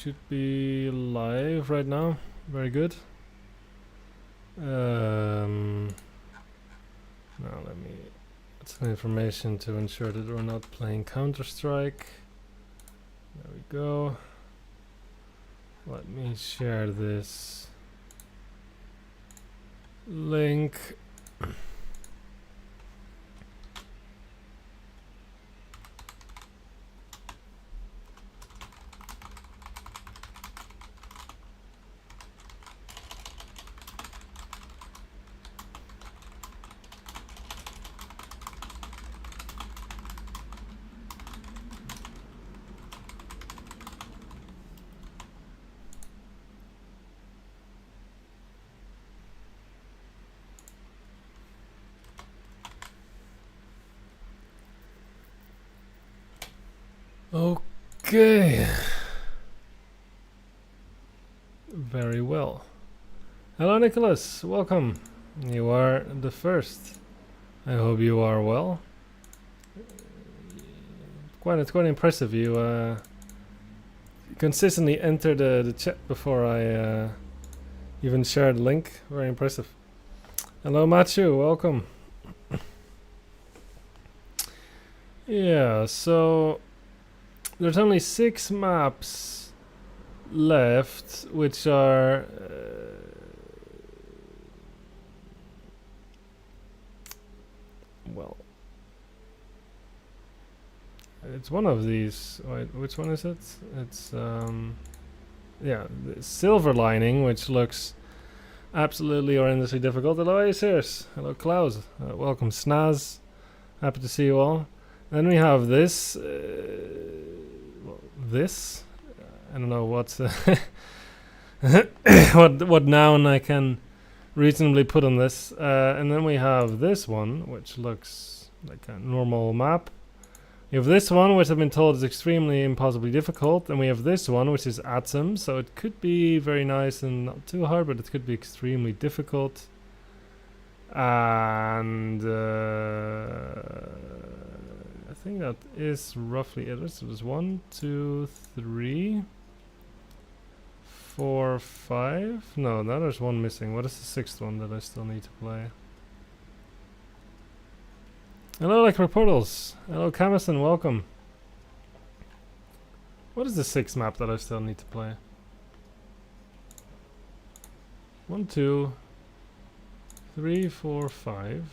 should be live right now. Very good. Now let me add some information to ensure that we're not playing Counter-Strike. There we go. Let me share this link. Okay. Very well. Hello, Nicholas. Welcome. You are the first. I hope you are well. It's quite impressive. You consistently enter the chat before I even share the link. Very impressive. Hello, Matthew. Welcome. Yeah. So. There's only 6 maps left, which are well, it's one of these. Wait, which one is it? It's yeah, the Silver Lining, which looks absolutely horrendously difficult. Hello, Acers. Hello, Klaus. Welcome, Snaz. Happy to see you all. Then we have this. This. I don't know what what noun I can reasonably put on this. And then we have this one, which looks like a normal map. We have this one, which I've been told is extremely impossibly difficult, and we have this one, which is Atom. So it could be very nice and not too hard, but it could be extremely difficult. And I think that is roughly it. So there's 1, 2, 3, 4, 5. No, now there's one missing. What is the 6th one that I still need to play? Hello, Electro Portals. Hello, Camerson. Welcome. What is the 6th map that I still need to play? 1, 2, 3, 4, 5.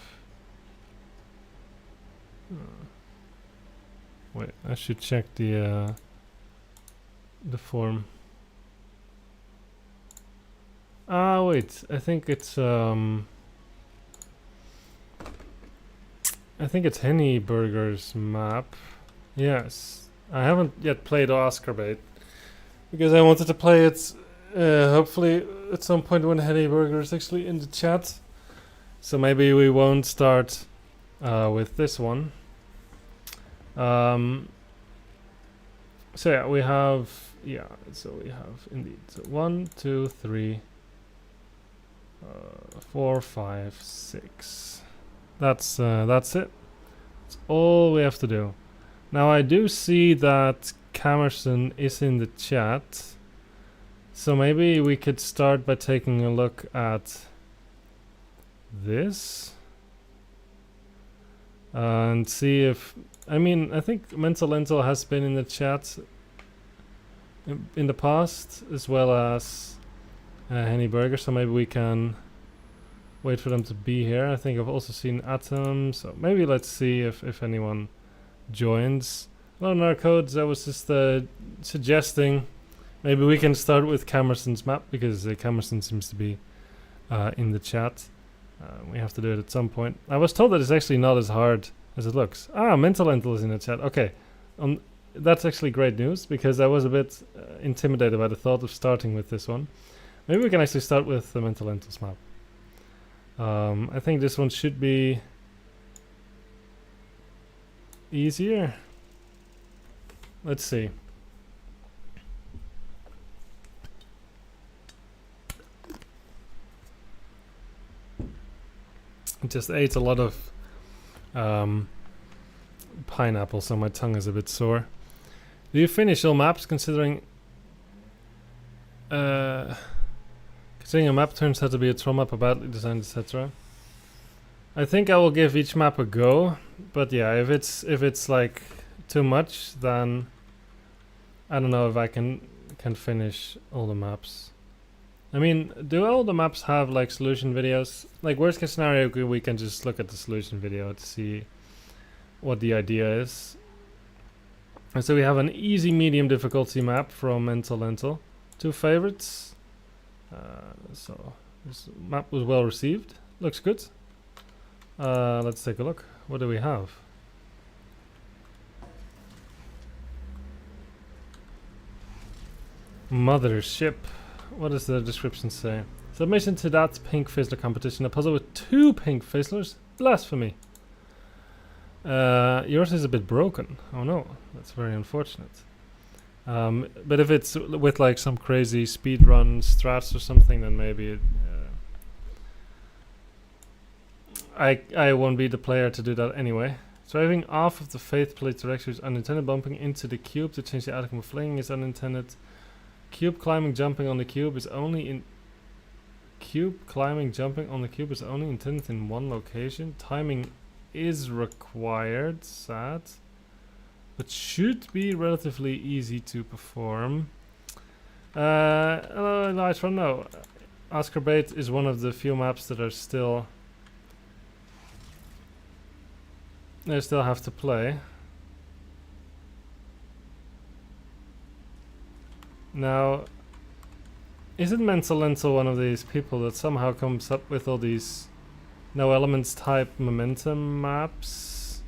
Wait, I should check the form. Ah, wait. I think it's Henny Burger's map. Yes, I haven't yet played Oscar Bait because I wanted to play it. Hopefully, at some point when Henny Burger is actually in the chat. So maybe we won't start with this one. So yeah, we have indeed. So 1, 2, 3, 4, 5, 6. That's it. That's all we have to do. Now I do see that Camerson is in the chat, so maybe we could start by taking a look at this and see if. I mean, I think Mental Lentil has been in the chat in the past, as well as Henny Burger, so maybe we can wait for them to be here. I think I've also seen Atom, so maybe let's see if anyone joins. Hello, Narcodes. I was just suggesting maybe we can start with Camerson's map, because Camerson seems to be in the chat. We have to do it at some point. I was told that it's actually not as hard as it looks. Ah, Mental Lentil is in the chat. Okay, that's actually great news, because I was a bit intimidated by the thought of starting with this one. Maybe we can actually start with the Mental Lentil's map. I think this one should be easier. Let's see. I just ate a lot of pineapple, so my tongue is a bit sore. Do you finish all maps, considering Considering a map turns out to be a troll map, a badly designed, etc. I think I will give each map a go, but yeah, if it's like too much, then I don't know if I can finish all the maps. I mean, do all the maps have like solution videos? Like worst case scenario, we can just look at the solution video to see what the idea is. And so we have an easy medium difficulty map from Mental Lentil. 2 favorites. So this map was well received. Looks good. Let's take a look. What do we have? Mothership. What does the description say? Submission to that pink Fizzler competition. A puzzle with 2 pink Fizzlers? Blasphemy. Yours is a bit broken. Oh no, that's very unfortunate. But if it's with like some crazy speedrun strats or something, then maybe it, I won't be the player to do that anyway. Driving off of the faith plate direction is unintended. Bumping into the cube to change the outcome of flinging is unintended. Cube climbing, jumping on the cube is only in... Cube climbing, jumping on the cube is only intended in one location. Timing is required. Sad. But should be relatively easy to perform. Hello, Elytra. No. Oscar Bait is one of the few maps that are still... I still have to play. Now, isn't Mental Lentil one of these people that somehow comes up with all these no elements type momentum maps?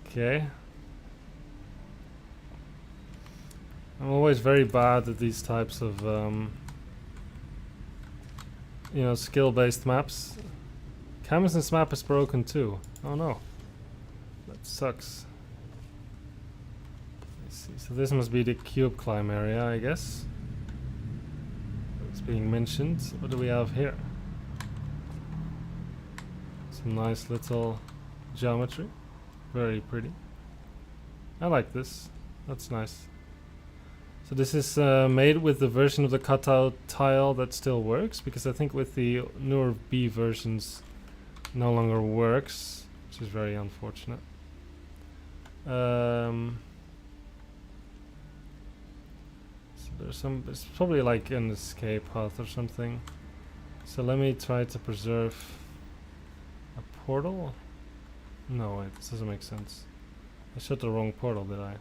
Okay. I'm always very bad at these types of you know, skill-based maps. Camerson's map is broken too. Oh no. That sucks. Let's see. So this must be the cube climb area, I guess. It's being mentioned. What do we have here? Some nice little geometry. Very pretty. I like this. That's nice. So this is made with the version of the cutout tile that still works, because I think with the newer B versions no longer works, which is very unfortunate. So there's probably like an escape path or something. So let me try to preserve a portal. No, wait, this doesn't make sense. I shut the wrong portal, did I?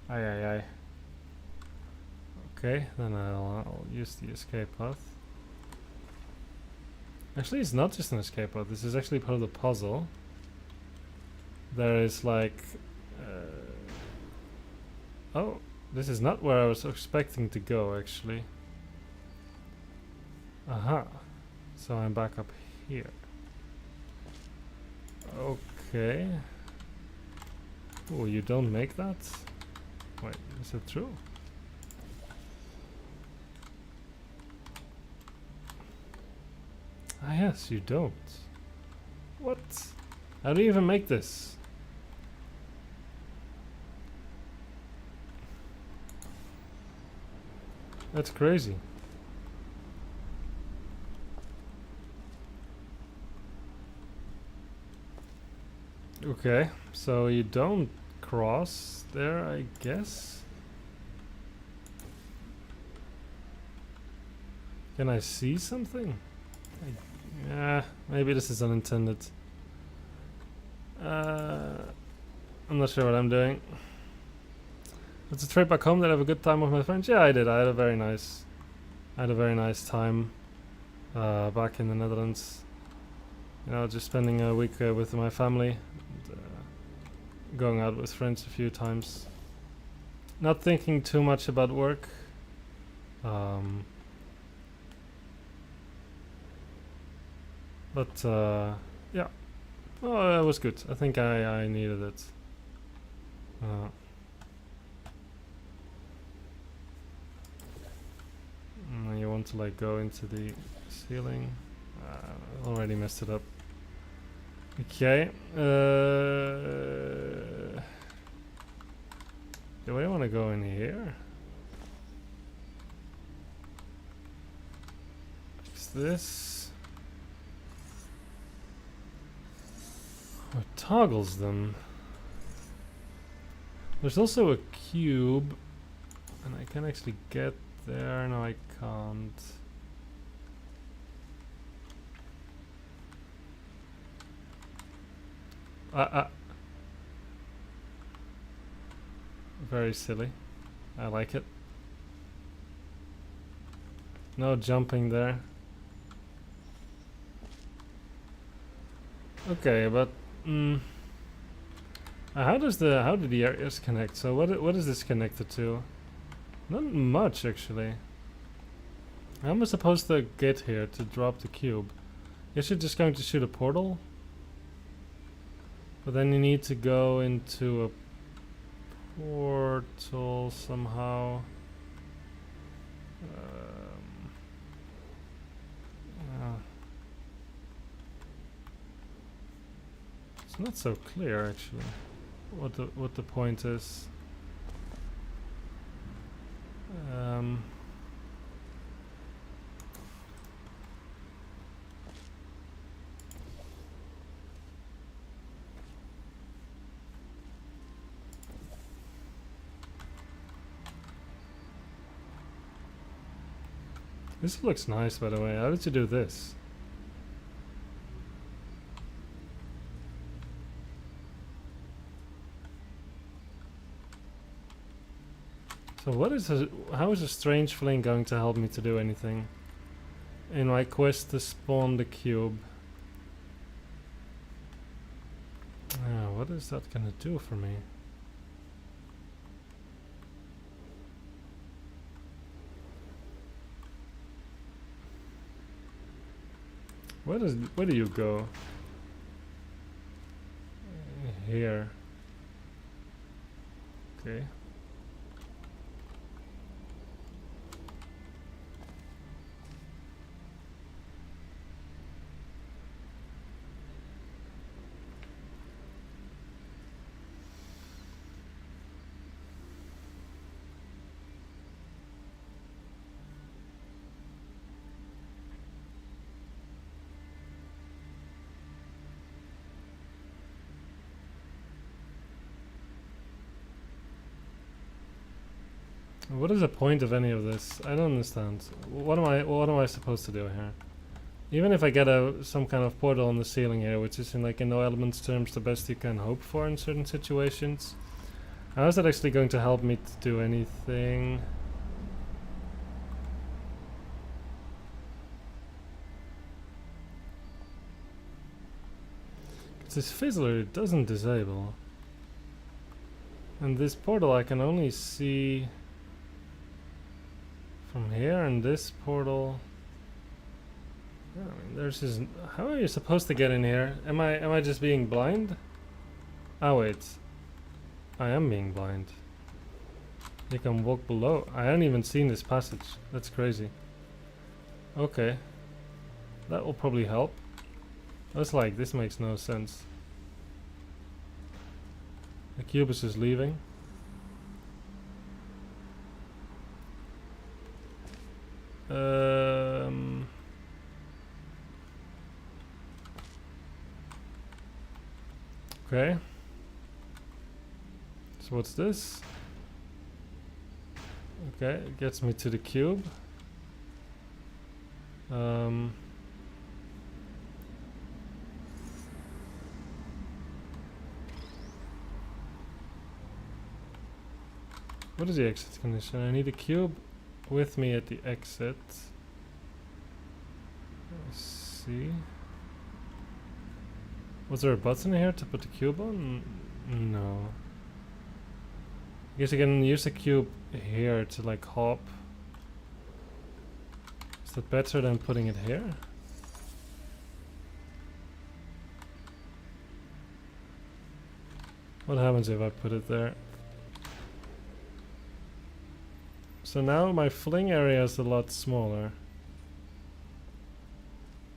Aye. Okay, then I'll use the escape path. Actually, it's not just an escape path. This is actually part of the puzzle. There is like... oh, this is not where I was expecting to go, actually. Aha. So I'm back up here. Okay. Oh, you don't make that? Wait, is it true? Ah yes, you don't. What? How do you even make this? That's crazy. Okay, so you don't cross there, I guess. Can I see something? Yeah, maybe this is unintended. I'm not sure what I'm doing. It's a trip back home. Did I have a good time with my friends? Yeah, I did. I had a very nice time back in the Netherlands. You know, just spending a week with my family, and, going out with friends a few times. Not thinking too much about work. But yeah, oh, it was good. I think I needed it. You want to like go into the ceiling. Already messed it up. Okay. Do I want to go in here? Fix this. Oh, it toggles them. There's also a cube, and I can actually get there. No, I can't. Very silly. I like it. No jumping there. Okay, but how do the areas connect? So what is this connected to? Not much actually. How am I supposed to get here to drop the cube? Guess you're just going to shoot a portal? But then you need to go into a portal somehow. It's not so clear actually what the point is. This looks nice, by the way. How did you do this? So how is a strange fling going to help me to do anything in my quest to spawn the cube? What is that gonna do for me? Where do you go? Here. Okay. What is the point of any of this? I don't understand. What am I supposed to do here? Even if I get some kind of portal on the ceiling here, which is in no elements terms the best you can hope for in certain situations, how is that actually going to help me to do anything? This Fizzler doesn't disable. And this portal I can only see from here, and this portal. I mean, there's just. How are you supposed to get in here? Am I just being blind? Oh wait, I am being blind. You can walk below. I haven't even seen this passage. That's crazy. Okay, that will probably help. That's this makes no sense. The cubus is leaving. Okay. So what's this? Okay, it gets me to the cube. What is the exit condition? I need a cube with me at the exit. Let's see. Was there a button here to put the cube on? No. I guess I can use the cube here to hop. Is that better than putting it here? What happens if I put it there? So now my fling area is a lot smaller.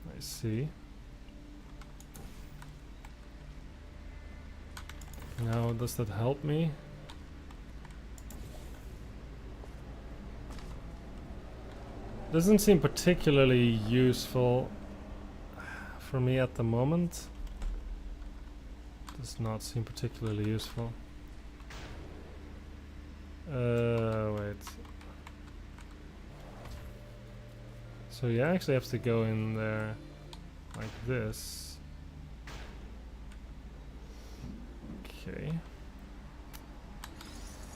I see. Now, does that help me? Doesn't seem particularly useful for me at the moment. Does not seem particularly useful. Wait. So you actually have to go in there like this. Okay.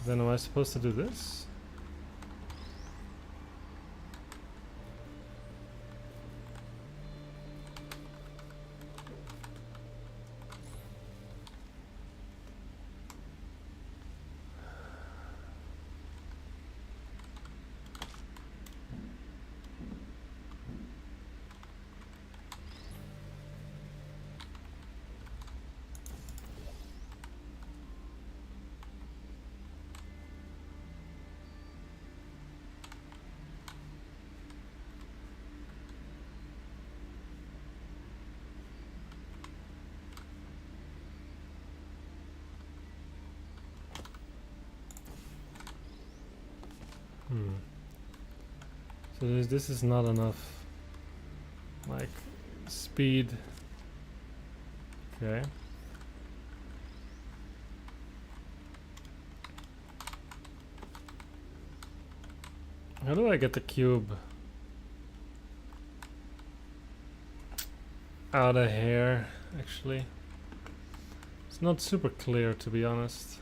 Then am I supposed to do this? So this is not enough, like, speed. Okay. How do I get the cube out of here, actually? It's not super clear, to be honest.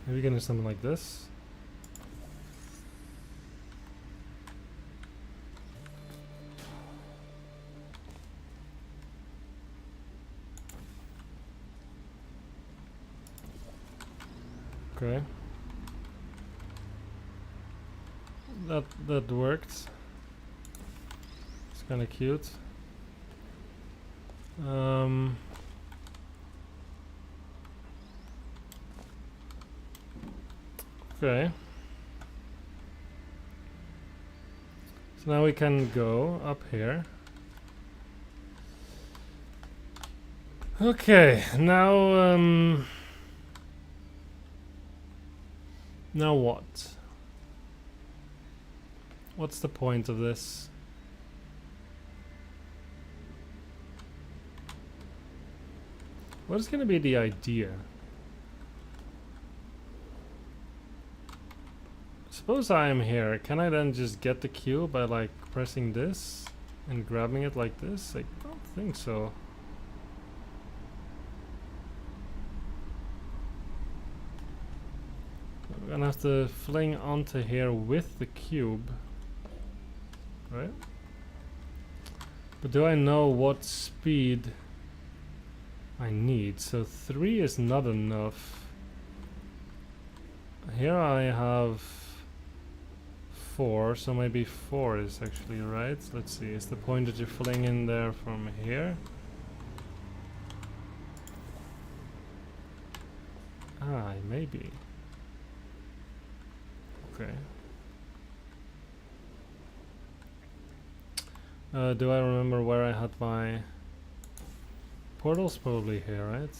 Maybe getting something like this. Okay. That worked. It's kind of cute. Okay. So now we can go up here. Okay, now now what? What's the point of this? What is going to be the idea? Suppose I am here. Can I then just get the cube by like pressing this and grabbing it like this? I don't think so. We're gonna have to fling onto here with the cube, right? But do I know what speed I need? So 3 is not enough. Here I have 4, so maybe 4 is actually right. Let's see, is the point that you fling in there from here? Ah, maybe. Okay. Do I remember where I had my portals? Probably here, right?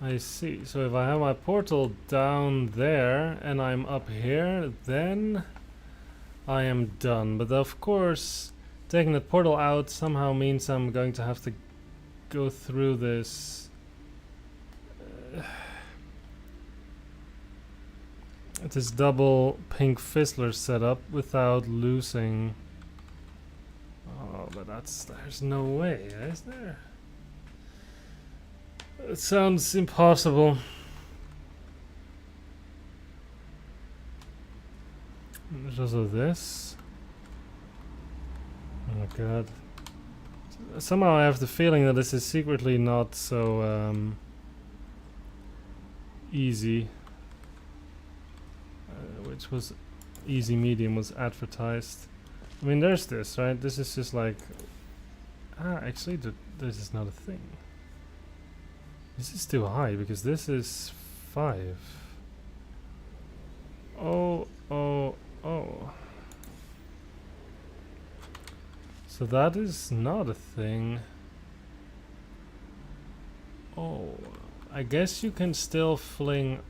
I see. So if I have my portal down there and I'm up here, then I am done. But of course, taking the portal out somehow means I'm going to have to go through this this double pink Fizzler setup without losing. Oh, but there's no way, is there? It sounds impossible. There's also this. Oh my god. Somehow I have the feeling that this is secretly not so easy. Which was easy medium was advertised. I mean, there's this, right? This is just like... actually this is not a thing. This is too high because this is 5. Oh, oh, oh. So that is not a thing. Oh, I guess you can still fling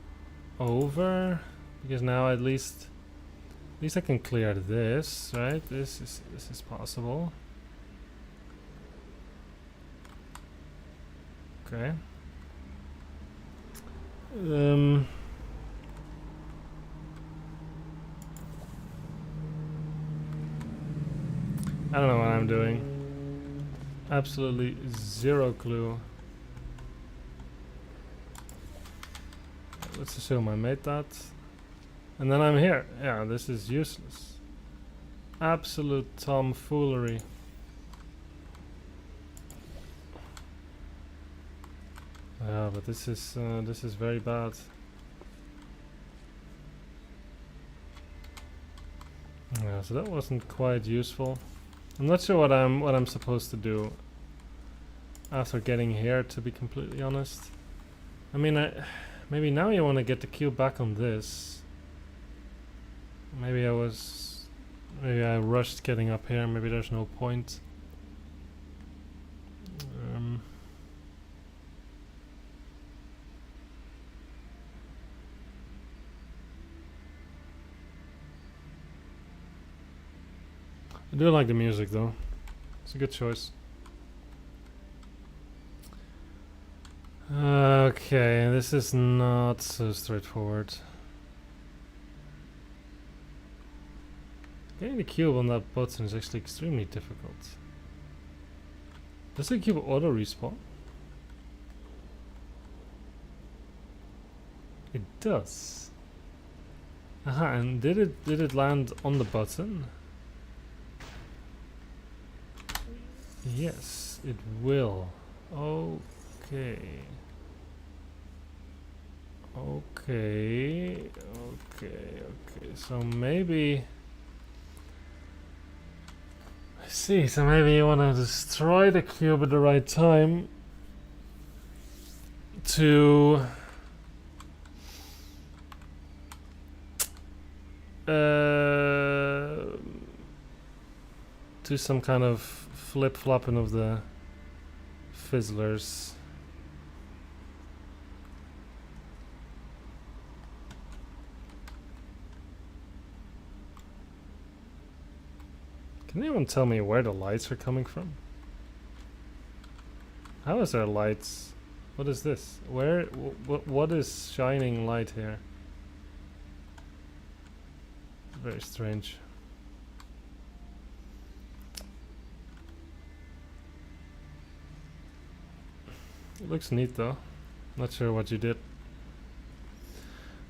over, because now at least I can clear this, right? This is possible. Okay. I don't know what I'm doing. Absolutely zero clue. Let's assume I made that. And then I'm here. Yeah, this is useless. Absolute tomfoolery. Yeah, but this is very bad. Yeah, so that wasn't quite useful. I'm not sure what I'm supposed to do after getting here, to be completely honest. I mean, maybe now you want to get the cube back on this. Maybe I rushed getting up here. Maybe there's no point. I do like the music though. It's a good choice. Okay, this is not so straightforward. Getting the cube on that button is actually extremely difficult. Does the cube auto respawn? It does. Aha, and did it land on the button? Yes, it will. Okay. Okay. So maybe I see. So maybe you want to destroy the cube at the right time to do some kind of flip-flopping of the Fizzlers. Can anyone tell me where the lights are coming from? How is there lights? What is this? Where? What is shining light here? Very strange. It looks neat though. Not sure what you did.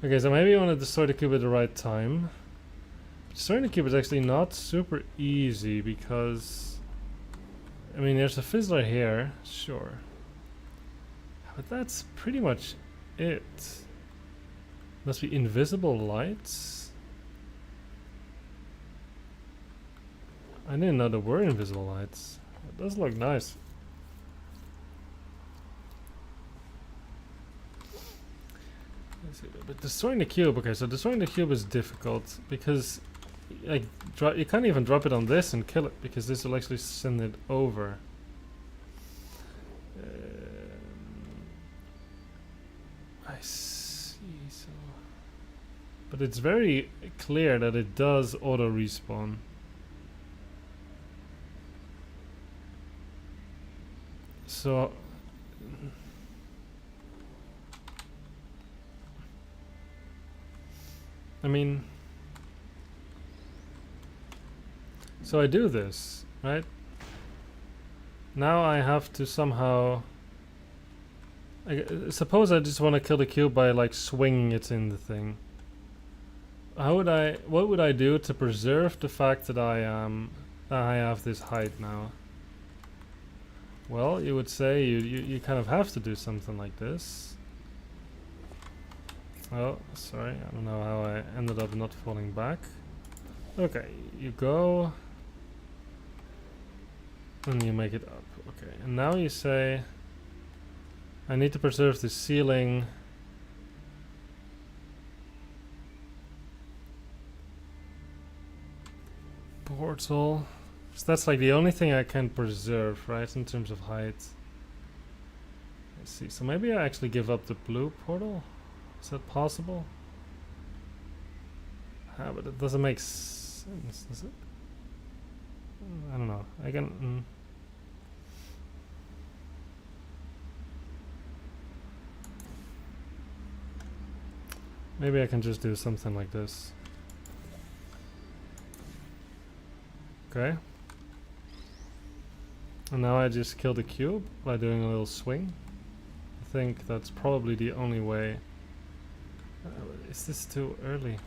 Okay, so maybe you want to destroy the cube at the right time. Destroying the cube is actually not super easy because, I mean, there's a Fizzler here, sure. But that's pretty much it. Must be invisible lights. I didn't know there were invisible lights. It does look nice. But destroying the cube, okay, so destroying the cube is difficult because like you can't even drop it on this and kill it because this will actually send it over. I see. So, but it's very clear that it does auto respawn. So I mean, so I do this, right? Now I have to somehow, suppose I just want to kill the cube by like swinging it in the thing. What would I do to preserve the fact that I have this height now? Well, you would say you kind of have to do something like this. Oh, sorry, I don't know how I ended up not falling back. Okay, you go and you make it up. Okay, and now you say I need to preserve the ceiling portal. So that's like the only thing I can preserve, right, in terms of height. Let's see. So maybe I actually give up the blue portal. Is that possible? Ah, but it doesn't make sense, does it? I don't know. I can. Maybe I can just do something like this. Okay. And now I just kill the cube by doing a little swing. I think that's probably the only way. Is this too early?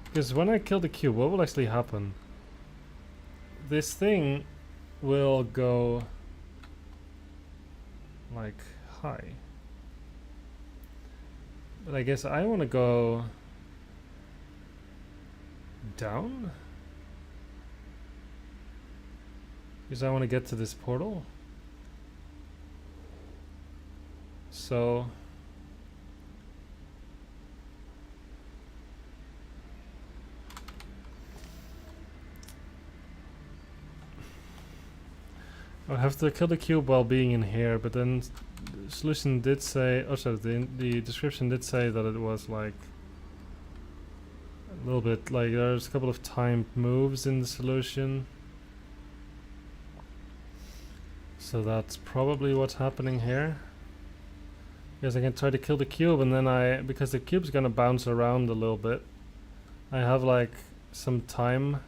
Because when I kill the cube, what will actually happen? This thing will go like high. But I guess I want to go down? Because I want to get to this portal. So I'll have to kill the cube while being in here, but then the solution did say, oh sorry, the description did say that it was like a little bit like there's a couple of timed moves in the solution. So that's probably what's happening here. Because I can try to kill the cube and then because the cube's gonna bounce around a little bit, I have like some time.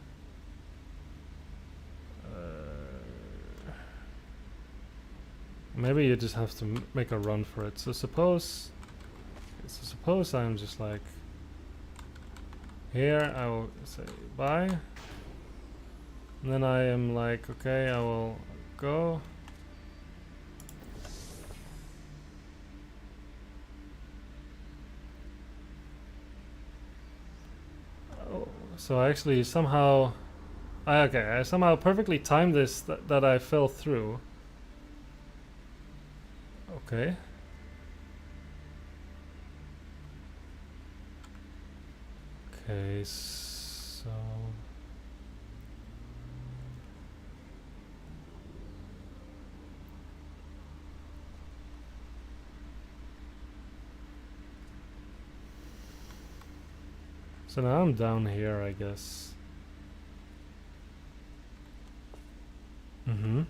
Maybe you just have to make a run for it. So suppose I'm just like here, I will say bye. And then I am like, okay, I will go. Oh, so I actually somehow, I somehow perfectly timed this that I fell through. Okay. Okay, so now I'm down here, I guess. Mm-hmm.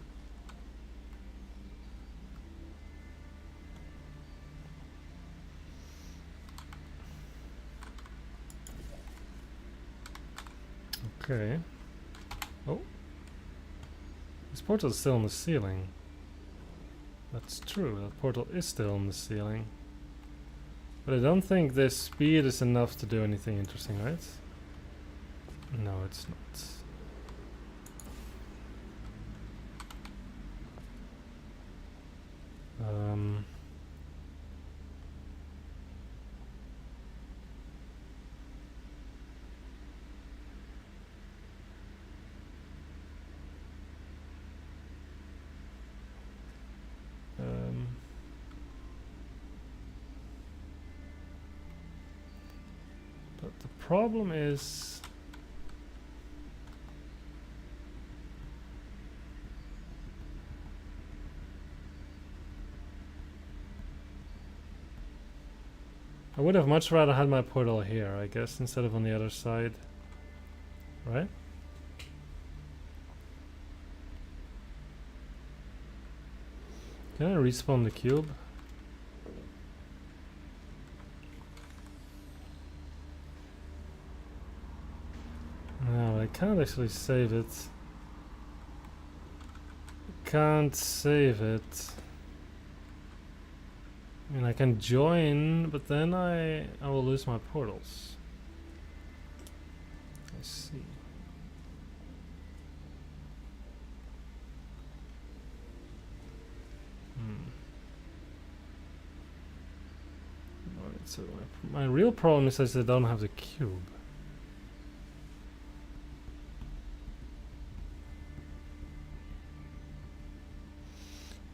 Okay. Oh. This portal is still on the ceiling. That's true, that portal is still on the ceiling. But I don't think this speed is enough to do anything interesting, right? No, it's not. But the problem is I would have much rather had my portal here, I guess, instead of on the other side. Right? Can I respawn the cube? No, I can't actually save it. Can't save it. I mean, I can join, but then I will lose my portals. I see. Alright, so my real problem is I don't have the cube.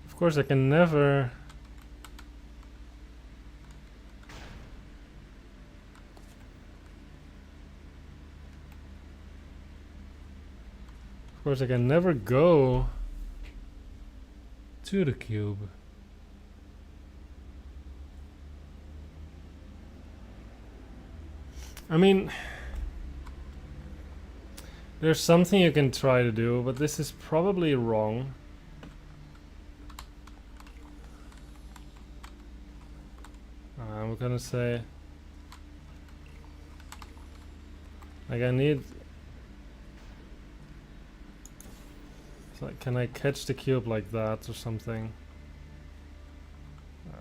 Of course, I can never. course, I can never go to the cube. I mean, there's something you can try to do, but this is probably wrong. I'm gonna say, like, I need, it's like, can I catch the cube like that or something? I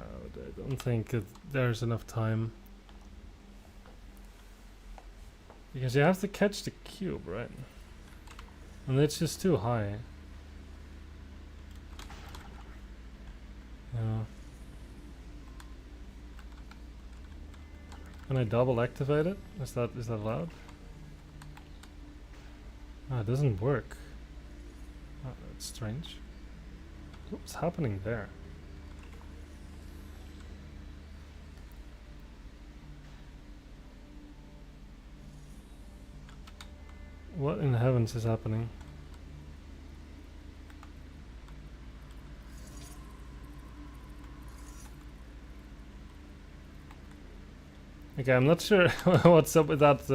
don't think there's enough time. Because you have to catch the cube, right? And it's just too high. Yeah. Can I double activate it? Is that allowed? Ah, it doesn't work. Oh, that's strange. What's happening there? What in the heavens is happening? Okay, I'm not sure what's up with that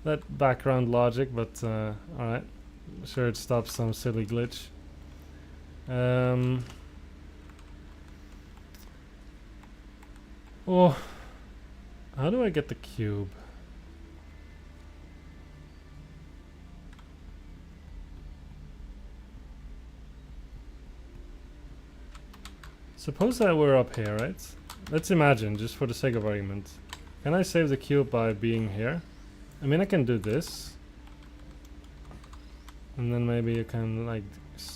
that background logic, but alright. I'm sure it stops some silly glitch. Oh, how do I get the cube? Suppose that we're up here, right? Let's imagine, just for the sake of argument. Can I save the cube by being here? I mean, I can do this. And then maybe you can, like...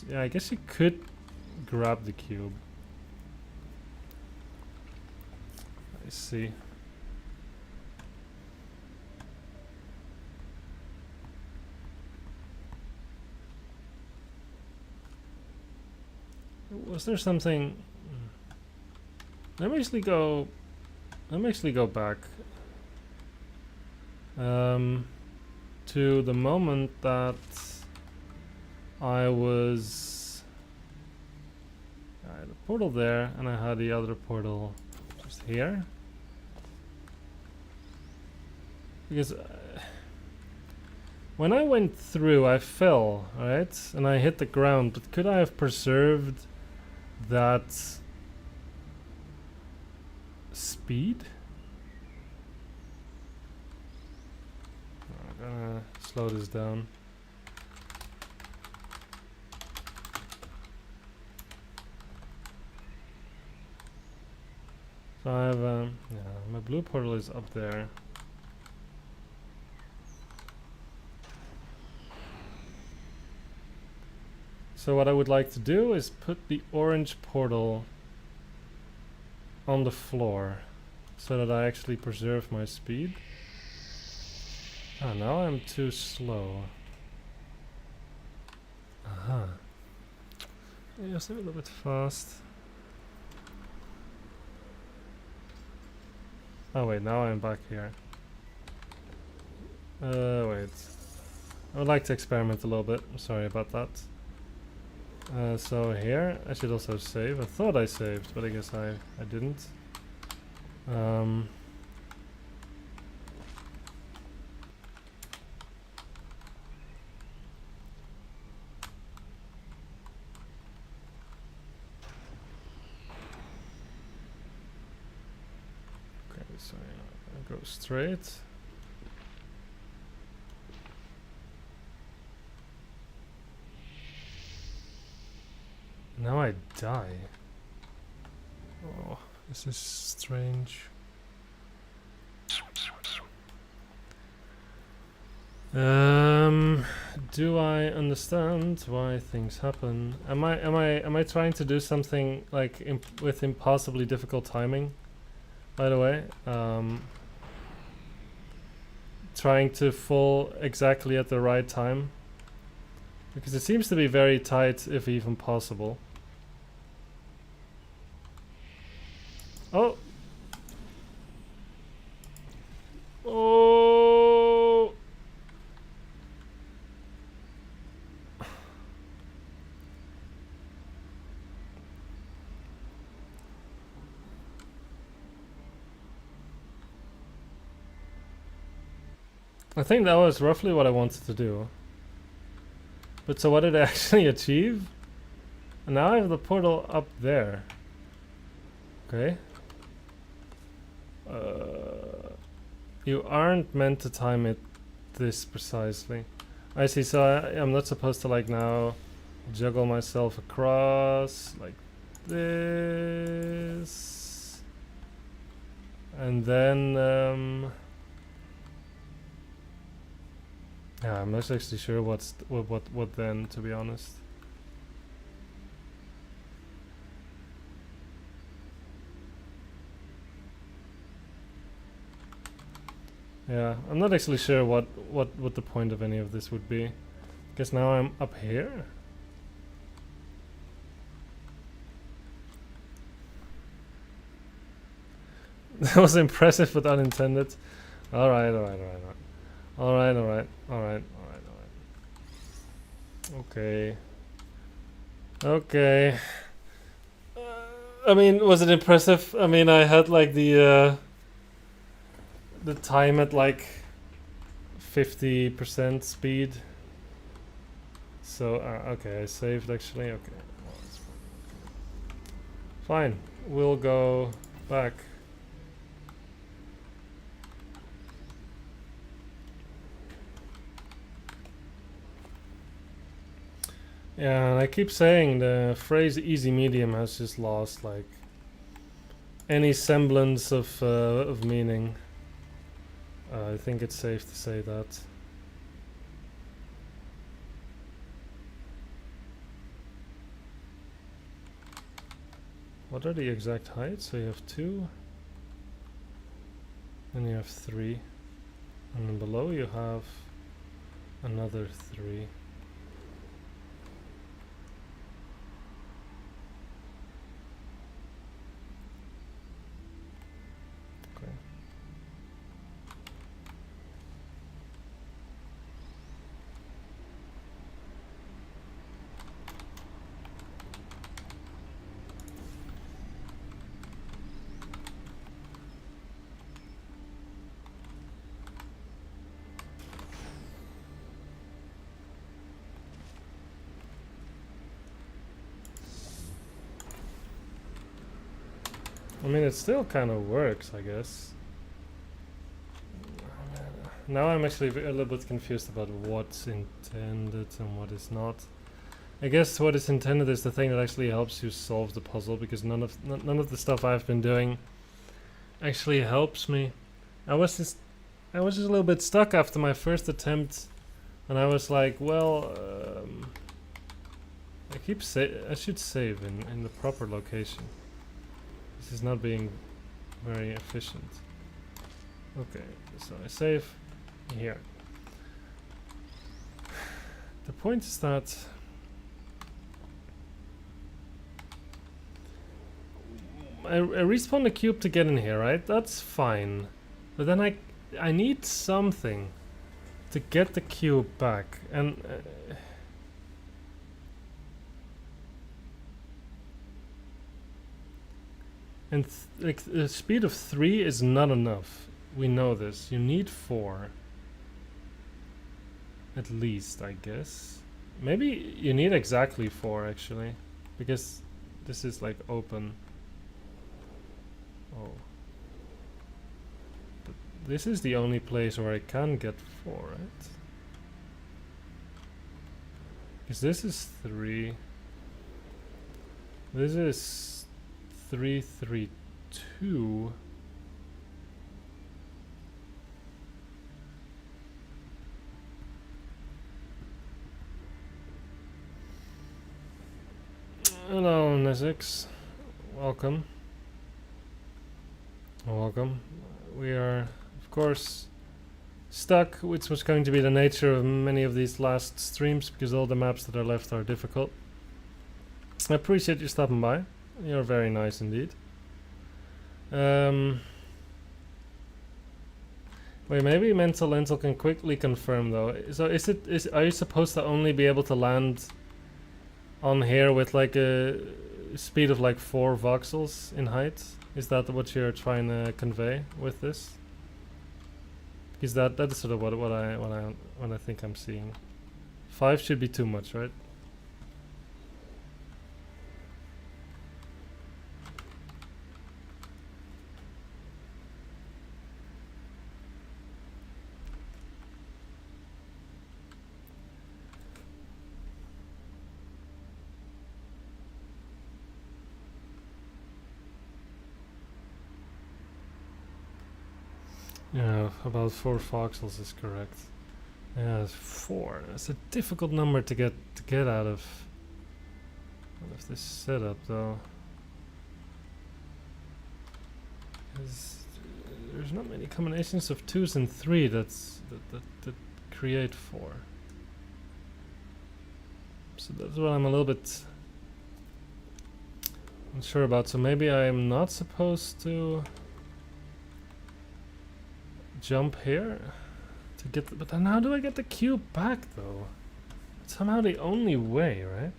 yeah, I guess you could grab the cube. I see. Was there something... Let me actually go back to the moment that I was... I had a portal there and I had the other portal just here. Because when I went through I fell, right? And I hit the ground, but could I have preserved that speed? I'm gonna slow this down. So I have yeah, my blue portal is up there. So what I would like to do is put the orange portal on the floor so that I actually preserve my speed. Ah, now I'm too slow. Aha. Yeah, just a little bit fast. Oh wait, now I'm back here. Wait. I would like to experiment a little bit. I'm sorry about that. So here, I should also save. I thought I saved, but I guess I didn't. Okay, so I go straight. Now I die. Oh, this is strange. Do I understand why things happen? Am I trying to do something like with impossibly difficult timing? By the way, trying to fall exactly at the right time, because it seems to be very tight, if even possible. Oh! Oh! I think that was roughly what I wanted to do. But so what did I actually achieve? And now I have the portal up there. Okay. You aren't meant to time it this precisely. I see, so I'm not supposed to like now juggle myself across like this. And then yeah, I'm not actually sure what then, to be honest. Yeah, I'm not actually sure what the point of any of this would be. Guess now I'm up here. That was impressive but unintended. Alright. Okay. Okay. I mean, was it impressive? I mean, I had like the time at like 50% speed. So, okay, I saved actually. Okay. Fine. We'll go back. Yeah, and I keep saying the phrase easy medium has just lost like any semblance of meaning. I think it's safe to say that. What are the exact heights? So you have 2, and you have 3, and then below you have another 3. I mean, it still kind of works, I guess. Now I'm actually a little bit confused about what's intended and what is not. I guess what is intended is the thing that actually helps you solve the puzzle, because none of the stuff I've been doing actually helps me. I was just a little bit stuck after my first attempt, and I was like, well, I should save in the proper location. This is not being very efficient. Okay, so I save here. The point is that I respawn the cube to get in here, right? That's fine. But then I need something to get the cube back, and like the speed of 3 is not enough. We know this. You need 4. At least, I guess. Maybe you need exactly 4 actually, because this is like open. Oh. But this is the only place where I can get 4, right? Because this is 3. This is 3, 3, 2. Hello, Nizix. Welcome. Welcome. We are, of course, stuck, which was going to be the nature of many of these last streams, because all the maps that are left are difficult. I appreciate you stopping by. You're very nice indeed. Wait, maybe Mental Lentil can quickly confirm though. So are you supposed to only be able to land on here with like a speed of like 4 voxels in height? Is that what you're trying to convey with this? Because that is sort of what I think I'm seeing. 5 should be too much, right? Yeah, about 4 voxels is correct. Yeah, it's 4. It's a difficult number to get out of this setup, though. There's not many combinations of 2s and 3 that create 4. So that's what I'm a little bit unsure about. So maybe I'm not supposed to jump here to get but then how do I get the cube back, though? It's somehow the only way, right?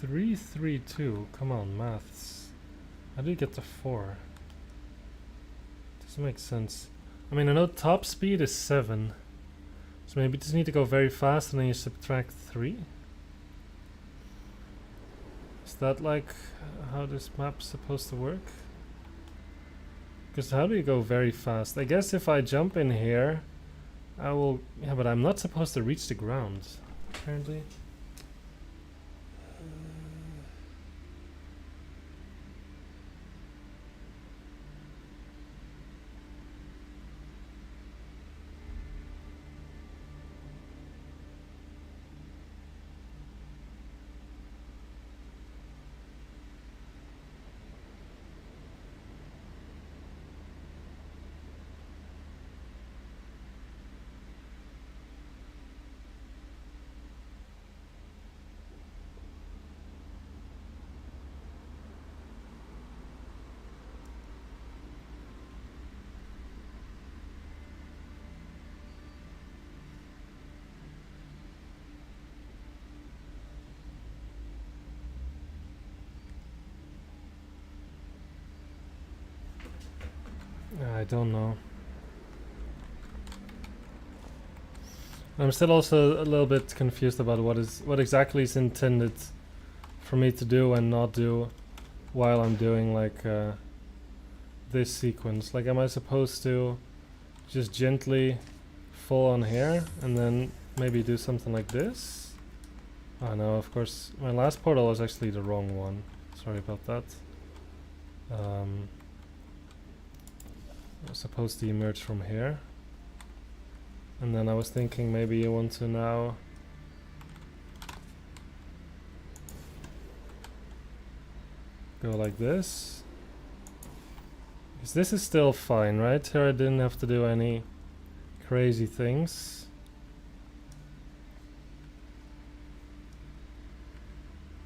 Three, 3, 2. Come on, maths. How do you get to 4? Doesn't make sense. I mean, I know top speed is 7. So maybe you just need to go very fast and then you subtract 3? Is that like how this map's supposed to work? Because how do you go very fast? I guess if I jump in here, I will... Yeah, but I'm not supposed to reach the ground, apparently. I don't know. I'm still also a little bit confused about what exactly is intended for me to do and not do while I'm doing like this sequence. Like, am I supposed to just gently fall on here and then maybe do something like this? Oh no, of course my last portal was actually the wrong one. Sorry about that. I was supposed to emerge from here. And then I was thinking maybe you want to now go like this. Because this is still fine, right? Here I didn't have to do any crazy things.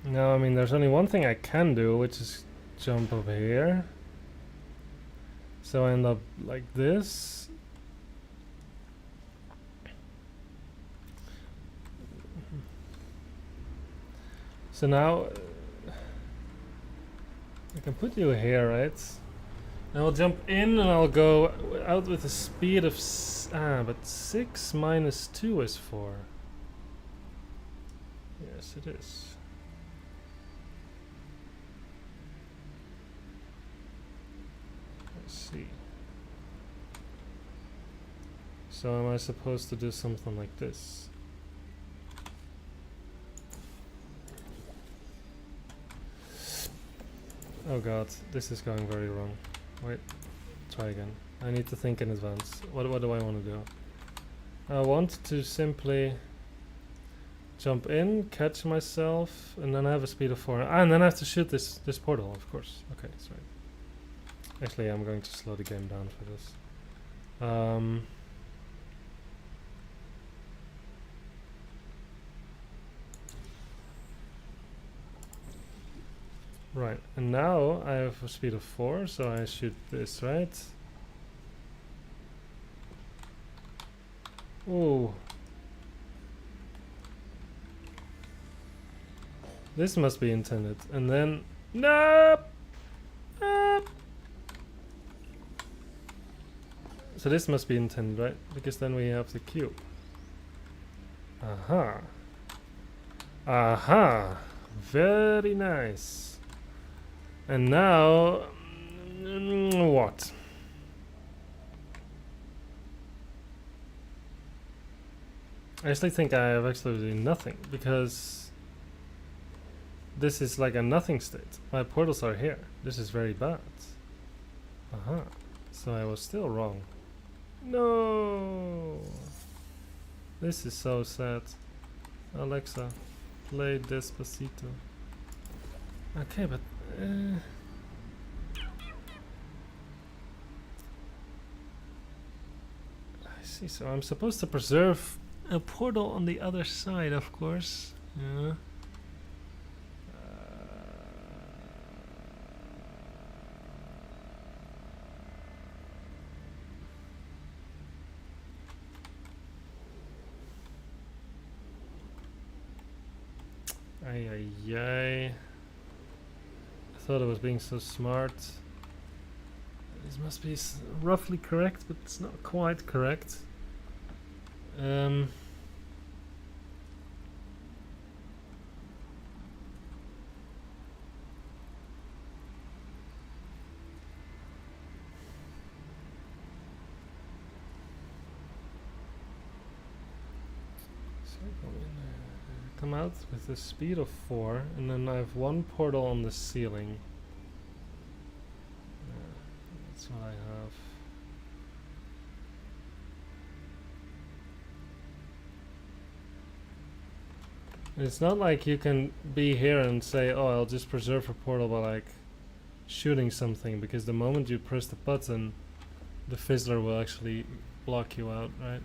Now, I mean, there's only one thing I can do, which is jump over here. So I end up like this. So now I can put you here, right? And I'll jump in and I'll go out with a speed of but 6 minus 2 is 4. Yes, it is. Let's see. So am I supposed to do something like this? Oh god, this is going very wrong. Wait, try again. I need to think in advance. What do I want to do? I want to simply jump in, catch myself, and then I have a speed of 4. Ah, and then I have to shoot this portal, of course. Okay, sorry. Actually, I'm going to slow the game down for this. Right, and now I have a speed of 4, so I shoot this, right? Ooh. This must be intended. And then... Nope! Nope! So this must be intended, right? Because then we have the cube. Aha. Aha. Very nice. And now... what? I actually think I have absolutely nothing, because this is like a nothing state. My portals are here. This is very bad. Aha. So I was still wrong. No! This is so sad. Alexa, play Despacito. Okay, but... I see, so I'm supposed to preserve a portal on the other side, of course. Yeah. Ay, ay, ay. I thought I was being so smart. This must be roughly correct, but it's not quite correct. Come out with a speed of 4, and then I have 1 portal on the ceiling. That's what I have. It's not like you can be here and say, oh, I'll just preserve a portal by like shooting something, because the moment you press the button, the Fizzler will actually block you out, right?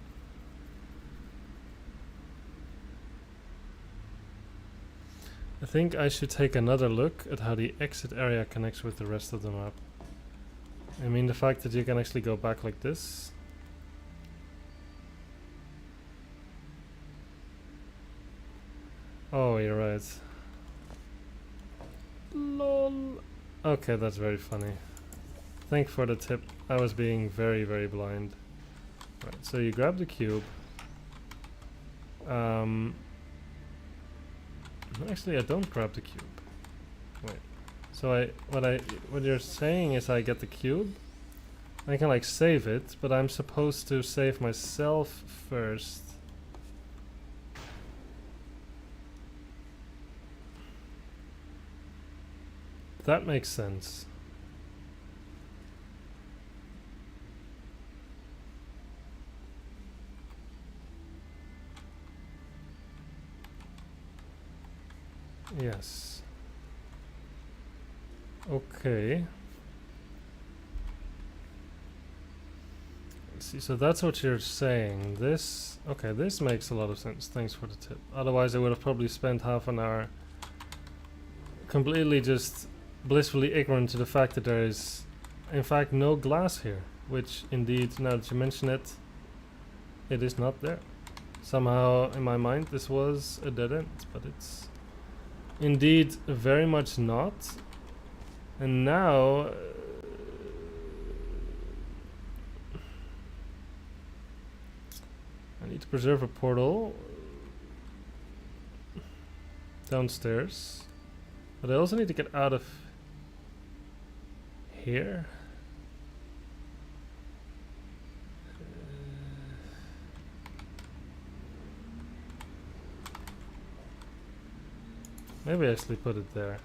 I think I should take another look at how the exit area connects with the rest of the map. I mean, the fact that you can actually go back like this. Oh, you're right. LOL. Okay, that's very funny. Thanks for the tip. I was being very, very blind. Right, so you grab the cube. Actually, I don't grab the cube. Wait. So what you're saying is I get the cube. I can like save it, but I'm supposed to save myself first. That makes sense. Yes. Okay. Let's see, so that's what you're saying. This, okay, this makes a lot of sense. Thanks for the tip. Otherwise I would have probably spent half an hour completely just blissfully ignorant to the fact that there is in fact no glass here, which indeed, now that you mention it, it is not there. Somehow in my mind this was a dead end, but it's indeed very much not. And now I need to preserve a portal downstairs, but I also need to get out of here. Maybe I actually put it there.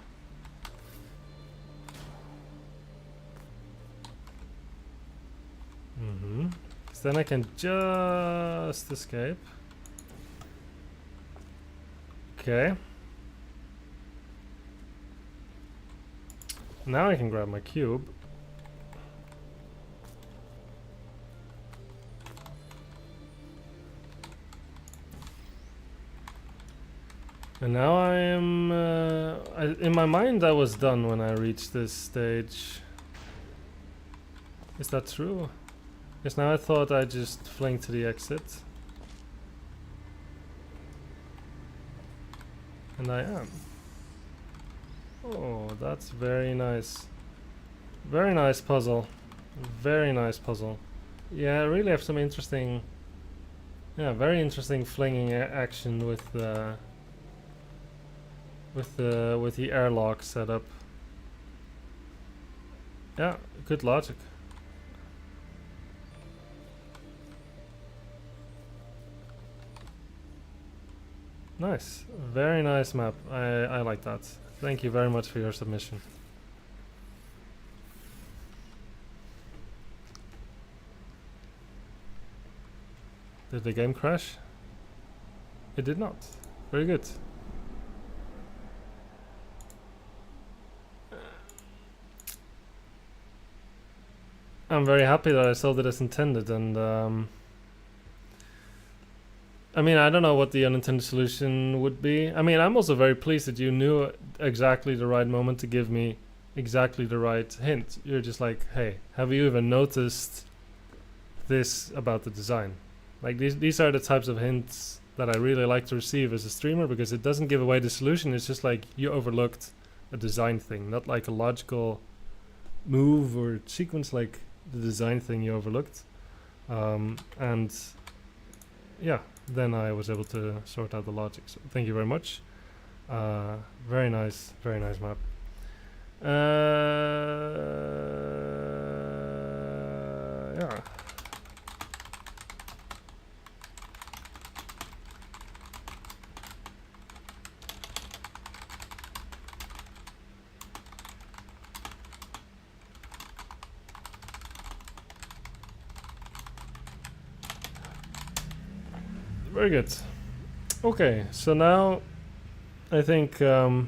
then I can just escape. Okay. Now I can grab my cube. And now I am... in my mind I was done when I reached this stage. Is that true? Yes, now I thought I just fling to the exit. And I am. Oh, that's very nice. Very nice puzzle. Very nice puzzle. Yeah, I really have some interesting... Yeah, very interesting flinging action with the... with the airlock setup. Yeah, good logic. Nice, very nice map. I like that. Thank you very much for your submission. Did the game crash? It did not. Very good. I'm very happy that I solved it as intended, and I mean, I don't know what the unintended solution would be. I mean, I'm also very pleased that you knew exactly the right moment to give me exactly the right hint. You're just like, hey, have you even noticed this about the design? Like, these are the types of hints that I really like to receive as a streamer, because it doesn't give away the solution. It's just like you overlooked a design thing, not like a logical move or sequence, like the design thing you overlooked. And yeah, then I was able to sort out the logic. So thank you very much. Very nice map. Yeah. Very good. Okay, so now I think I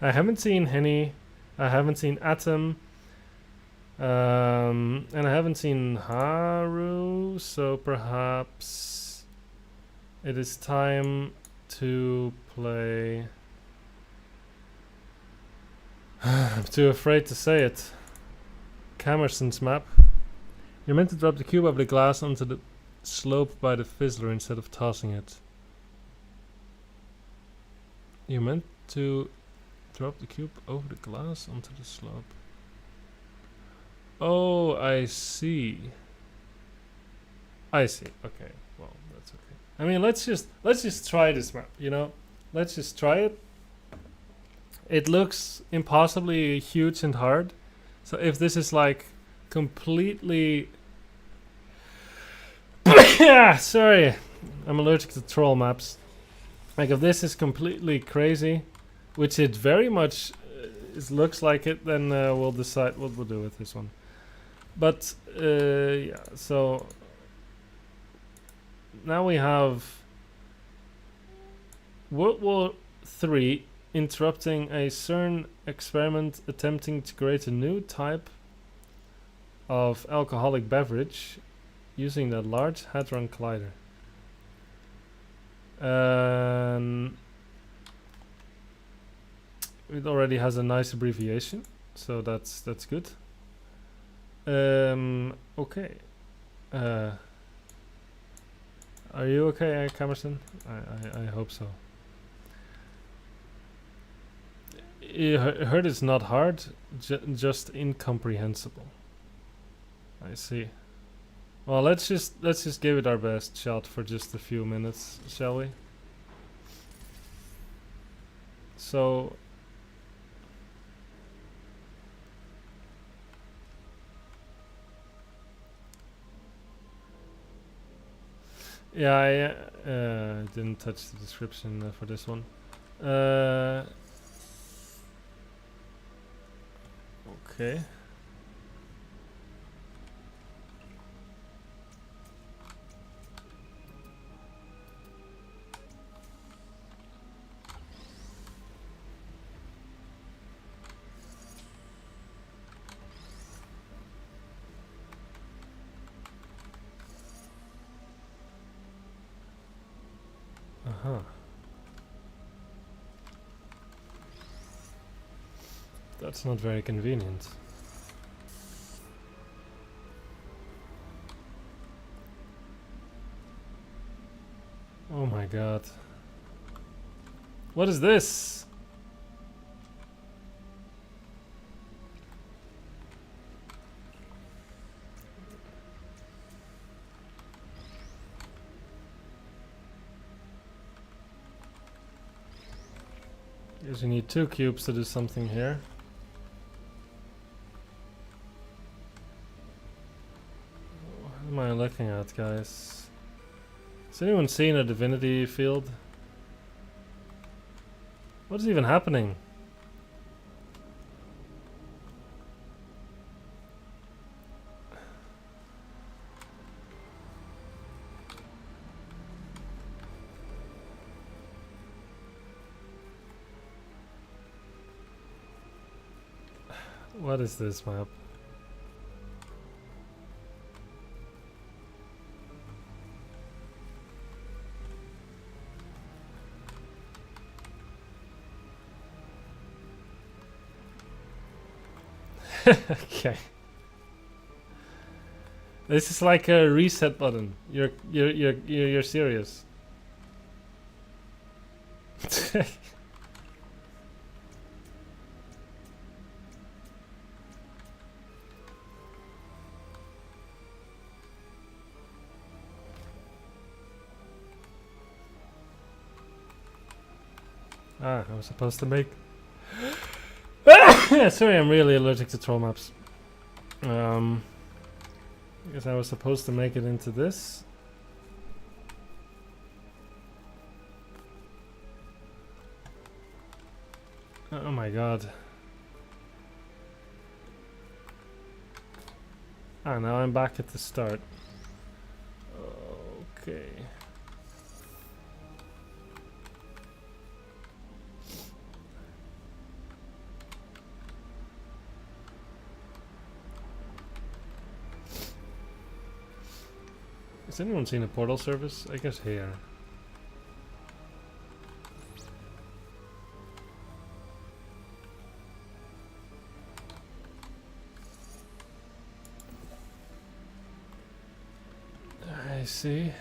haven't seen Henny, I haven't seen Atom, and I haven't seen Haru, so perhaps it is time to play... I'm too afraid to say it. Camerson's map. You're meant to drop the cube over the glass onto the slope by the Fizzler instead of tossing it. You're meant to drop the cube over the glass onto the slope. Oh, I see. I see. Okay. Well, that's okay. I mean, let's just try this map, you know? Let's just try it. It looks impossibly huge and hard. So if this is like completely... Yeah, sorry. I'm allergic to troll maps. Like, if this is completely crazy, which it very much looks like it, then we'll decide what we'll do with this one. But, yeah, so... Now we have World War III interrupting a CERN experiment attempting to create a new type of alcoholic beverage using the Large Hadron Collider. It already has a nice abbreviation, so that's good. Okay. Are you okay, Camerson? I hope so. You heard it's not hard, just incomprehensible. I see. Well, let's just give it our best shot for just a few minutes, shall we? So yeah, I didn't touch the description for this one. Okay. Uh-huh. That's not very convenient. Oh my god. What is this? Guess you need 2 cubes to do something here. What am I looking at, guys? Has anyone seen a divinity field? What is even happening? What is this map? Okay. This is like a reset button. You're serious. Ah, I was supposed to make... Sorry, I'm really allergic to troll maps. I guess I was supposed to make it into this. Oh my god. Ah, now I'm back at the start. Okay. Has anyone seen a portal service? I guess here. I see.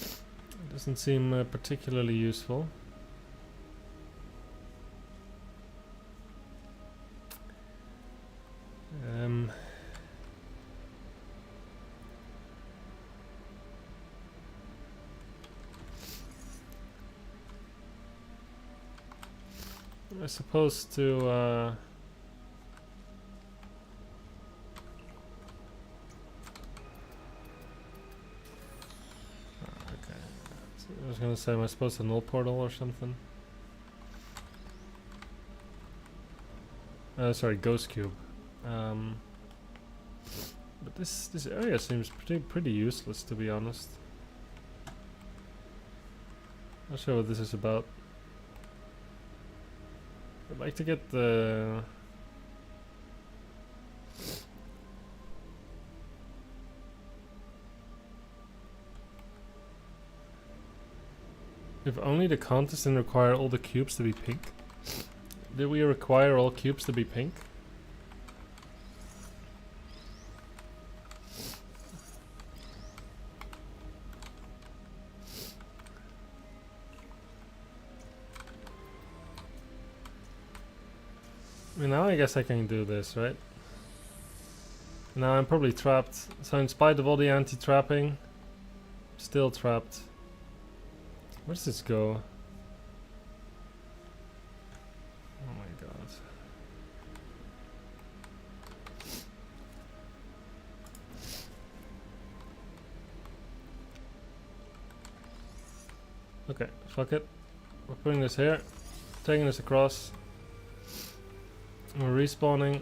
It doesn't seem particularly useful. I'm supposed to okay. So I was gonna say, am I supposed to null portal or something? Sorry, ghost cube. But this area seems pretty useless, to be honest. Not sure what this is about. I'd like to get the... If only the contest didn't require all the cubes to be pink. Did we require all cubes to be pink? I mean, now I guess I can do this, right? Now I'm probably trapped. So in spite of all the anti-trapping, still trapped. Where does this go? Oh my god. Okay, fuck it. We're putting this here, taking this across. We're respawning.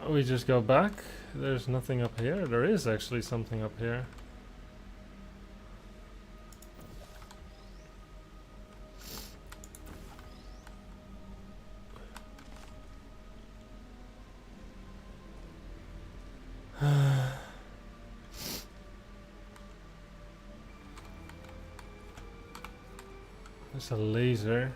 We just go back. There's nothing up here. There is actually something up here. There's a laser.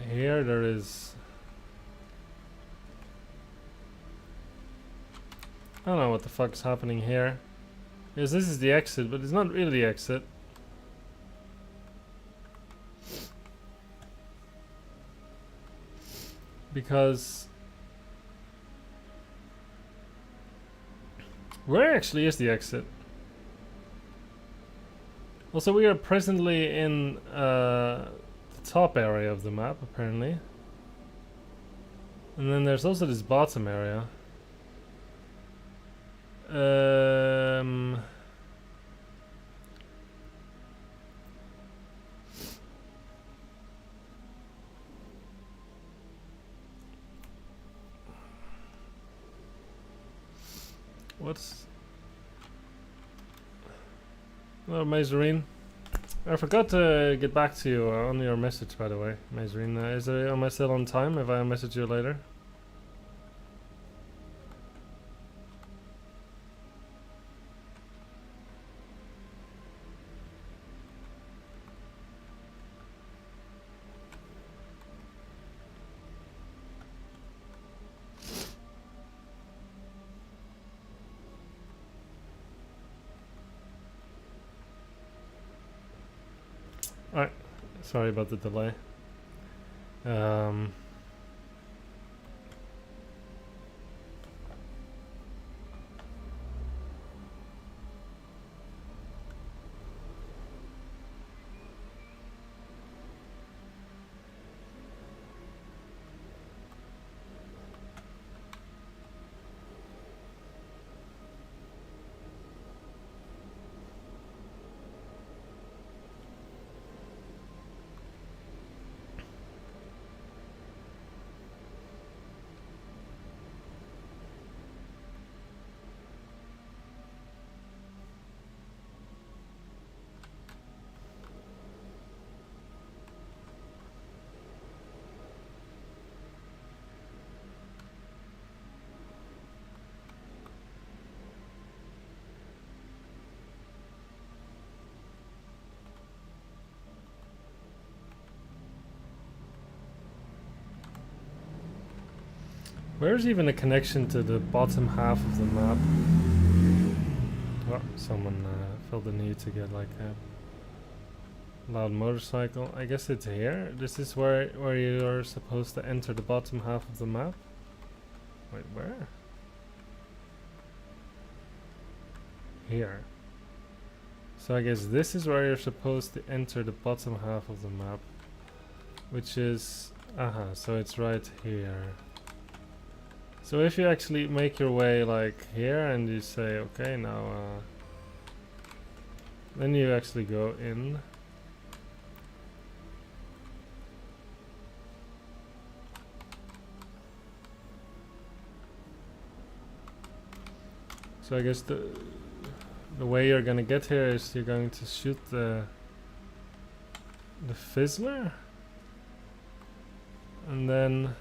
Here there is... I don't know what the fuck's happening here. Yes, this is the exit, but it's not really the exit. Because... where actually is the exit? Also, we are presently in the top area of the map, apparently. And then there's also this bottom area. What's... hello, Mazarine. I forgot to get back to you on your message, by the way, Mazarine. Am I still on time if I message you later? Alright, sorry about the delay. Where's even a connection to the bottom half of the map? Oh, someone felt the need to get like a loud motorcycle. I guess it's here. This is where you are supposed to enter the bottom half of the map. Wait, where? Here. So I guess this is where you're supposed to enter the bottom half of the map, which is so it's right here. So if you actually make your way like here and you say, okay, now then you actually go in. So I guess the way you're gonna get here is you're going to shoot the Fizzler, and then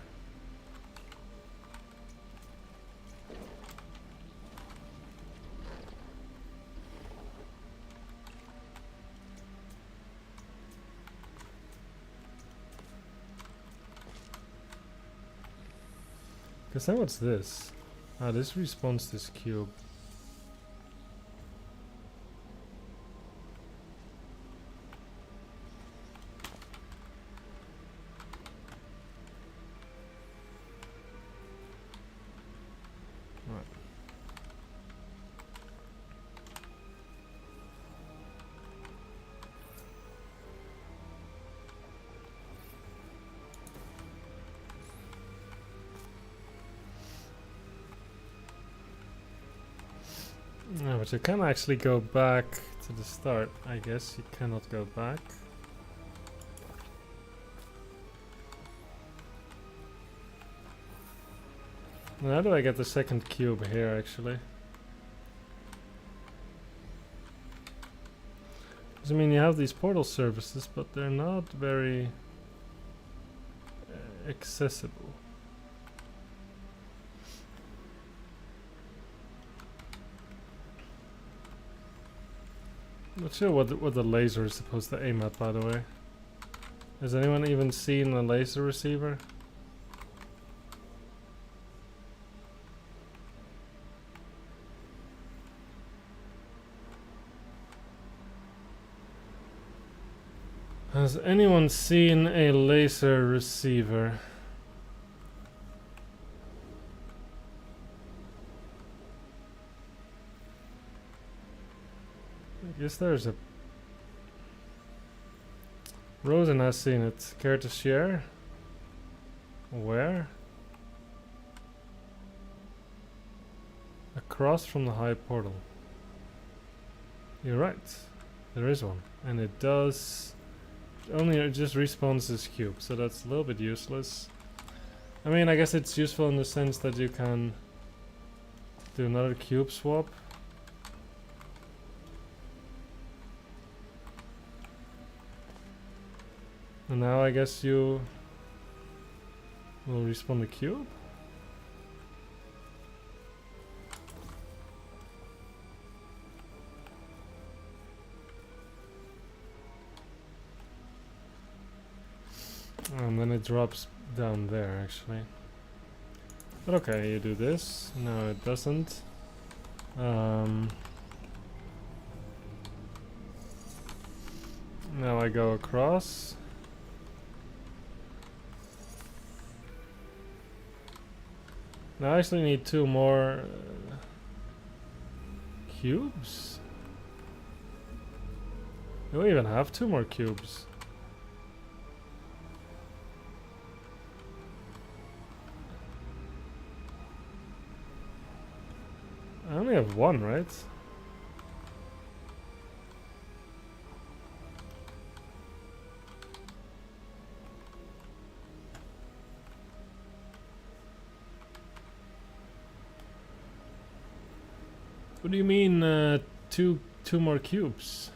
because then what's this? Ah, this respawns this cube. Right. No, but you can actually go back to the start. I guess you cannot go back. Now how do I get the second cube here actually? Because I mean you have these portal services, but they're not very accessible. Not sure what the laser is supposed to aim at, by the way. Has anyone even seen a laser receiver? Has anyone seen a laser receiver? I guess there's a... Rosen has seen it. Care to share? Where? Across from the high portal. You're right. There is one. And it does... Only it just respawns this cube, so that's a little bit useless. I mean, I guess it's useful in the sense that you can do another cube swap. And now I guess you will respawn the cube? And then it drops down there, actually. But okay, you do this. No, it doesn't. Now I go across. Now I actually need 2 more cubes? Do we even have 2 more cubes? I only have 1, right? What do you mean, two more cubes?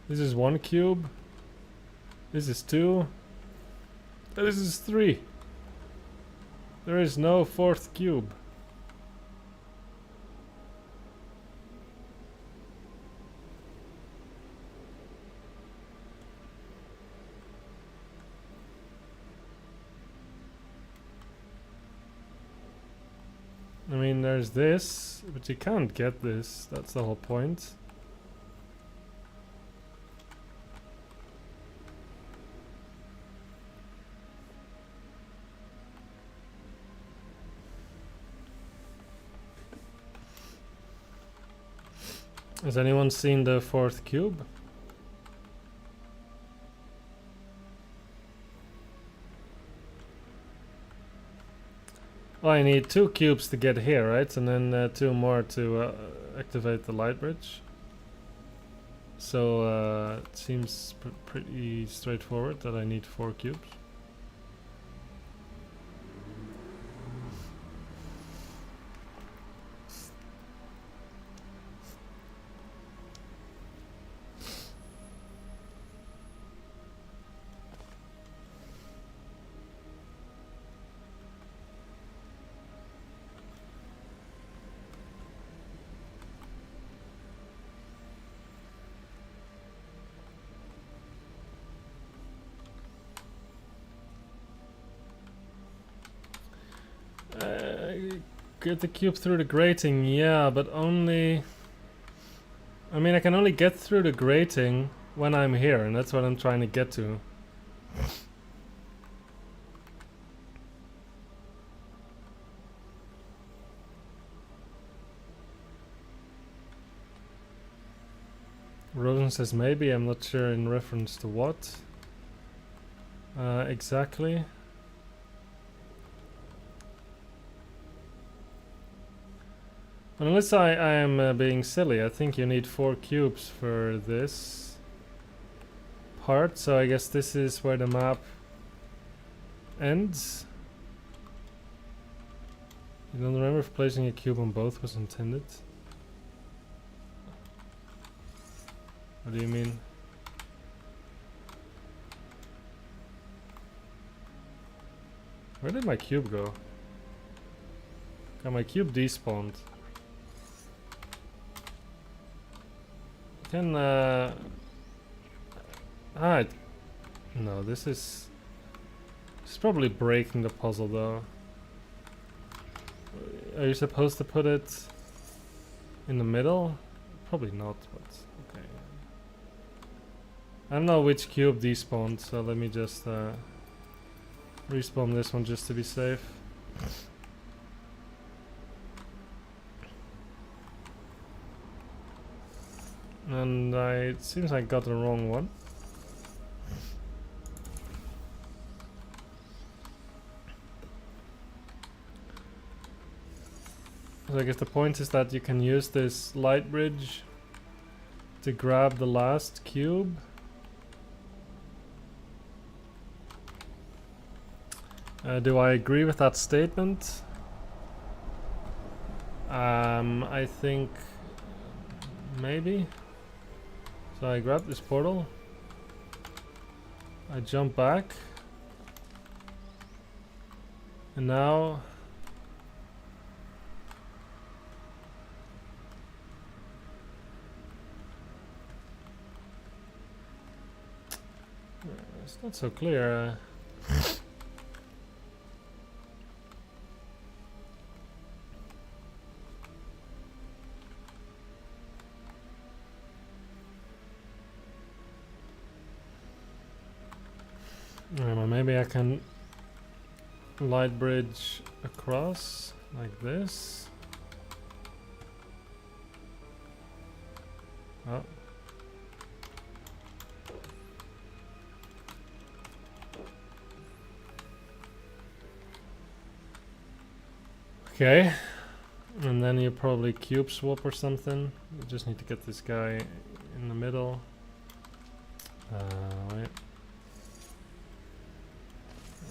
This is 1 cube. This is 2. And this is 3. There is no 4th cube. I mean, there's this, but you can't get this. That's the whole point. Has anyone seen the 4th cube? Well, I need 2 cubes to get here, right? And then 2 more to activate the light bridge. So it seems pretty straightforward that I need 4 cubes. Get the cube through the grating, yeah, but only... I mean, I can only get through the grating when I'm here, and that's what I'm trying to get to. Rosen says maybe, I'm not sure in reference to what. Exactly. Unless I am being silly, I think you need 4 cubes for this part, so I guess this is where the map ends. You don't remember if placing a cube on both was intended? What do you mean? Where did my cube go? Got my cube despawned. Can no, this is probably breaking the puzzle though. Are you supposed to put it in the middle? Probably not, but okay. I don't know which cube despawned, so let me just respawn this one just to be safe. And it seems I got the wrong one. So I guess the point is that you can use this light bridge to grab the last cube. Do I agree with that statement? I think maybe. So I grab this portal. I jump back. And now it's not so clear. Maybe I can light bridge across like this. Oh. Okay, and then you probably cube swap or something. You just need to get this guy in the middle. Wait.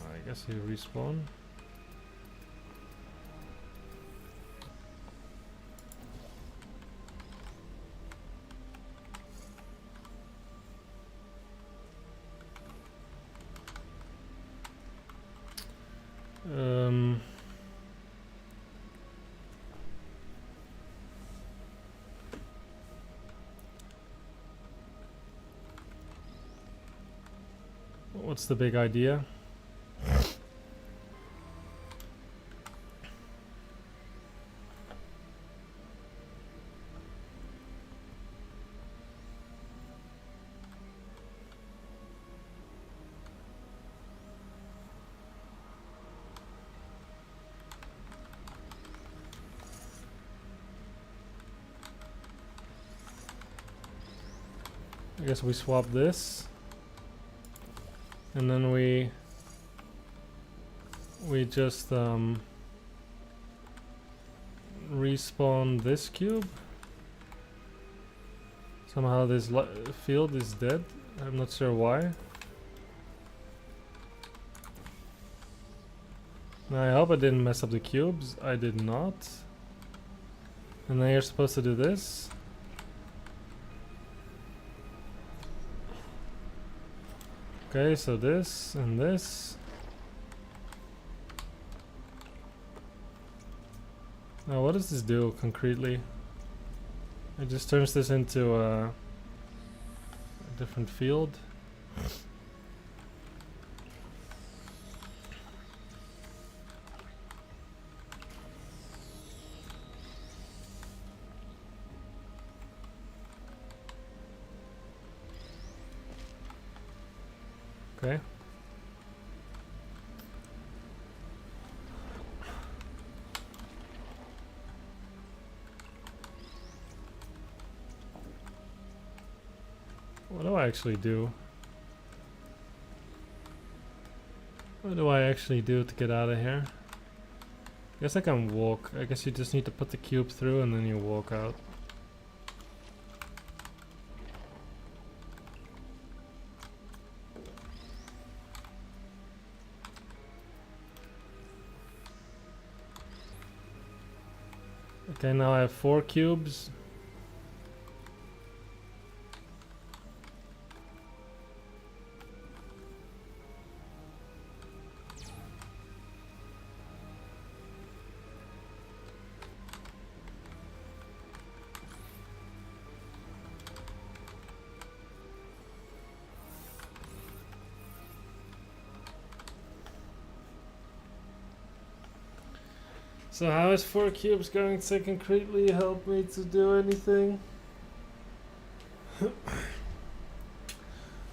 I guess you respawn. What's the big idea? I guess we swap this, and then we just respawn this cube. Somehow this field is dead. I'm not sure why. Now I hope I didn't mess up the cubes. I did not. And then you're supposed to do this. Okay, so this and this. Now what does this do concretely? It just turns this into a different field. Okay. What do I actually do? What do I actually do to get out of here? I guess I can walk. I guess you just need to put the cube through and then you walk out. Okay, now I have 4 cubes. So how is 4 cubes going to concretely help me to do anything?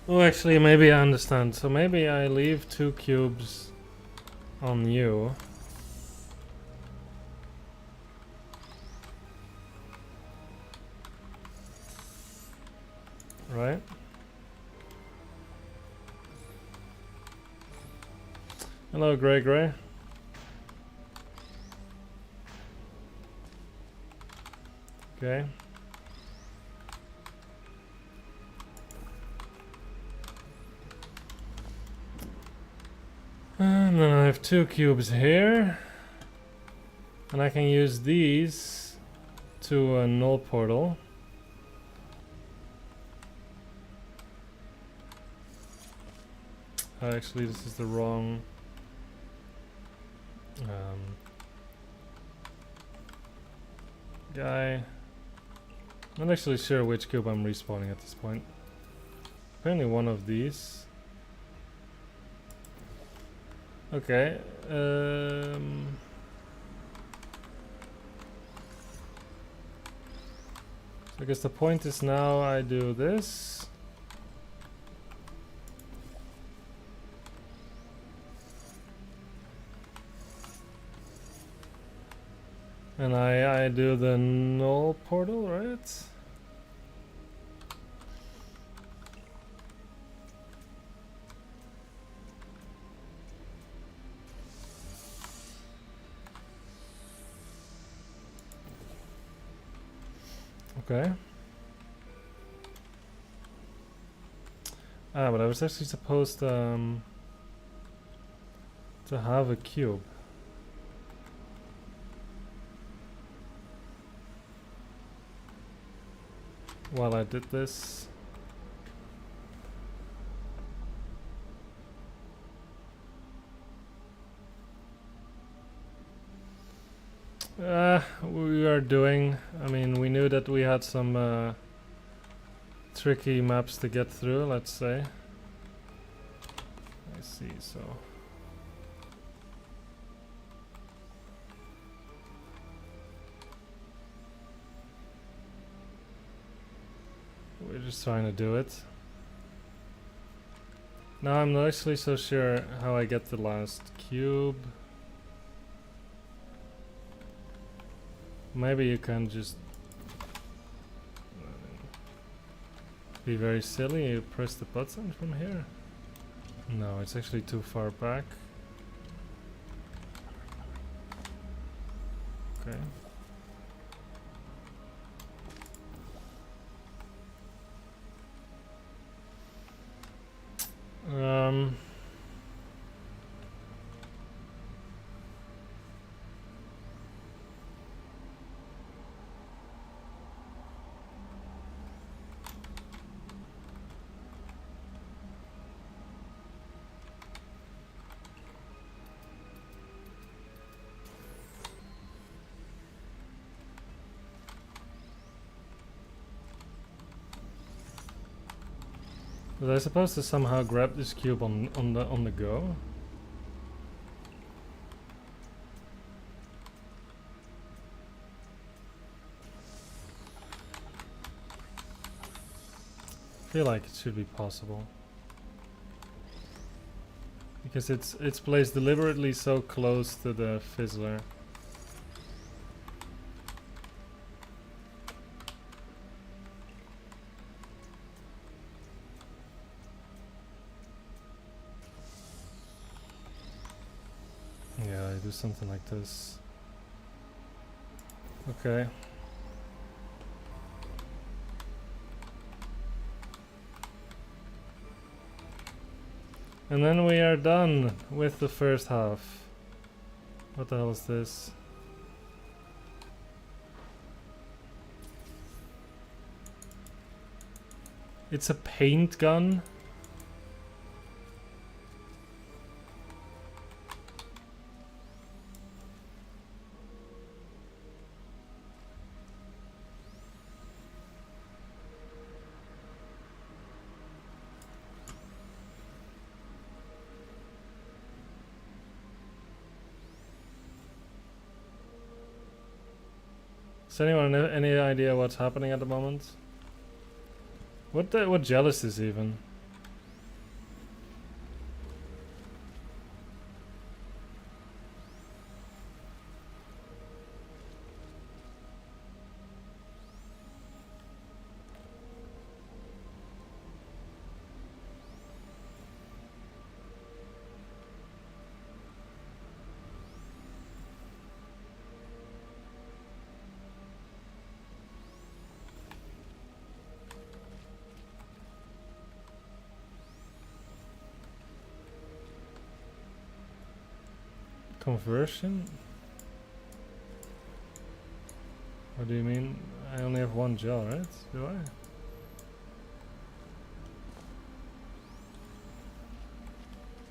Oh, actually, maybe I understand. So maybe I leave 2 cubes on you. Right? Hello, Grey Grey. Okay. And then I have 2 cubes here. And I can use these to a null portal. Actually, this is the wrong... guy. Not actually sure which cube I'm respawning at this point. Apparently one of these. Okay. So I guess the point is now I do this. And I do the null portal, right? Okay. Ah, but I was actually supposed to have a cube. While I did this. We are doing. I mean, we knew that we had some tricky maps to get through, let's say. I see, so. We're just trying to do it. Now I'm not actually so sure how I get the last cube. Maybe you can just be very silly, you press the button from here. No, it's actually too far back. Okay. Was I supposed to somehow grab this cube on the go? I feel like it should be possible. Because it's placed deliberately so close to the Fizzler. Yeah, I do something like this. Okay. And then we are done with the first half. What the hell is this? It's a paint gun. Does anyone have any idea what's happening at the moment? What gel is this even? Conversion? What do you mean? I only have one gel, right? Do I?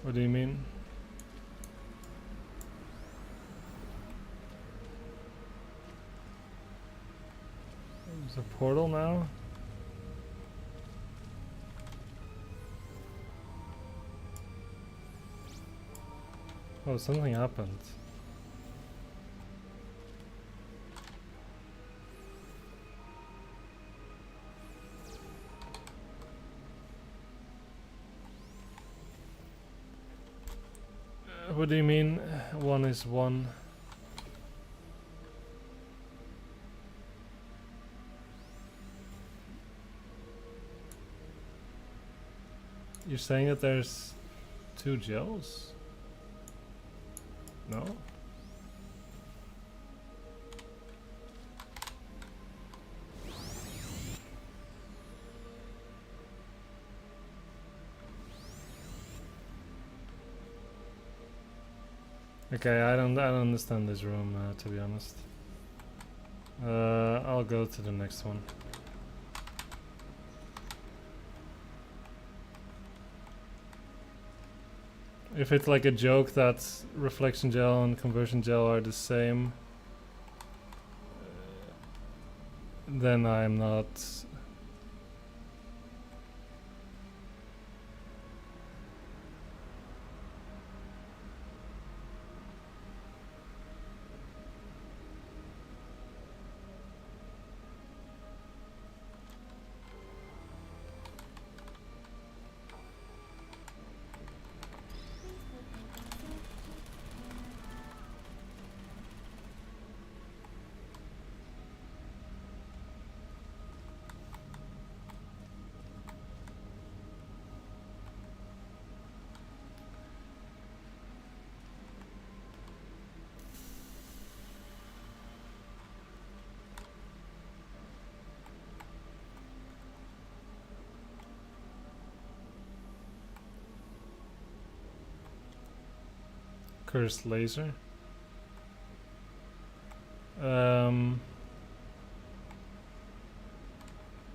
What do you mean? There's a portal now? Oh, something happened. What do you mean? One is one. You're saying that there's two gels? No? Okay, I don't understand this room, to be honest. I'll go to the next one. If it's like a joke that reflection gel and conversion gel are the same, then I'm not. Cursed laser.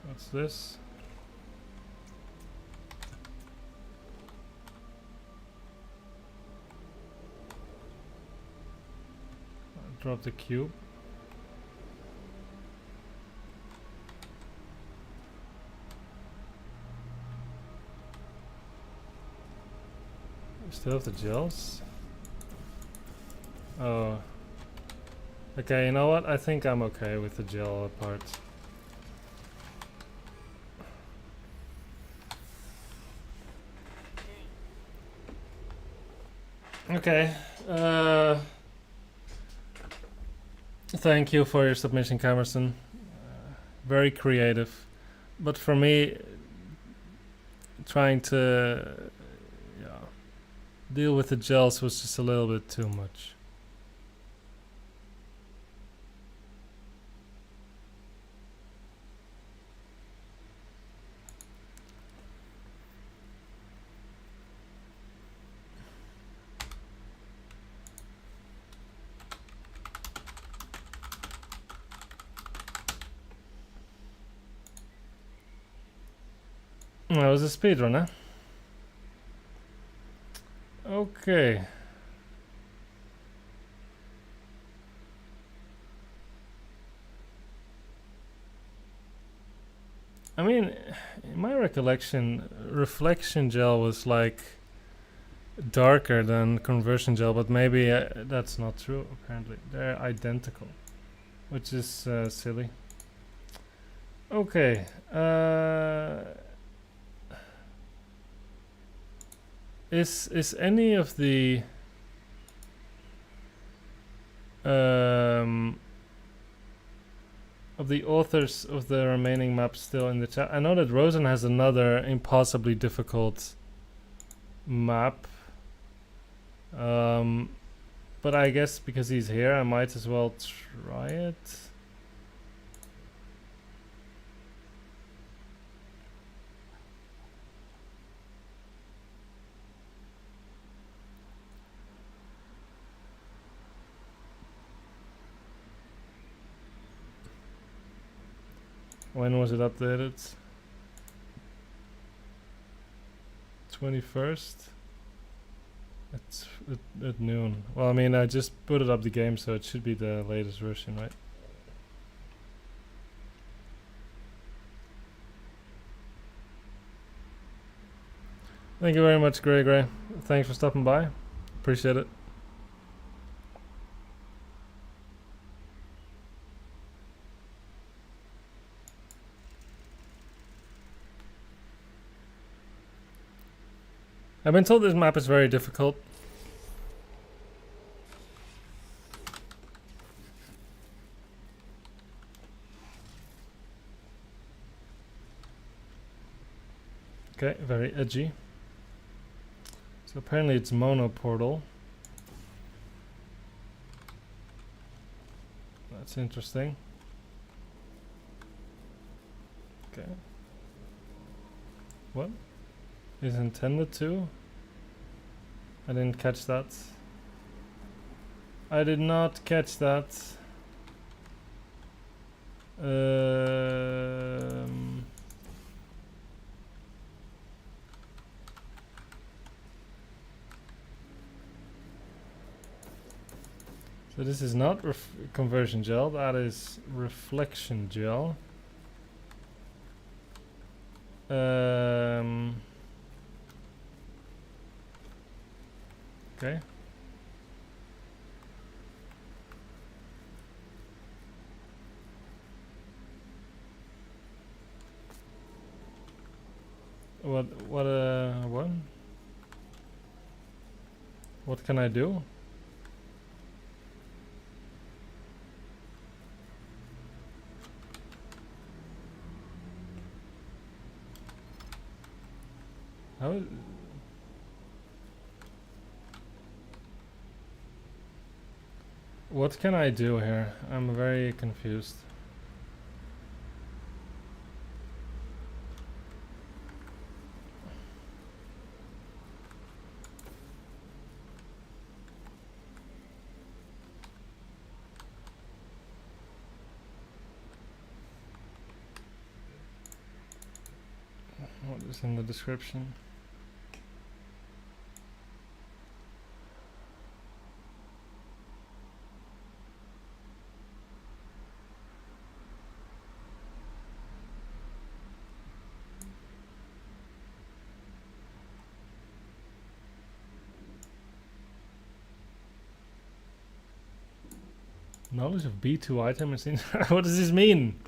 What's this? Drop the cube. We still have the gels. Oh. Okay, you know what? I think I'm okay with the gel part. Okay. Thank you for your submission, Camerson. Very creative. But for me, trying to deal with the gels was just a little bit too much. That was a speedrun, huh? Okay. I mean, in my recollection, reflection gel was like darker than conversion gel, but maybe that's not true, apparently. They're identical. which is silly. Okay. Is any of the authors of the remaining maps still in the chat? I know that Rosen has another impossibly difficult map. But I guess because he's here, I might as well try it. When was it updated? 21st? It's at noon. Well, I mean, I just put it up the game, so it should be the latest version, right? Thank you very much, Gray. Thanks for stopping by. Appreciate it. I've been told this map is very difficult. Okay, very edgy. So apparently it's mono portal. That's interesting. Okay. What? Is intended to? I didn't catch that. I did not catch that. So this is not conversion gel, that is reflection gel. Okay. What? What can I do? How? What can I do here? I'm very confused. What is in the description? Knowledge of B2 item is in. What does this mean?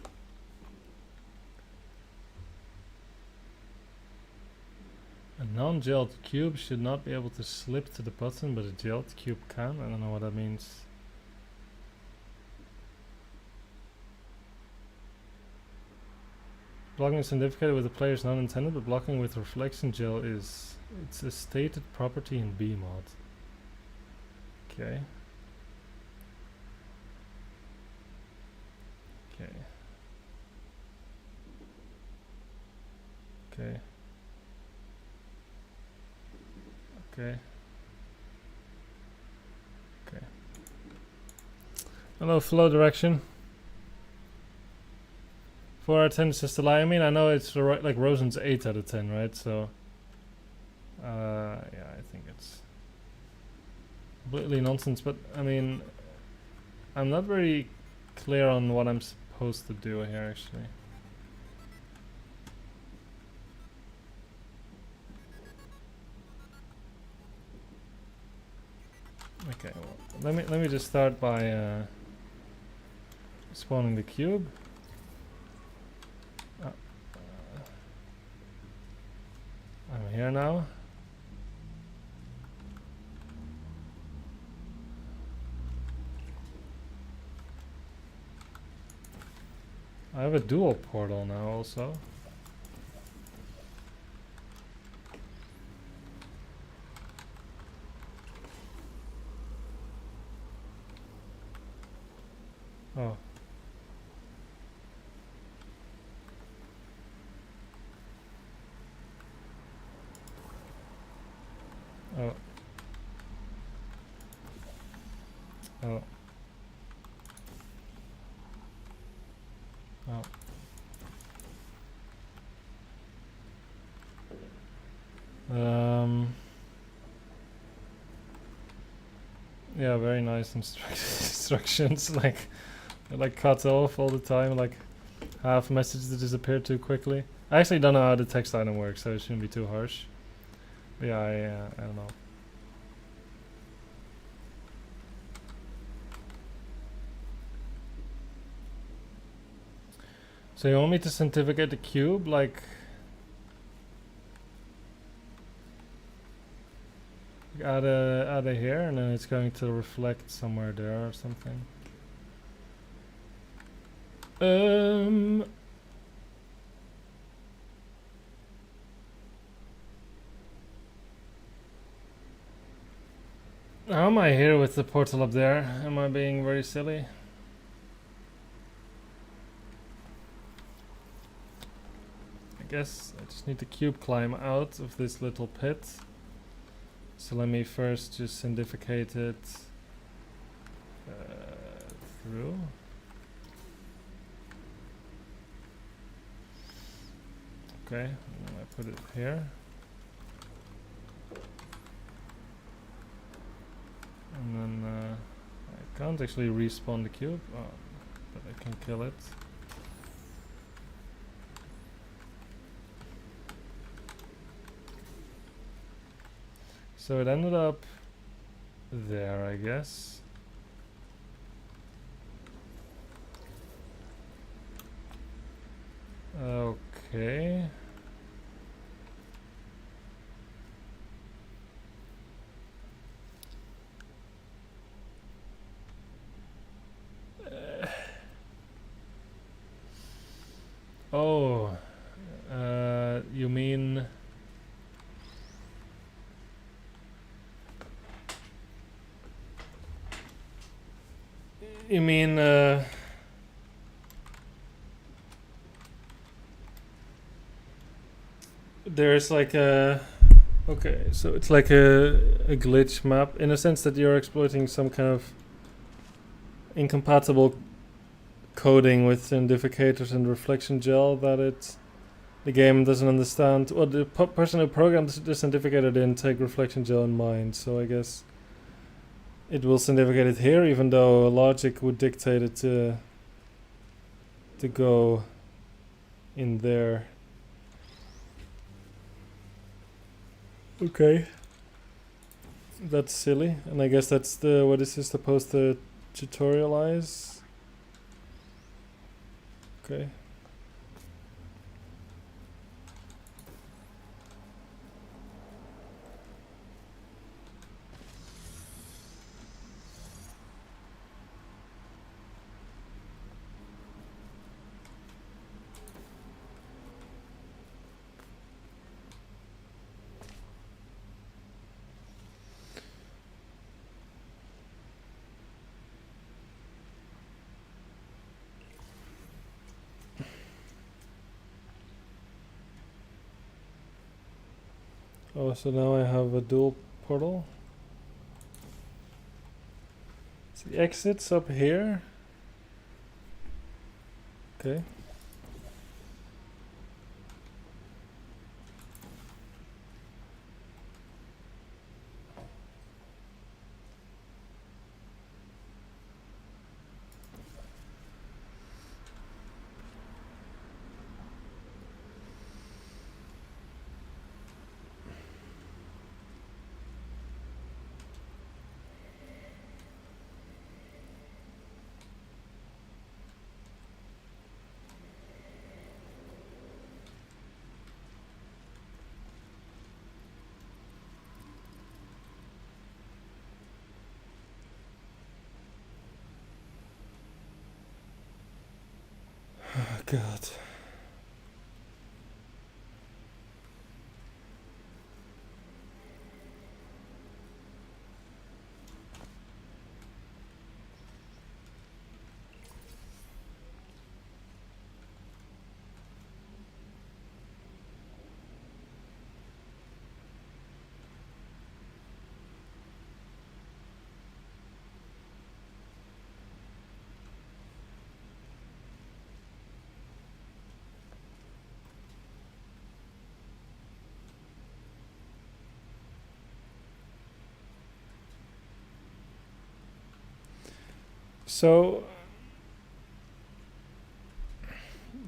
A non-gelled cube should not be able to slip to the button, but a gelled cube can. I don't know what that means. Blocking is identified with the player's not intended, but blocking with reflection gel is. It's a stated property in B mod. Okay. Okay. Okay. Okay. Okay. Hello, flow direction. 4 out of 10 is just a lie. I mean, I know it's like Rosen's 8 out of 10, right? So, yeah, I think it's completely nonsense. But I mean, I'm not very clear on what I'm supposed to do here, actually. Okay, well, let me just start by spawning the cube. I'm here now. I have a dual portal now also. Oh. Oh. Oh. Oh. Yeah, very nice instructions. Like, it like cuts off all the time. Like, half messages that disappear too quickly. I actually don't know how the text item works, so it shouldn't be too harsh. But yeah, I don't know. So you want me to scientificate the cube, like add a here, and then it's going to reflect somewhere there or something. How am I here with the portal up there? Am I being very silly? I guess I just need to cube climb out of this little pit. So let me first just scientificate it through. Okay, and then I put it here. And then I can't actually respawn the cube, but I can kill it. So it ended up there, I guess. Okay. Oh, you mean there's like a okay, so it's like a glitch map in a sense that you're exploiting some kind of incompatible coding with identifiers and reflection gel that the game doesn't understand. Well, the person who programmed this identifier didn't take reflection gel in mind, so I guess it will identify it here, even though logic would dictate it to go in there. Okay, that's silly, and I guess that's what this is supposed to tutorialize. Okay. Oh, so now I have a dual portal. So the exit's up here. Okay. God. So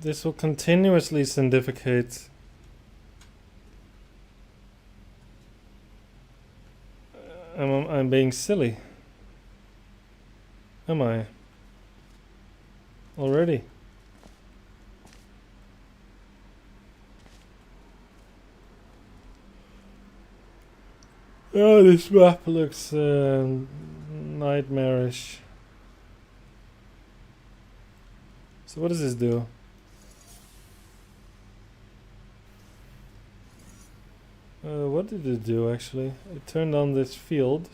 this will continuously syndificate. I'm being silly. Am I? Already? Oh, this map looks nightmarish. So what does this do? What did it do actually? It turned on this field.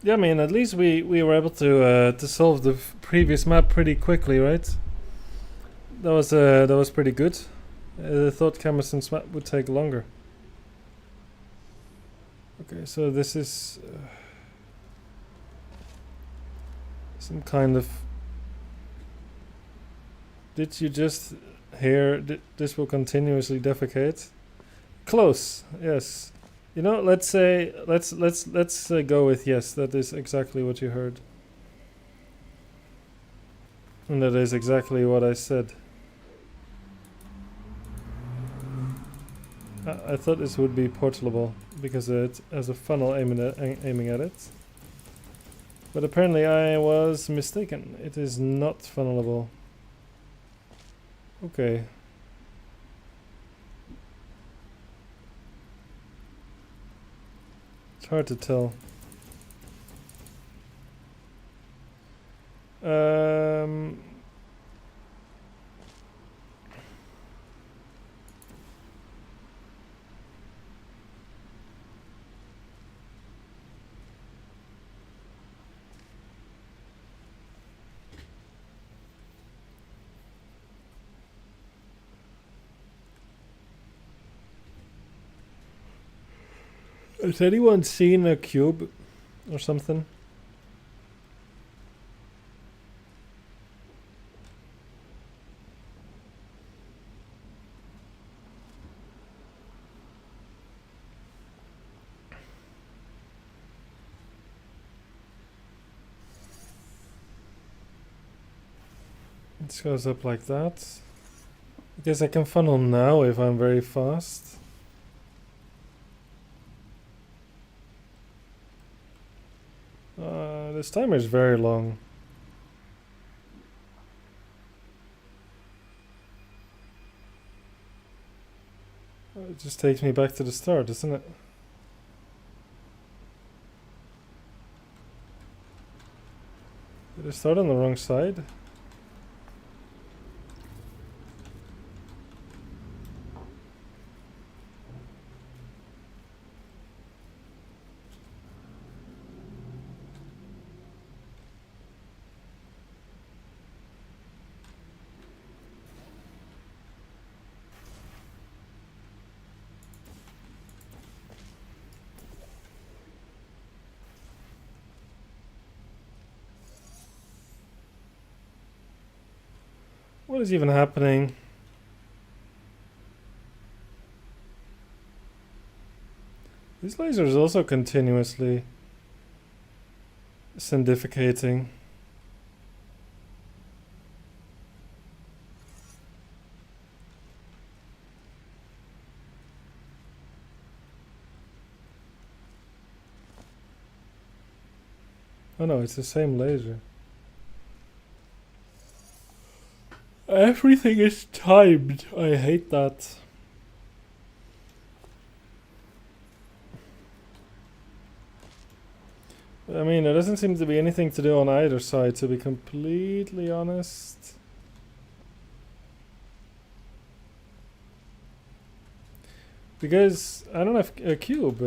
Yeah, I mean, at least we were able to solve the previous map pretty quickly, right? That was pretty good. I thought Camerson's map would take longer. Okay, so this is some kind of. Did you just hear? This will continuously defecate. Close, yes. You know, let's say let's go with yes. That is exactly what you heard, and that is exactly what I said. I thought this would be portable because it has a funnel aiming at it. But apparently I was mistaken. It is not funnelable. Okay. It's hard to tell. Has anyone seen a cube or something? It goes up like that. I guess I can funnel now if I'm very fast. This timer is very long. It just takes me back to the start, doesn't it? Did I start on the wrong side? What is even happening? This laser is also continuously syndificating. Oh no, it's the same laser. Everything is timed. I hate that. I mean, there doesn't seem to be anything to do on either side, to be completely honest. Because I don't have a cube.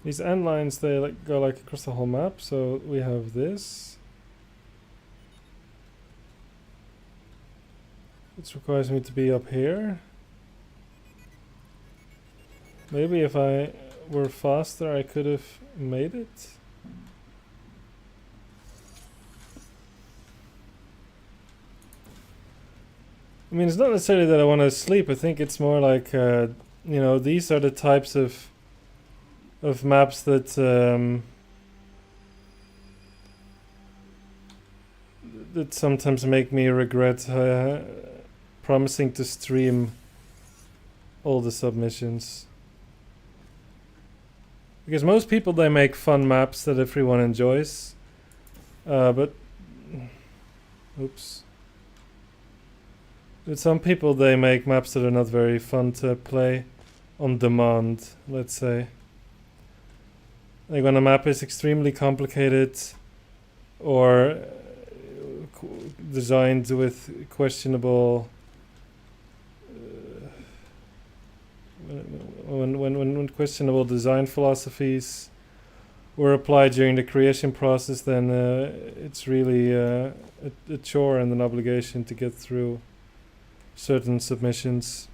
These end lines, they like go like across the whole map. So we have this. It requires me to be up here. Maybe if I were faster, I could have made it. I mean, it's not necessarily that I want to sleep. I think it's more like, you know, these are the types of maps that that sometimes make me regret promising to stream all the submissions. Because most people, they make fun maps that everyone enjoys. But oops. But some people, they make maps that are not very fun to play on demand, let's say. Like when a map is extremely complicated or designed with questionable when questionable design philosophies were applied during the creation process, then it's really a chore and an obligation to get through certain submissions.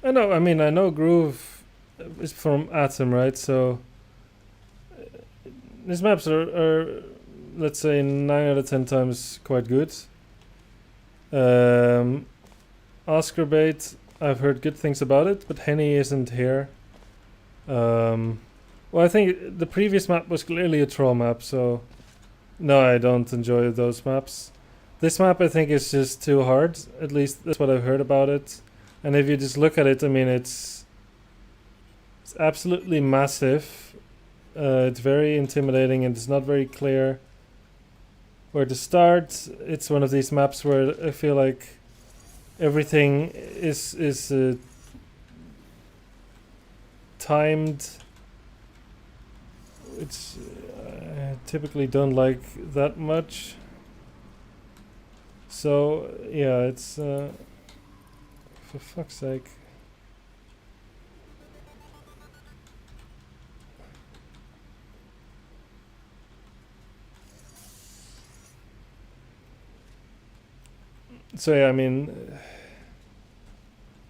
I know Groove is from Atom, right? So these maps are let's say 9 out of 10 times quite good. Oscar Bait, I've heard good things about it, but Henny isn't here. Well, I think the previous map was clearly a troll map, so no, I don't enjoy those maps. This map, I think, is just too hard. At least that's what I've heard about it. And if you just look at it, I mean, it's absolutely massive. It's very intimidating, and it's not very clear where to start. It's one of these maps where I feel like everything is timed, which I typically don't like that much. So yeah, it's for fuck's sake. So yeah, I mean,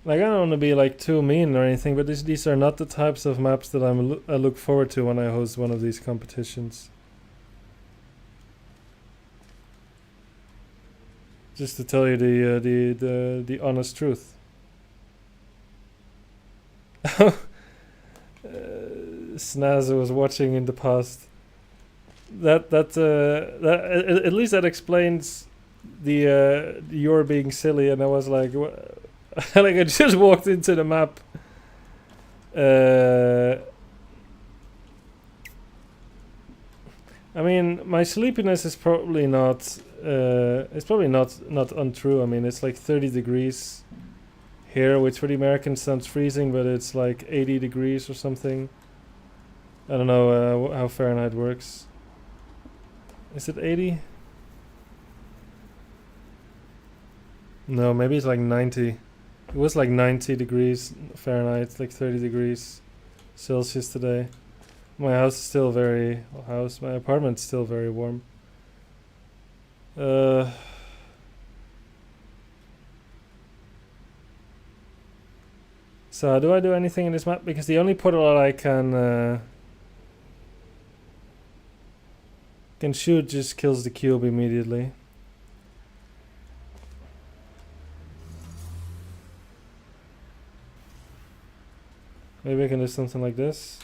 like, I don't want to be like too mean or anything, but these are not the types of maps that I look forward to when I host one of these competitions. Just to tell you the honest truth. Snazza was watching in the past. That at least that explains the you're being silly, and I was like, what? Like, I just walked into the map. I mean, my sleepiness is probably not. It's probably not untrue. I mean, it's like 30 degrees here, which for the Americans sounds freezing, but it's like 80 degrees or something. I don't know how Fahrenheit works. Is it 80? No, maybe it's like 90. It was like 90 degrees Fahrenheit, like 30 degrees Celsius today. My house is still very... my apartment's still very warm. So do I do anything in this map? Because the only portal I can shoot just kills the cube immediately. Maybe I can do something like this.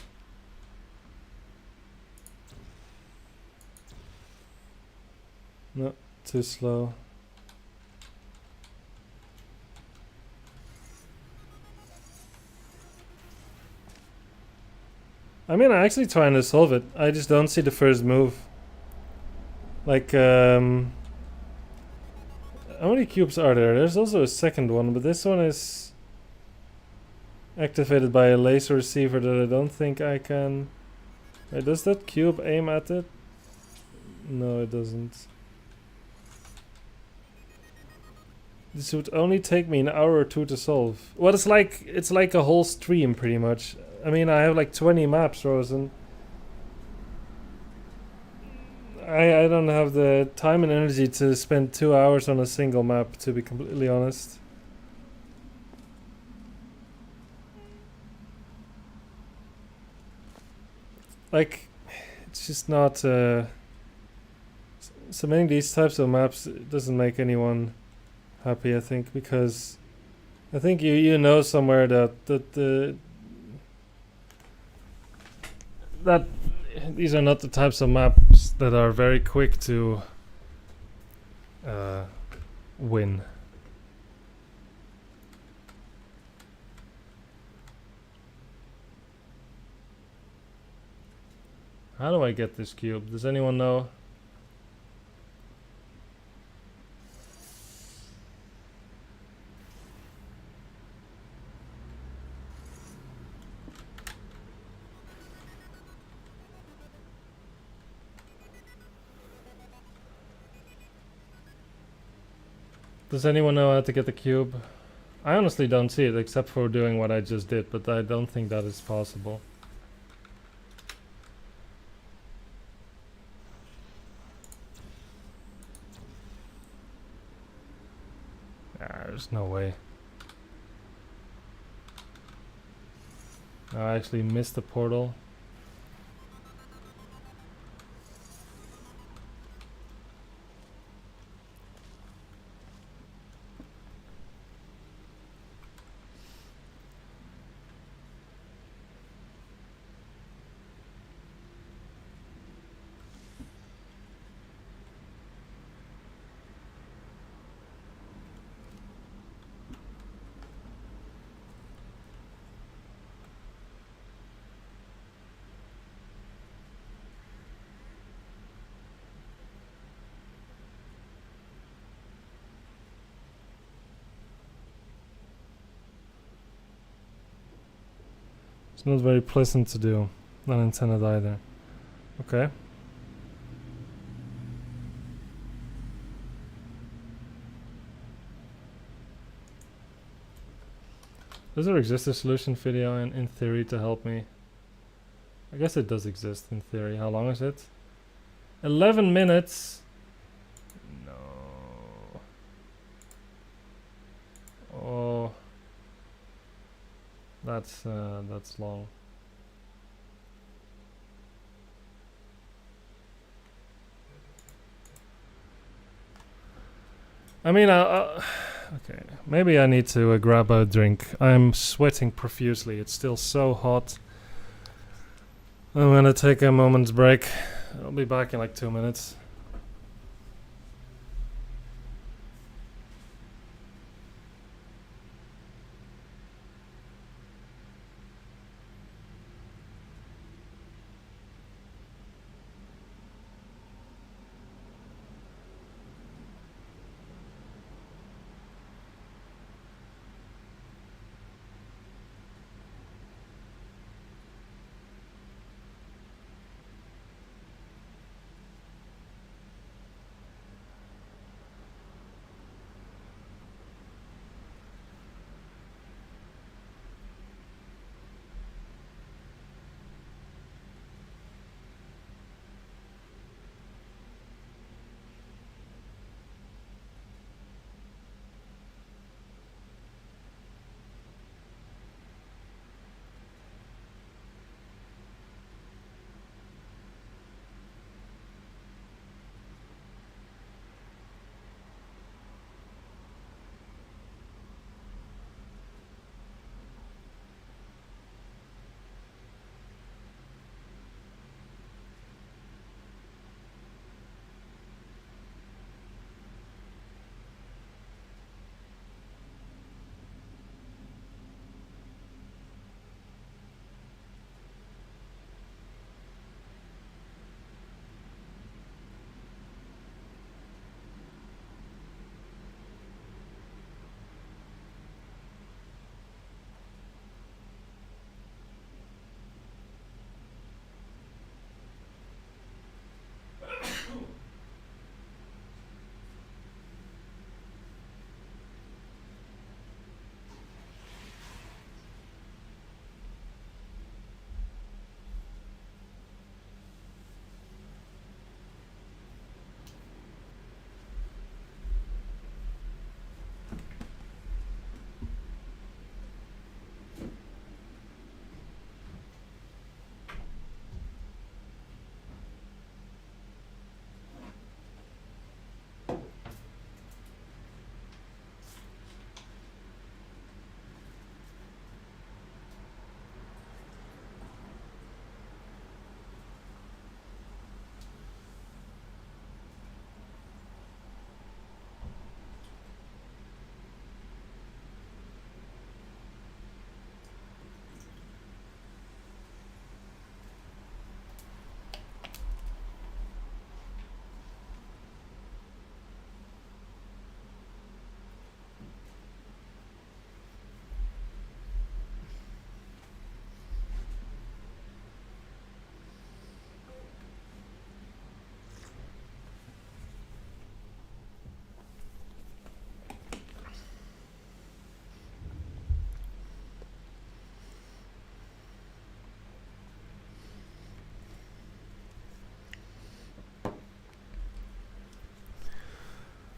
No, too slow. I mean, I'm actually trying to solve it. I just don't see the first move. Like, how many cubes are there? There's also a second one, but this one is... activated by a laser receiver that I don't think I can. Wait, does that cube aim at it? No, it doesn't. This would only take me an hour or two to solve. Well, it's like a whole stream pretty much. I mean, I have like 20 maps, Rosen. I don't have the time and energy to spend 2 hours on a single map, to be completely honest. Like, it's just not. Submitting these types of maps doesn't make anyone happy, I think, because I think you know somewhere that these are not the types of maps that are very quick to win. How do I get this cube? Does anyone know? Does anyone know how to get the cube? I honestly don't see it except for doing what I just did, but I don't think that is possible. There's no way. I actually missed the portal. It's not very pleasant to do. Not intended either. Okay. Does there exist a solution video in theory to help me? I guess it does exist in theory. How long is it? 11 minutes? No. Oh. That's long. I mean, okay. Maybe I need to grab a drink. I'm sweating profusely. It's still so hot. I'm gonna take a moment's break. I'll be back in like 2 minutes.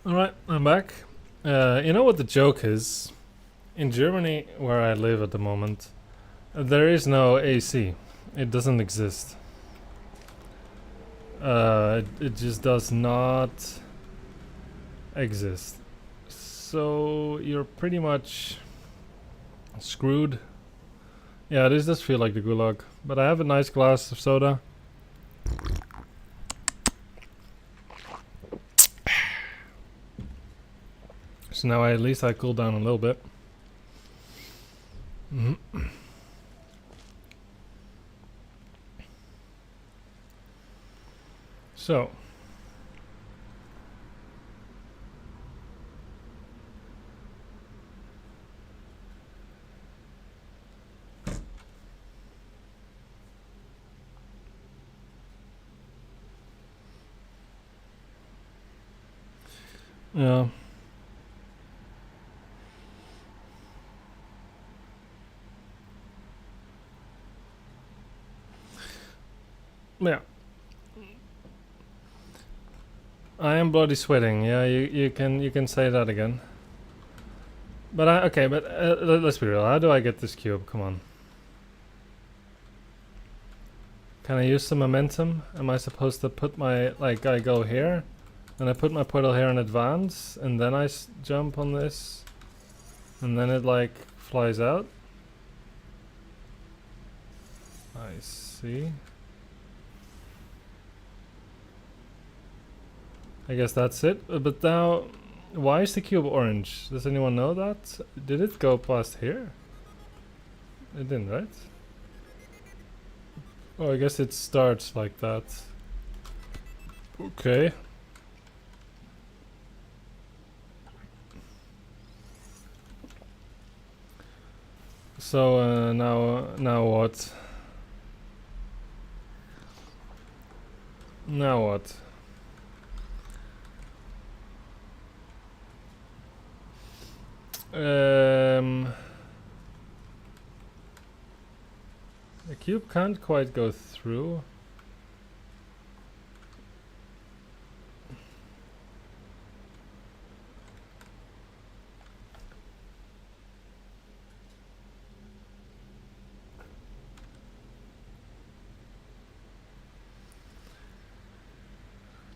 Alright, I'm back. You know what the joke is? In Germany, where I live at the moment, there is no AC. It doesn't exist. It just does not exist. So you're pretty much screwed. Yeah, this does feel like the gulag. But I have a nice glass of soda. So now at least I cool down a little bit. So. Yeah. Yeah. I am bloody sweating. Yeah, you can say that again. But let's be real. How do I get this cube? Come on. Can I use some momentum? Am I supposed to put my I go here, and I put my portal here in advance, and then I jump on this, and then it like flies out? I see. I guess that's it. But now, why is the cube orange? Does anyone know that? Did it go past here? It didn't, right? Oh, I guess it starts like that. Okay. So now what? Now what? The cube can't quite go through.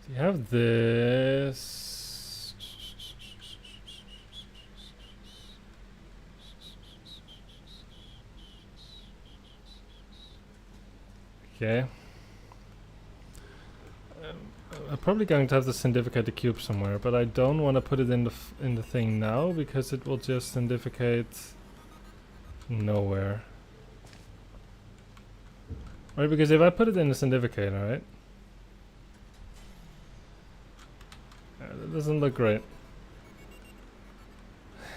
Do you have this? Okay. I'm probably going to have to syndificate the cube somewhere, but I don't want to put it in the thing now because it will just syndificate nowhere. Right, because if I put it in the syndificator, right? That doesn't look great.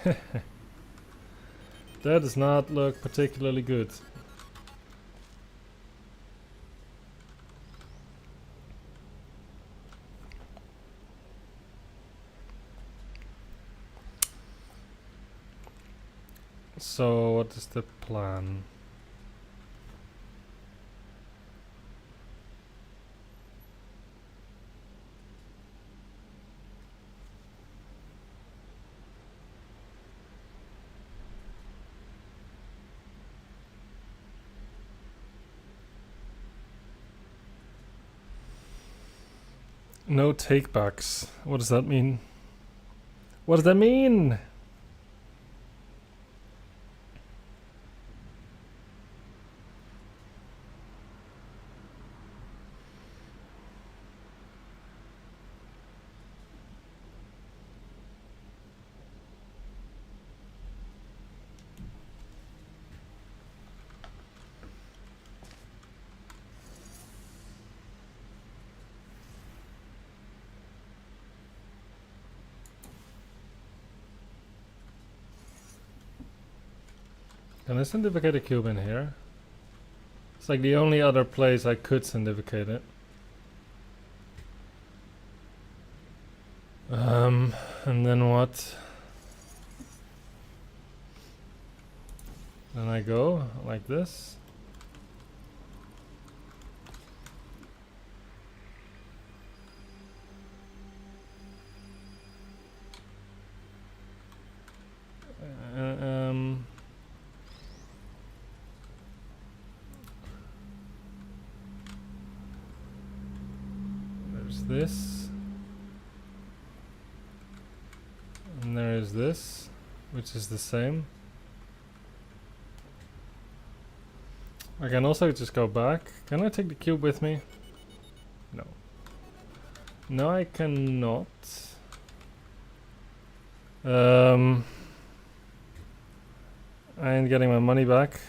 That does not look particularly good. So what is the plan? No takebacks. What does that mean? What does that mean? Can I syndificate a cube in here? It's like the only other place I could syndificate it. And then what? Then I go like this. this. And there is this, which is the same. I can also just go back. Can I take the cube with me? No. No, I cannot. I ain't getting my money back.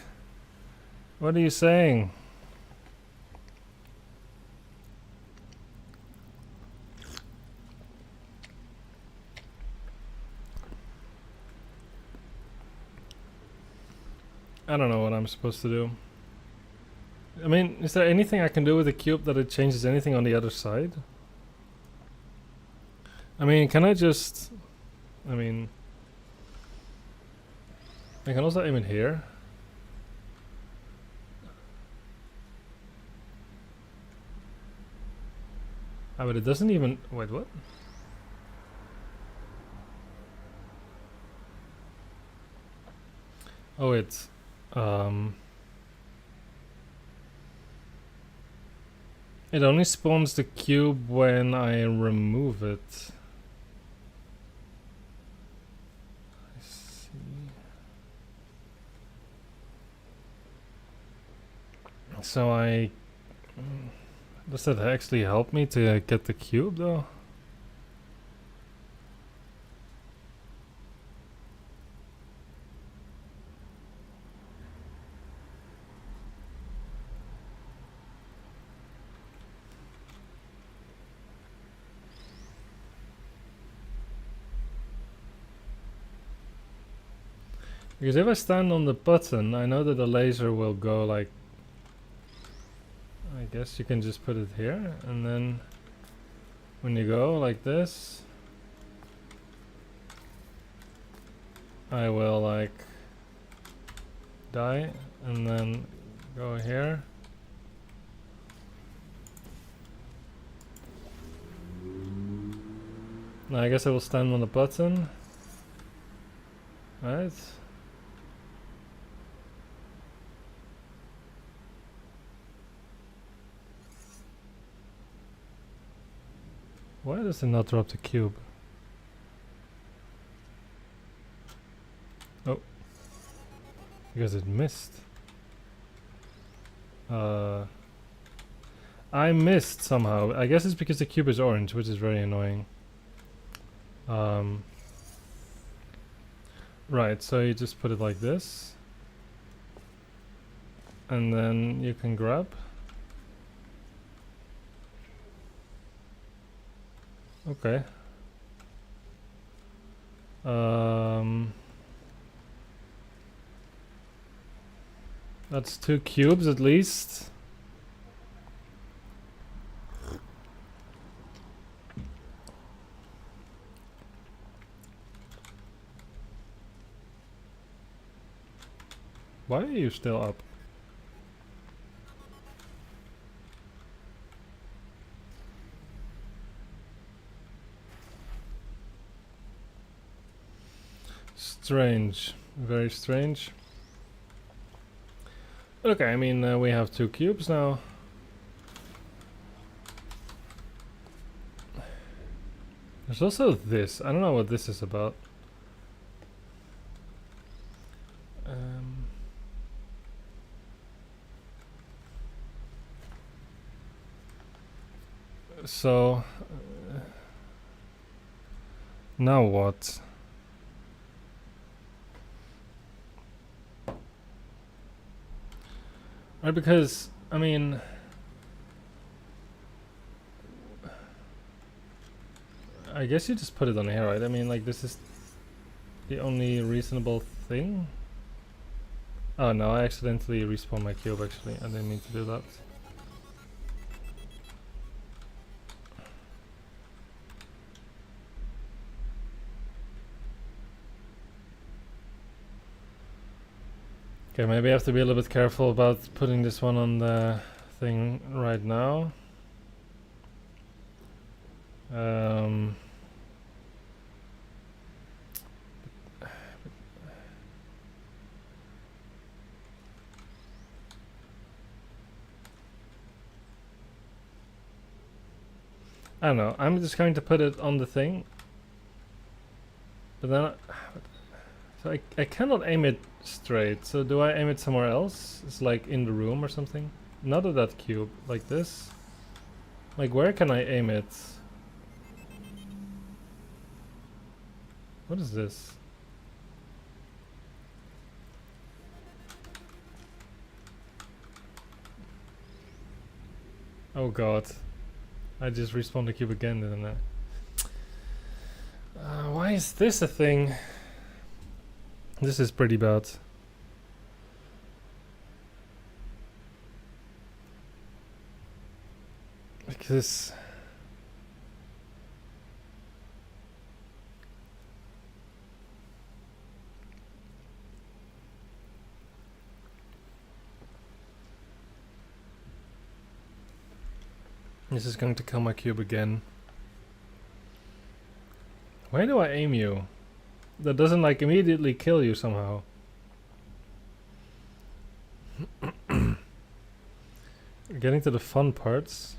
What are you saying? I don't know what I'm supposed to do. I mean, is there anything I can do with the cube that it changes anything on the other side? I mean, can I just... I mean... I can also aim it here. Ah, but it doesn't even... Wait, what? Oh, it's... It only spawns the cube when I remove it. I see. So I... Does that actually help me to get the cube though? Because if I stand on the button, I know that the laser will go like... I guess you can just put it here, and then when you go like this, I will like die, and then go here. Now I guess I will stand on the button. Right. Why does it not drop the cube? Oh. Because it missed. I missed somehow. I guess it's because the cube is orange, which is very annoying. Right, so you just put it like this. And then you can grab. Okay. That's 2 cubes at least. Why are you still up? Strange. Very strange. Okay, I mean, we have 2 cubes now. There's also this. I don't know what this is about. So... now what? Right, because, I mean... I guess you just put it on here, right? I mean, like, this is the only reasonable thing? Oh no, I accidentally respawned my cube, actually. I didn't mean to do that. Okay, maybe I have to be a little bit careful about putting this one on the thing right now. I don't know. I'm just going to put it on the thing. But then... So I cannot aim it straight. So do I aim it somewhere else? It's like in the room or something? Not at that cube. Like this? Like where can I aim it? What is this? Oh god. I just respawned the cube again, didn't I? Why is this a thing? This is pretty bad. Because... This is going to kill my cube again. Where do I aim you? That doesn't like immediately kill you somehow. Getting to the fun parts.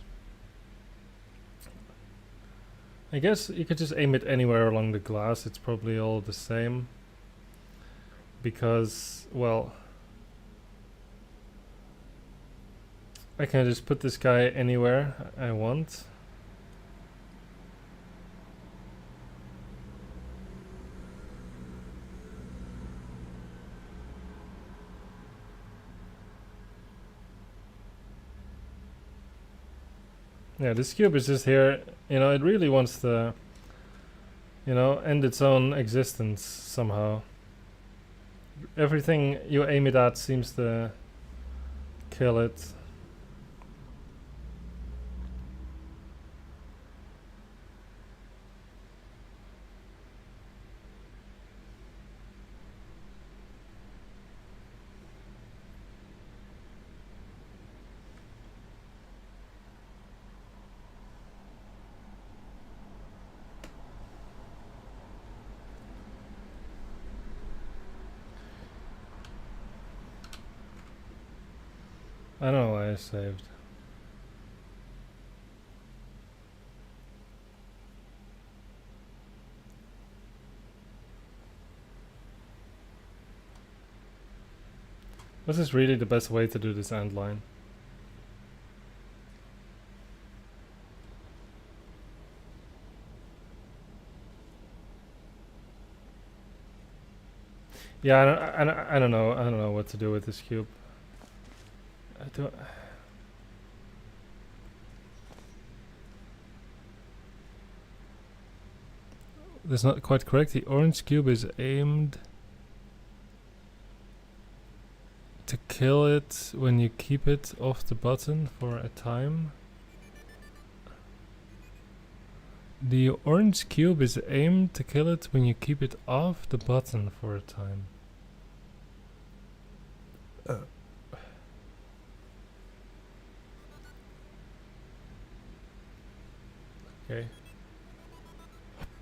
I guess you could just aim it anywhere along the glass. It's probably all the same. Because, well... I can just put this guy anywhere I want. Yeah, this cube is just here, you know, it really wants to, you know, end its own existence somehow. Everything you aim it at seems to kill it. I don't know why I saved. Was this really the best way to do this end line? Yeah, I don't know. I don't know what to do with this cube. That's not quite correct. The orange cube is aimed to kill it when you keep it off the button for a time. The orange cube is aimed to kill it when you keep it off the button for a time. Okay.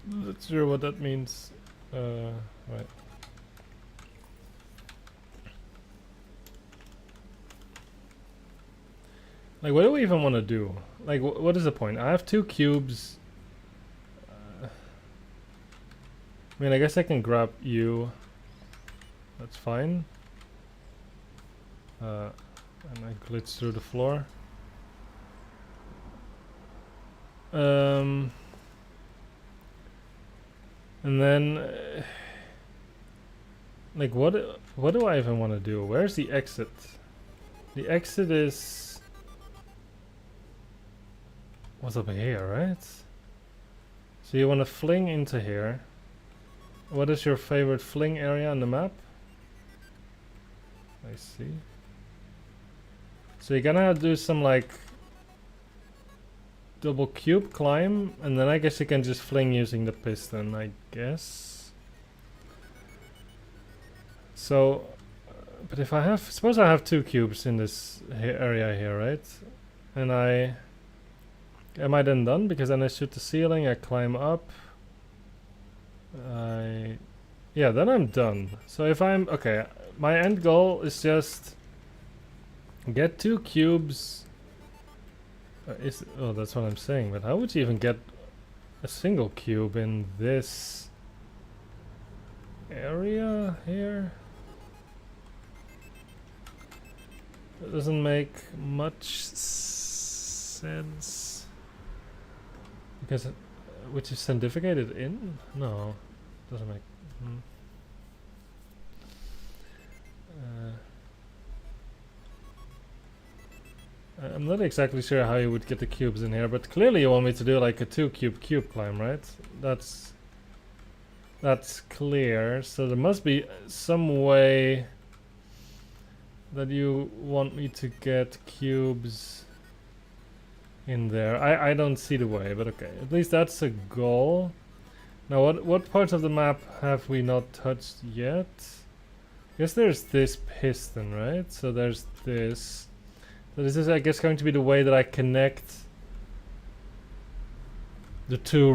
Not sure what that means. Right. Like, what do we even want to do? Like, what is the point? I have two cubes. I mean, I guess I can grab you. That's fine. And I glitch through the floor. And then, like, what do I even want to do? Where's the exit? The exit is what's up here, right? So you want to fling into here. What is your favorite fling area on the map? I see. So you're gonna do some like double cube climb, and then I guess you can just fling using the piston, I guess. So, but if I have, suppose I have two cubes in this area here, right? And am I then done? Because then I shoot the ceiling, I climb up. Yeah, then I'm done. So if I'm, okay, my end goal is just get two cubes Oh, that's what I'm saying. But how would you even get a single cube in this area here? That doesn't make much sense. Because which is centificated in? No, doesn't make. I'm not exactly sure how you would get the cubes in here, but clearly you want me to do like a 2 cube climb, right? That's clear. So there must be some way that you want me to get cubes in there. I don't see the way, but okay. At least that's a goal. Now what parts of the map have we not touched yet? I guess there's this piston, right? So there's this. So this is, I guess, going to be the way that I connect the 2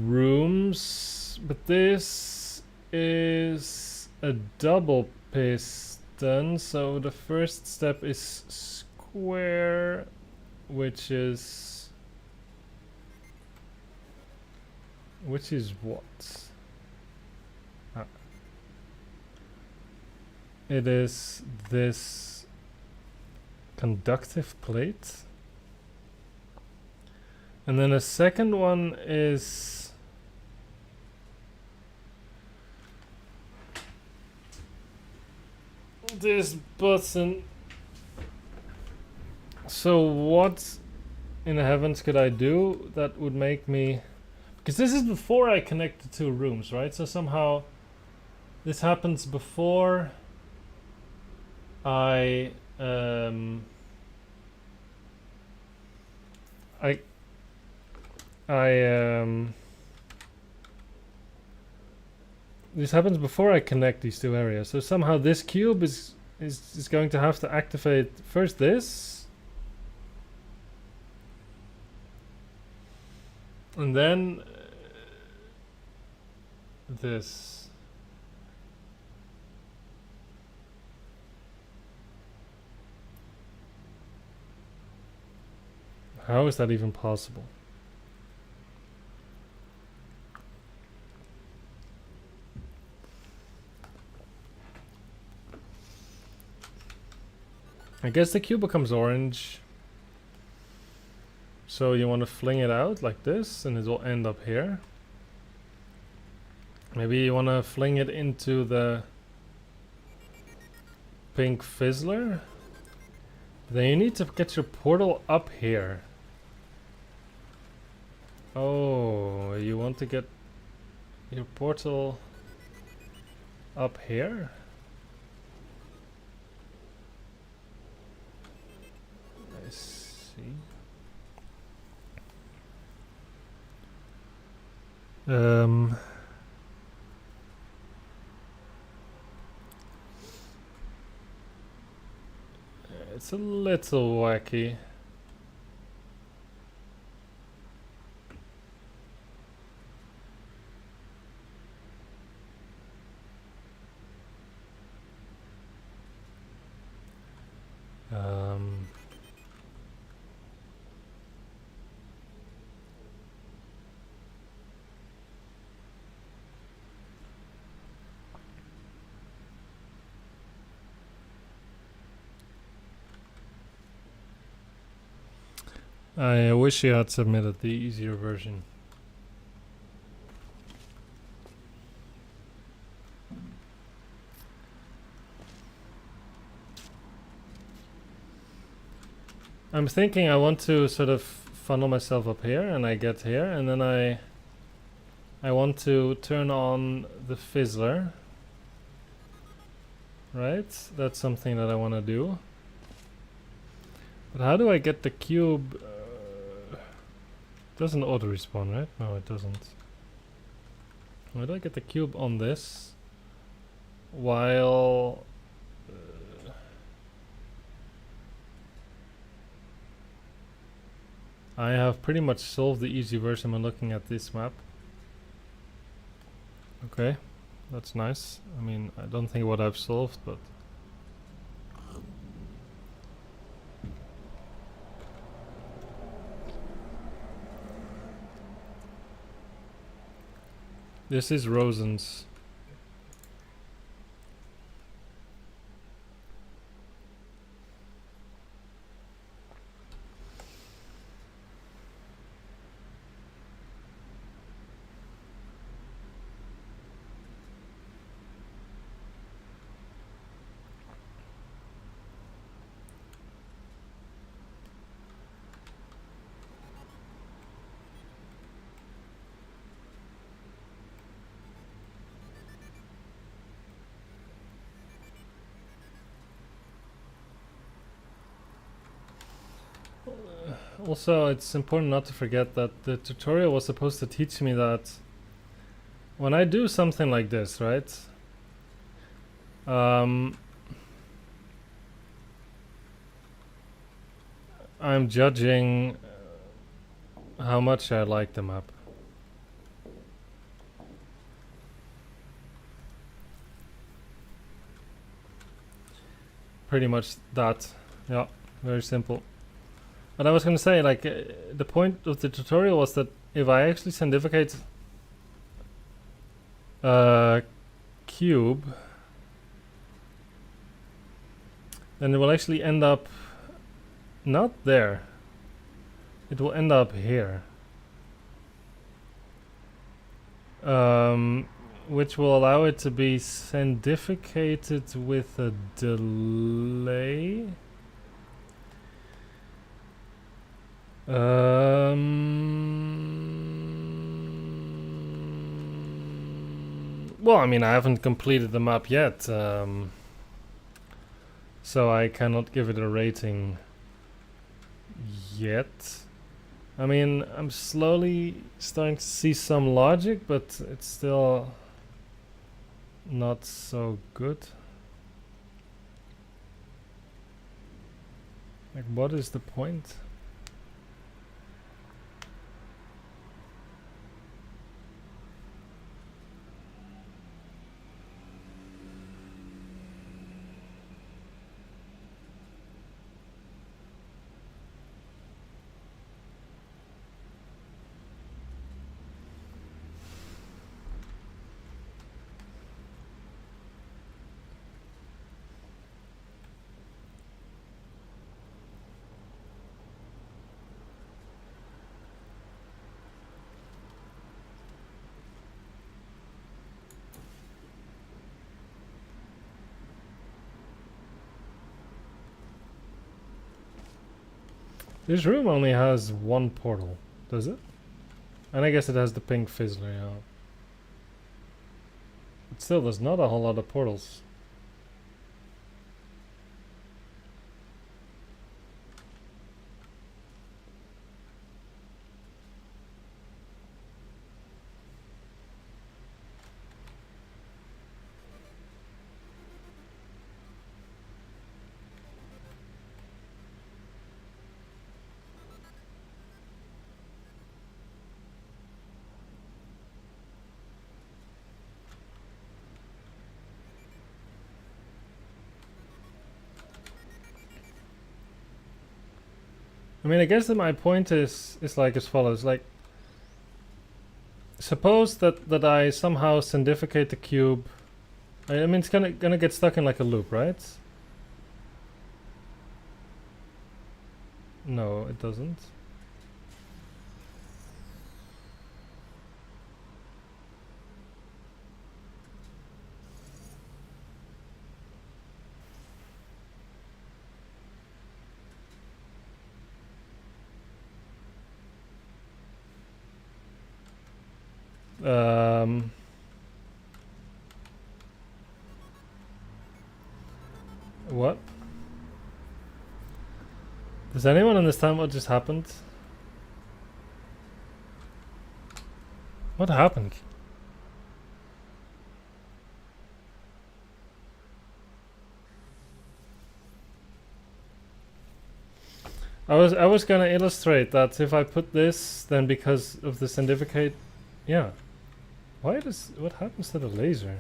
rooms. But this is a double piston. So the first step is square, which is what? It is this conductive plate, and then a second one is this button. So what in the heavens could I do that would make me, because this is before I connect the 2 rooms, right? So somehow this happens before I this happens before I connect these 2 areas. So somehow this cube is going to have to activate first this, and then this. How is that even possible? I guess the cube becomes orange. So you want to fling it out like this and it will end up here. Maybe you want to fling it into the pink Fizzler. Then you need to get your portal up here. Oh, you want to get your portal up here? I see. It's a little wacky. I wish you had submitted the easier version. I'm thinking I want to sort of funnel myself up here, and I get here, and then I want to turn on the Fizzler. Right? That's something that I want to do. But how do I get the cube? Doesn't auto respawn, right? No, it doesn't. How do I get the cube on this while I have pretty much solved the easy version when looking at this map? Okay, that's nice. I mean, I don't think what I've solved, but This is Rosen's. Also, it's important not to forget that the tutorial was supposed to teach me that when I do something like this, right? I'm judging how much I like the map. Pretty much that. Yeah, very simple. But I was gonna say, like, the point of the tutorial was that if I actually sandificate a cube, then it will actually end up not there. It will end up here. Which will allow it to be sandificated with a delay. Well, I mean, I haven't completed the map yet, so I cannot give it a rating yet. I mean, I'm slowly starting to see some logic, but it's still not so good. Like, what is the point? This room only has one portal, does it? And I guess it has the pink Fizzler, yeah. But still, there's not a whole lot of portals. I mean, I guess that my point is like as follows. Like, suppose that I somehow sandificate the cube. I mean, it's gonna get stuck in like a loop, right? No, it doesn't. What? Does anyone understand what just happened? What happened? I was gonna illustrate that if I put this, then because of the sandificate, yeah. What happens to the laser?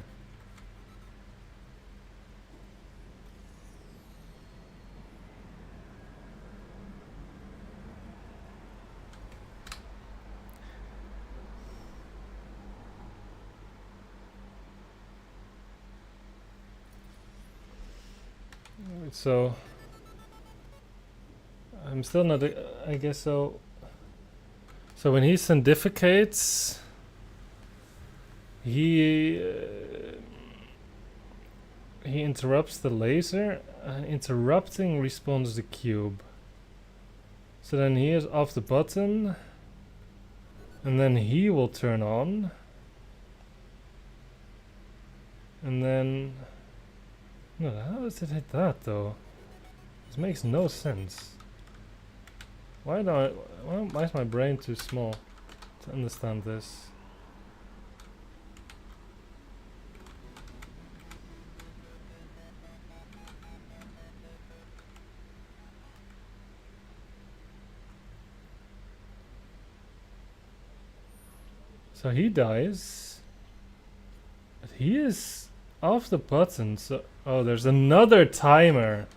So I'm still not. I guess so. So when he sandificates, he interrupts the laser. Interrupting respawns the cube. So then he is off the button, and then he will turn on, and then no, how does it hit that though? This makes no sense. Why is my brain too small to understand this? So he dies, but he is off the button. So oh, there's another timer.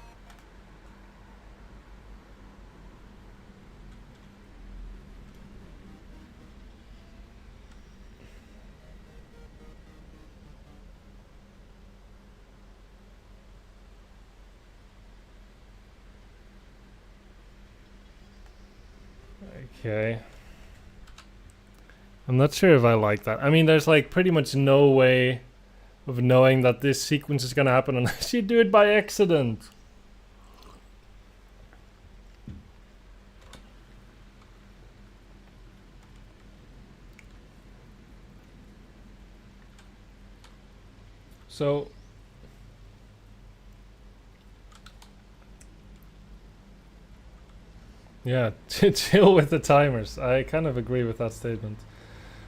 Okay. I'm not sure if I like that. I mean, there's like pretty much no way of knowing that this sequence is gonna happen unless you do it by accident. So yeah, chill with the timers. I kind of agree with that statement.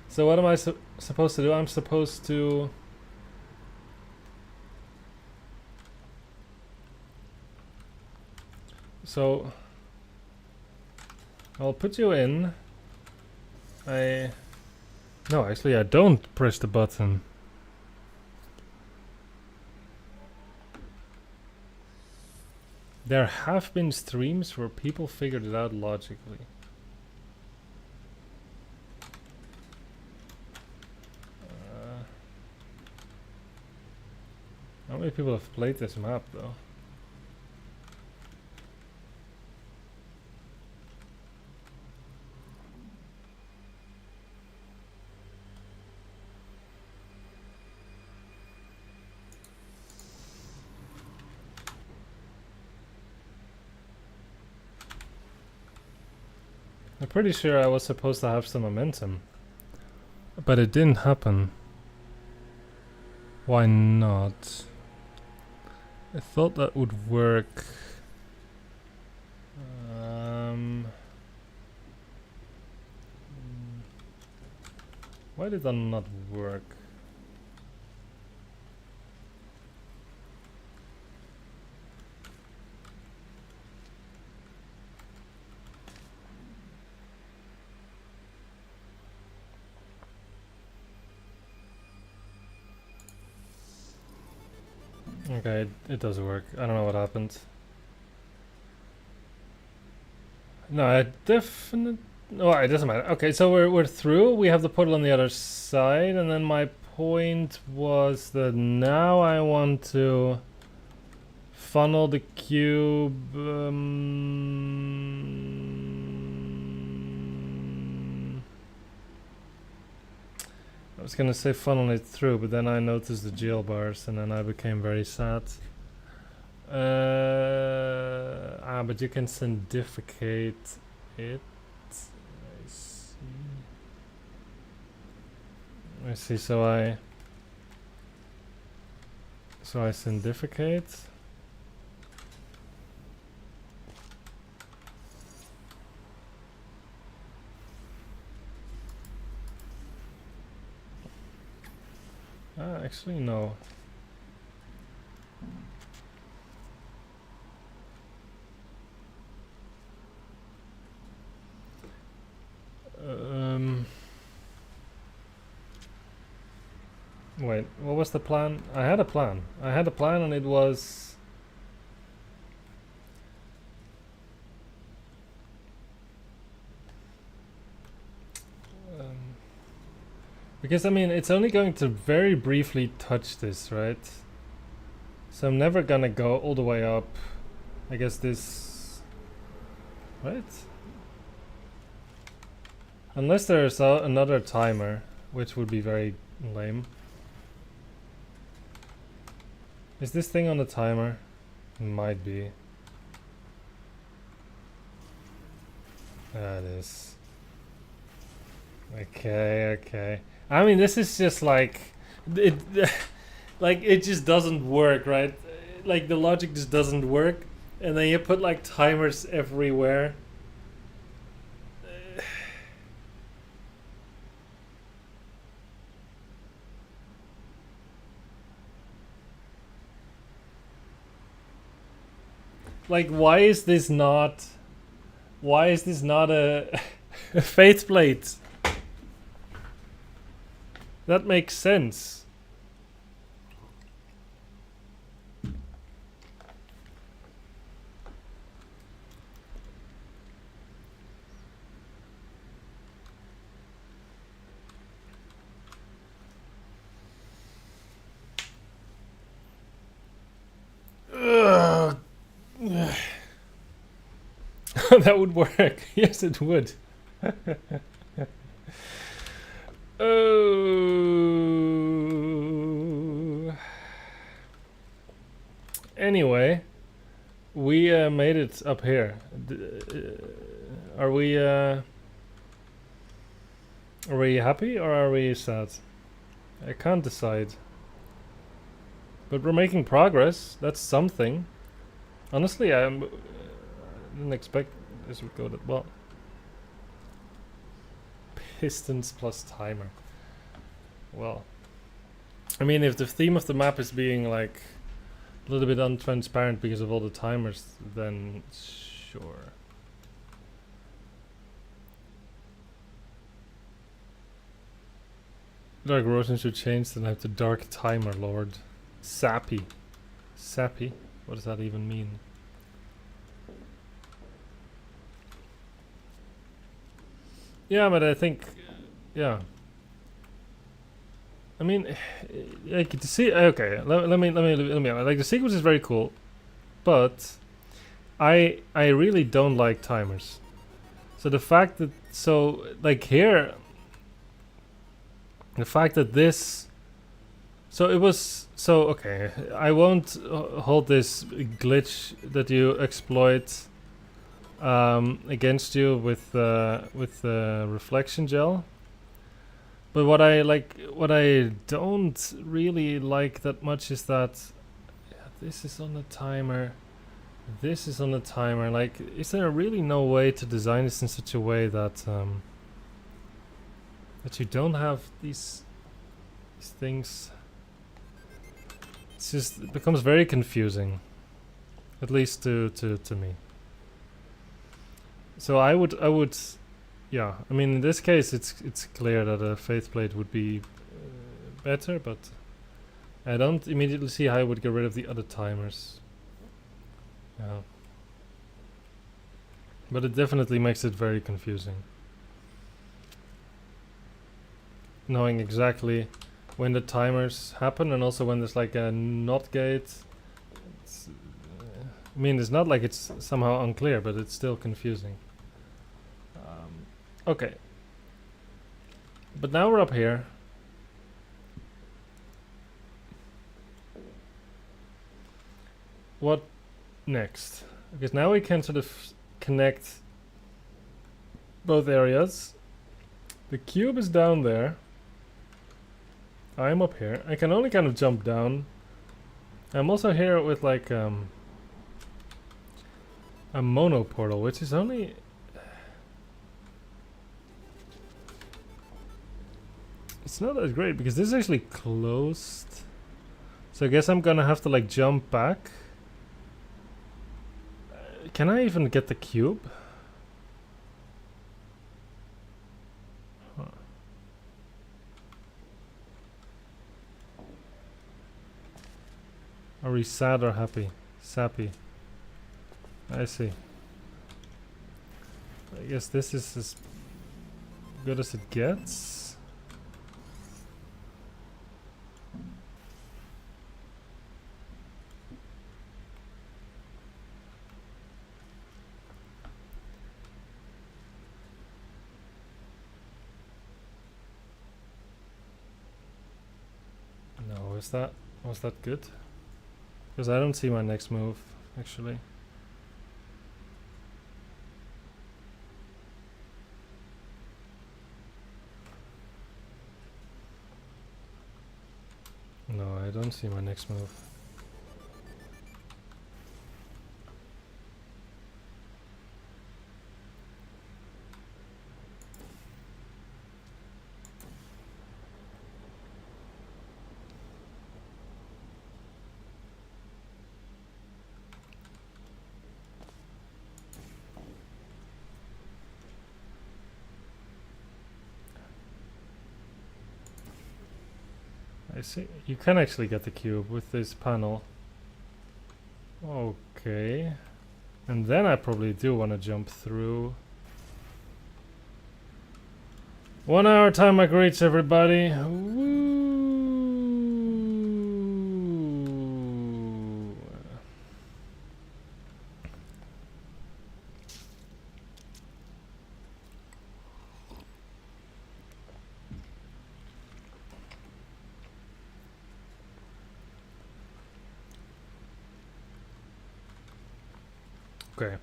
So what am I supposed to do? I'm supposed to... So I'll put you in. No, actually I don't press the button. There have been streams where people figured it out logically. How many people have played this map though? I'm pretty sure I was supposed to have some momentum, but it didn't happen. Why not? I thought that would work. Why did that not work? Okay, it does work. I don't know what happened. No, I definitely... Oh, it doesn't matter. Okay, so we're through. We have the portal on the other side, and then my point was that now I want to funnel the cube... I was gonna say funnel it through, but then I noticed the jail bars, and then I became very sad. But you can sandificate it. I see. So I sandificate. Actually no. Wait, what was the plan? I had a plan. And it was... because I mean, it's only going to very briefly touch this, right? So I'm never gonna go all the way up I guess this... Right? Unless there's another timer, which would be very lame. Is this thing on the timer? Might be. That is. Okay, okay. I mean, this is just like it. Like it just doesn't work, right? Like the logic just doesn't work, and then you put like timers everywhere. Like, why is this not? Why is this not a, a faith plate? That makes sense. Ugh. That would work. Yes, it would. Oh. Anyway, we made it up here. Are we happy or are we sad? I can't decide. But we're making progress. That's something. Honestly, I didn't expect this would go that well. Pistons plus timer. Well, I mean, if the theme of the map is being like a little bit untransparent because of all the timers, then sure. Dark Rosen should change the name to Dark Timer Lord. Sappy. Sappy? What does that even mean? Yeah, but I think, yeah. I mean, like to see. Okay, let me. Like the sequence is very cool, but I really don't like timers. So the fact that like here, the fact that this. So it was okay. I won't hold this glitch that you exploit against you with reflection gel. But what I don't really like that much is that this is on the timer. This is on the timer. Like, is there really no way to design this in such a way that that you don't have these things? It becomes very confusing, at least to me. So I would, yeah. I mean, in this case, it's clear that a faith plate would be better, but I don't immediately see how I would get rid of the other timers. Yeah, but it definitely makes it very confusing, knowing exactly when the timers happen and also when there's like a NOT gate. I mean, it's not like it's somehow unclear, but it's still confusing. Okay. But now we're up here. What next? Because now we can sort of connect both areas. The cube is down there. I'm up here. I can only kind of jump down. I'm also here with like a mono portal, which is only... It's not that great because this is actually closed. So I guess I'm gonna have to like jump back. Can I even get the cube? Huh. Are we sad or happy? Sappy. I see. I guess this is as good as it gets. Was that good? Because I don't see my next move, actually. No, I don't see my next move. I see. You can actually get the cube with this panel. Okay. And then I probably do want to jump through. 1 hour timer greets everybody. Woo! Okay.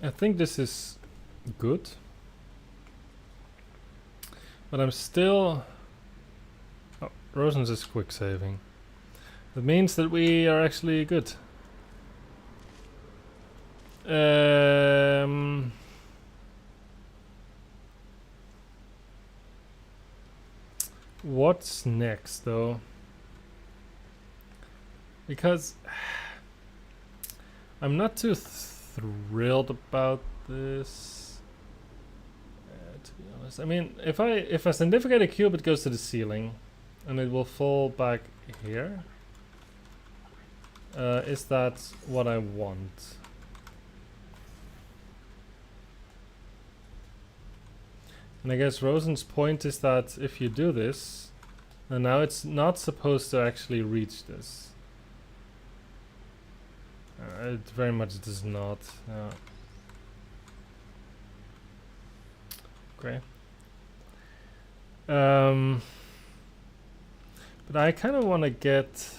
I think this is good. But I'm still... Oh, Rosen's is quick saving. That means that we are actually good. What's next, though? Because I'm not too thrilled about this, to be honest. I mean, if I sanctificate a cube, it goes to the ceiling, and it will fall back here. Is that what I want? And I guess Rosen's point is that if you do this, and now it's not supposed to actually reach this. It very much does not. Okay. But I kind of want to get...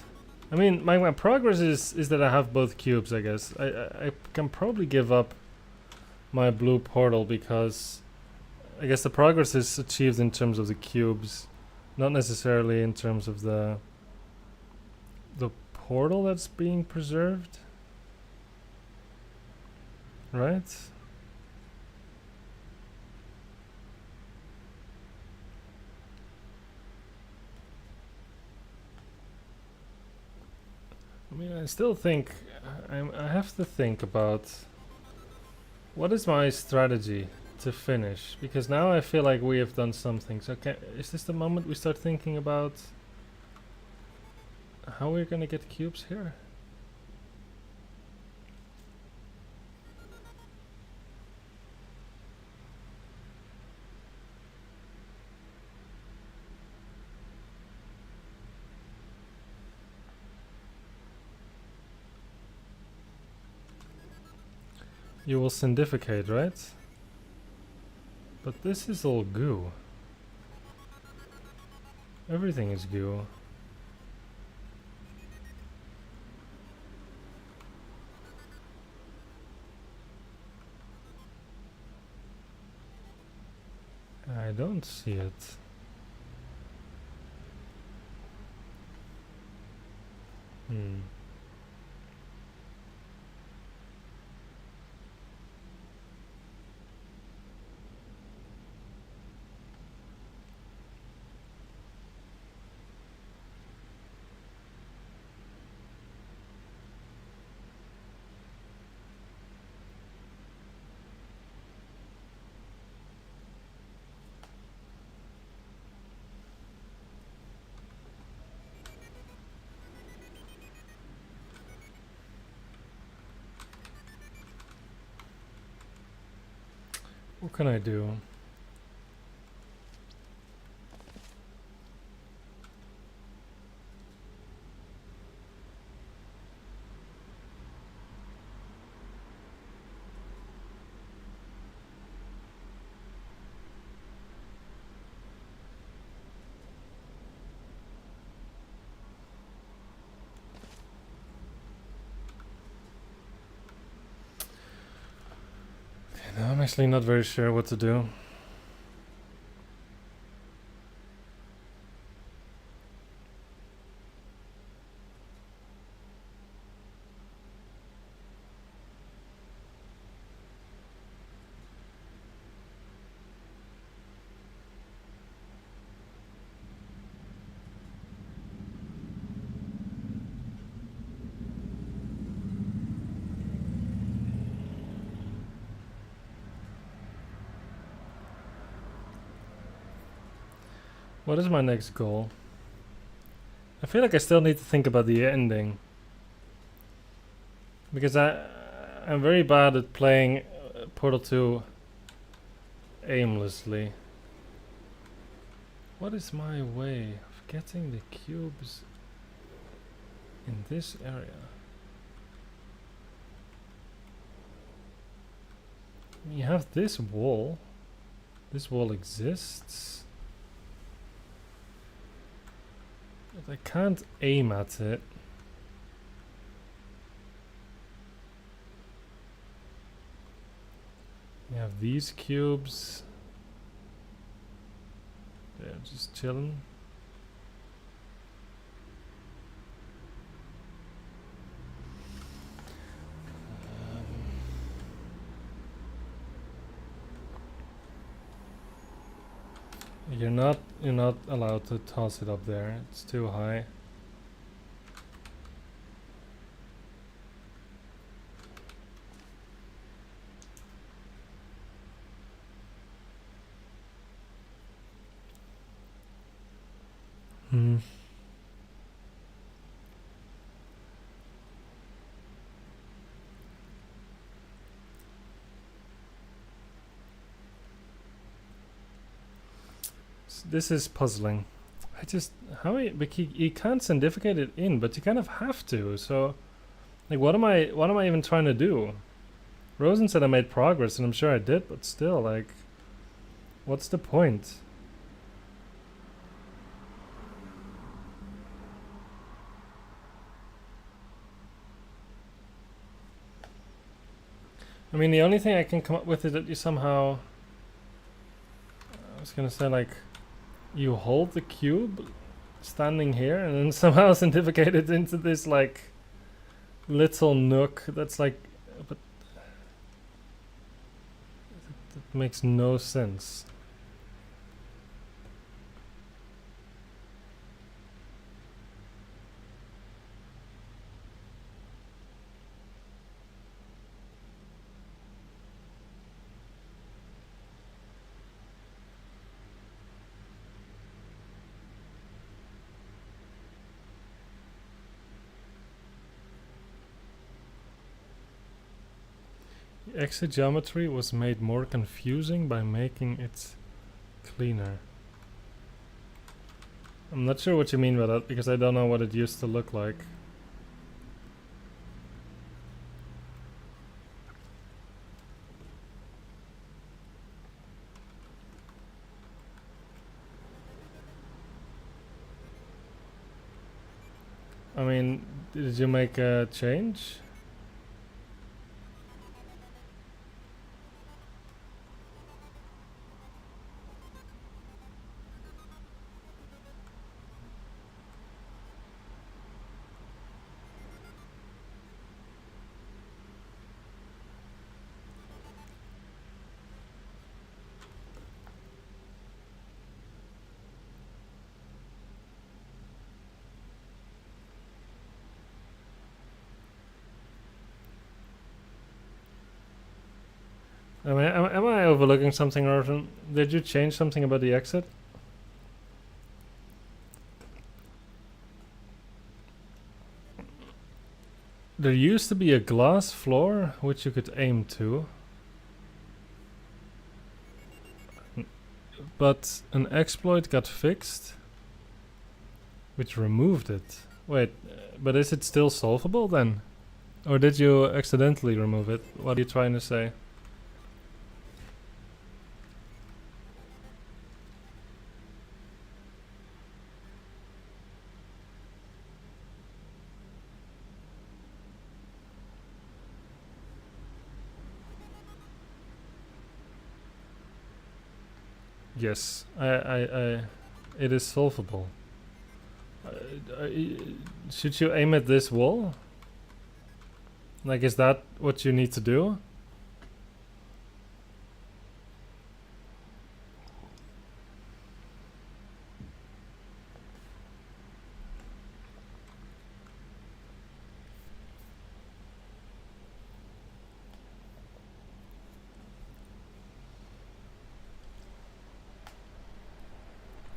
I mean, my progress is that I have both cubes, I guess. I can probably give up my blue portal because I guess the progress is achieved in terms of the cubes, not necessarily in terms of the portal that's being preserved. Right? I mean, I still think I have to think about what is my strategy to finish, because now I feel like we have done something. So is this the moment we start thinking about how we're gonna get cubes here? You will sanctificate, right? But this is all goo. Everything is goo. I don't see it. What can I do? No, I'm actually not very sure what to do. What is my next goal? I feel like I still need to think about the ending. Because I'm very bad at playing Portal 2 aimlessly. What is my way of getting the cubes in this area? You have this wall. This wall exists. But I can't aim at it. You have these cubes. They're just chilling. You're not allowed to toss it up there. It's too high. Hmm. This is puzzling. I just you can't sandificate it in, but you kind of have to. So, like, what am I even trying to do? Rosen said I made progress, and I'm sure I did, but still, like, what's the point? I mean, the only thing I can come up with is that you somehow, I was gonna say, like, you hold the cube standing here and then somehow sandificate it into this, like, little nook that's like, but that makes no sense. Exit geometry was made more confusing by making it cleaner. I'm not sure what you mean by that, because I don't know what it used to look like. I mean, did you make a change? I mean, am I overlooking something, Rosen? Did you change something about the exit? There used to be a glass floor which you could aim to. But an exploit got fixed which removed it. Wait, but is it still solvable then? Or did you accidentally remove it? What are you trying to say? Yes, it is solvable. Should you aim at this wall? Like, is that what you need to do?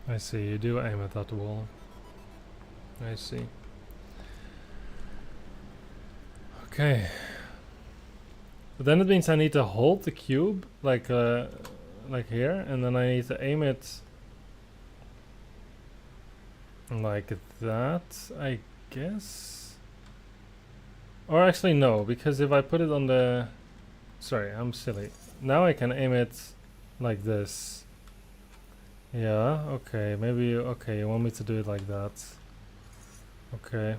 I see, you do aim at that wall. I see. Okay. But then it means I need to hold the cube, like here, and then I need to aim it like that, I guess? Or actually no, because if I put it on the... Sorry, I'm silly. Now I can aim it like this. Yeah, okay, maybe, okay, you want me to do it like that. Okay.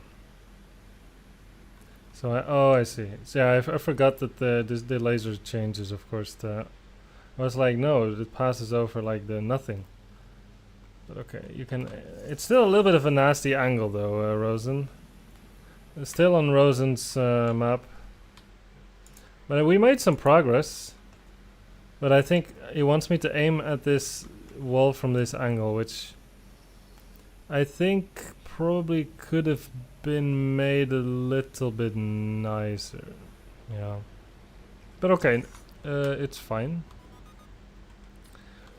So I see. So yeah, I forgot that the laser changes, of course. I was like, no, it passes over like the nothing. But okay, you can... It's still a little bit of a nasty angle though, Rosen. It's still on Rosen's map. But we made some progress. But I think he wants me to aim at this wall from this angle, which I think probably could have been made a little bit nicer. Yeah. But okay, it's fine.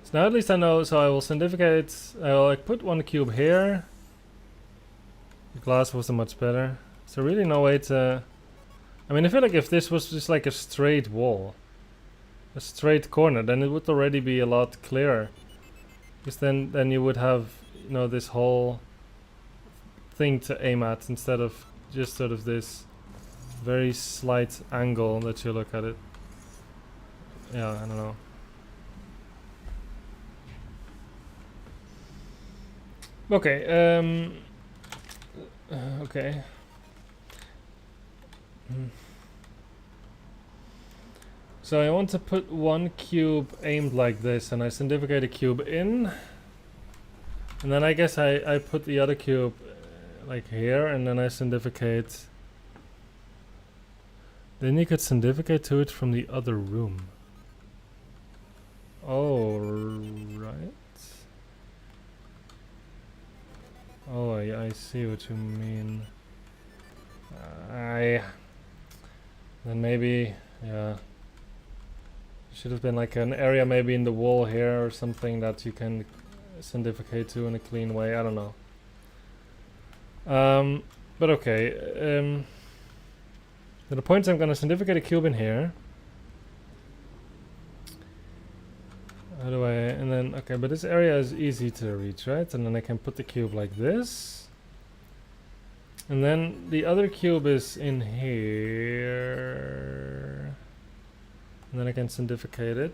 So now at least I know, so I will centrifugate, I will like put one cube here. The glass wasn't much better. So really no way to... I mean, I feel like if this was just like a straight wall, a straight corner, then it would already be a lot clearer. Because then you would have, you know, this whole thing to aim at instead of just sort of this very slight angle that you look at it. Yeah, I don't know. Okay, okay. So I want to put one cube aimed like this, and I centrifugate a cube in. And then I guess I put the other cube like here, and then I centrifugate. Then you could centrifugate to it from the other room. Oh, right. Oh, I see what you mean. Then maybe, yeah. Should have been like an area maybe in the wall here or something that you can centrifugate to in a clean way. I don't know. But okay. So the point is I'm going to centrifugate a cube in here. How do I... And then... Okay, but this area is easy to reach, right? And then I can put the cube like this. And then the other cube is in here. And then I can centrifugate it.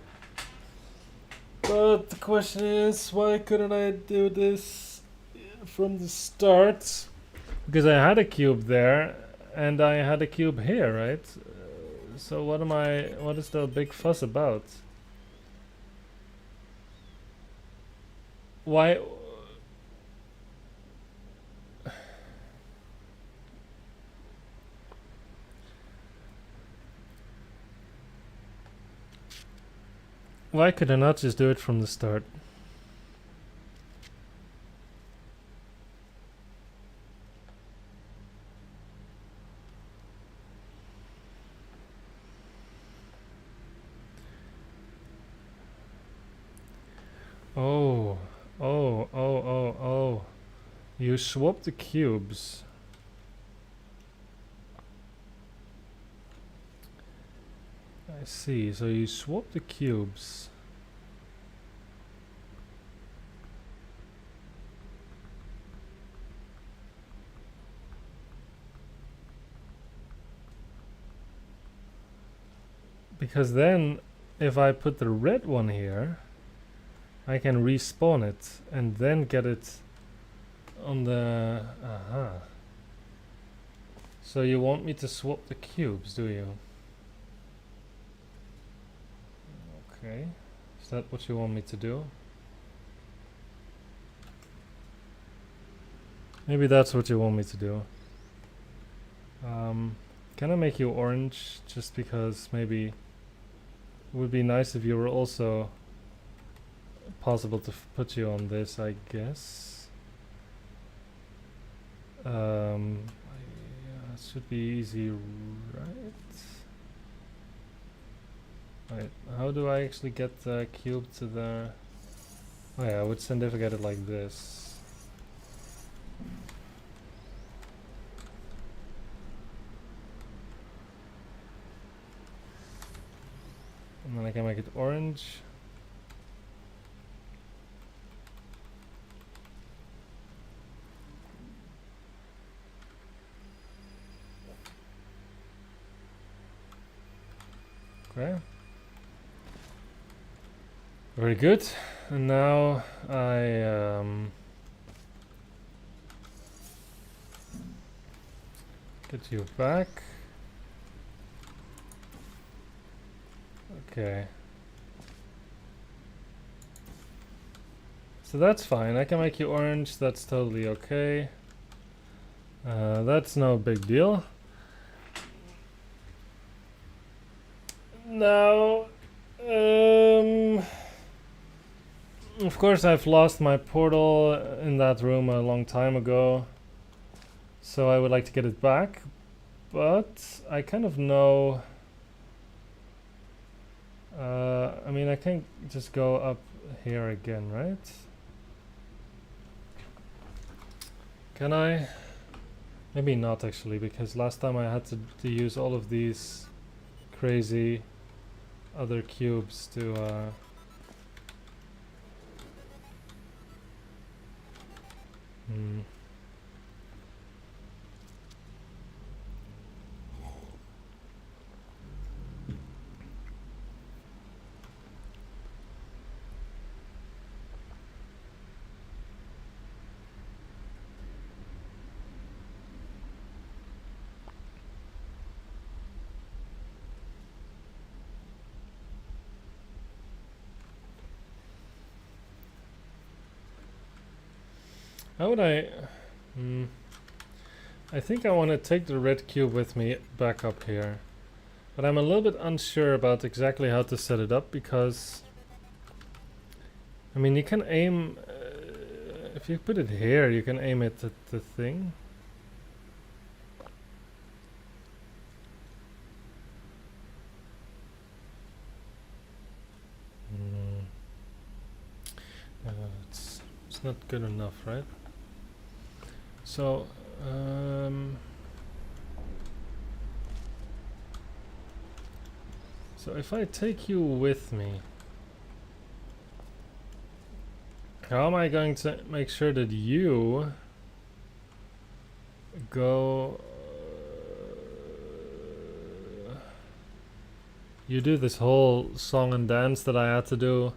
But the question is, why couldn't I do this from the start? Because I had a cube there, and I had a cube here, right? So what is the big fuss about? Why... Why could I not just do it from the start? Oh. You swap the cubes. I see, so you swap the cubes. Because then, if I put the red one here, I can respawn it and then get it on the... So you want me to swap the cubes, do you? Okay. Is that what you want me to do? Maybe that's what you want me to do. Can I make you orange just because maybe it would be nice if you were also possible to put you on this, I guess. Yeah, it should be easy, right? Wait, how do I actually get the cube to the... Oh yeah, I would centrifugate it like this. And then I can make it orange. Okay. Very good. And now I get you back. Okay. So that's fine. I can make you orange. That's totally okay. That's no big deal. Now, of course I've lost my portal in that room a long time ago, so I would like to get it back, but I kind of know... I mean, I can't just go up here again, right? Can I? Maybe not actually, because last time I had to use all of these crazy other cubes to how would I... I think I want to take the red cube with me back up here. But I'm a little bit unsure about exactly how to set it up, because... I mean, you can aim... if you put it here, you can aim it at the thing. It's not good enough, right? So, so if I take you with me, how am I going to make sure that you go... you do this whole song and dance that I had to do?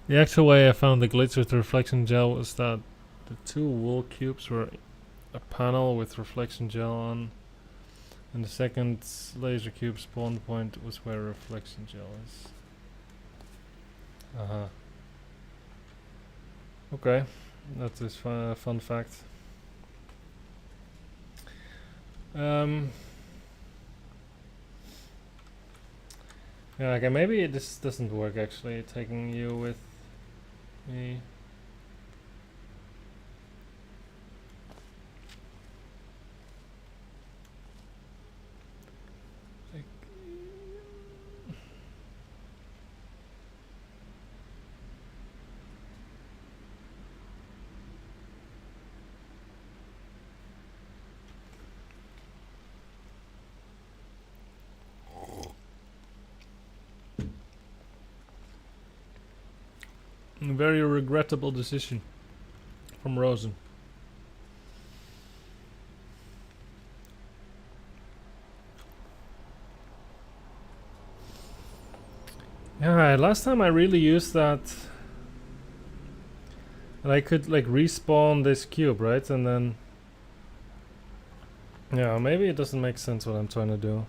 The actual way I found the glitch with the reflection gel was that the two wool cubes were a panel with reflection gel on, and the second laser cube spawn point was where reflection gel is. Okay, that is a fun fact. Yeah, okay, maybe this doesn't work actually, taking you with me. Very regrettable decision from Rosen. Yeah, last time I really used that, and I could like respawn this cube, right? And then Yeah, maybe it doesn't make sense what I'm trying to do.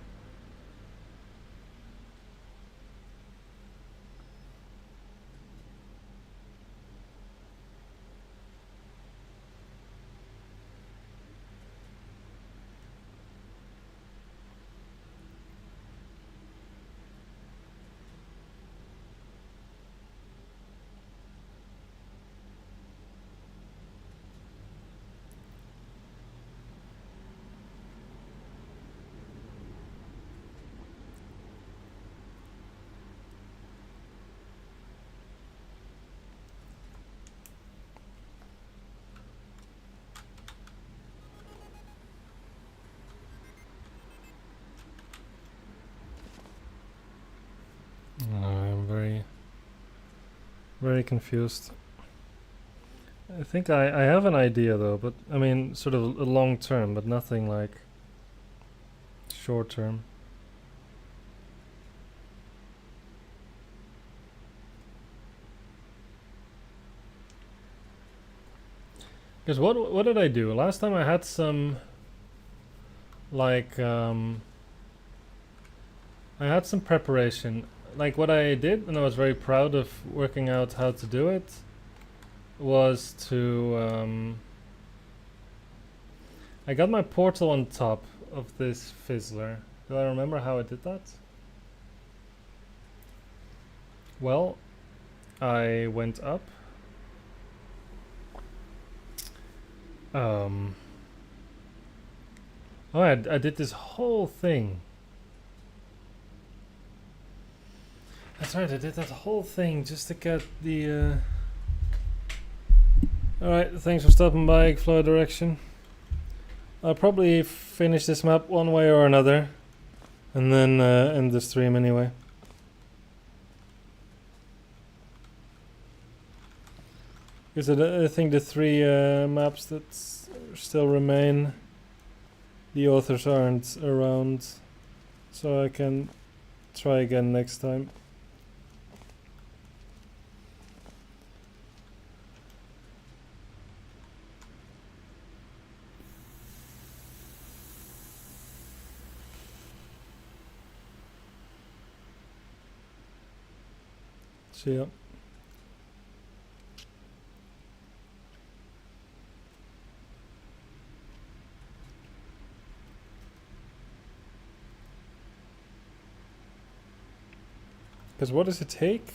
I'm very confused. I think I have an idea though, but I mean, sort of a long term, but nothing like short term. Because what did I do? Last time I had some, like, I had some preparation. Like what I did, and I was very proud of working out how to do it, was to, I got my portal on top of this Fizzler. Do I remember how I did that? Well, I went up. Oh, I did this whole thing. That's right, I did that whole thing just to get the, Alright, thanks for stopping by, Flow Direction. I'll probably finish this map one way or another, and then end the stream anyway. Because I think the 3 maps that still remain, the authors aren't around, so I can try again next time. See ya. Because what does it take?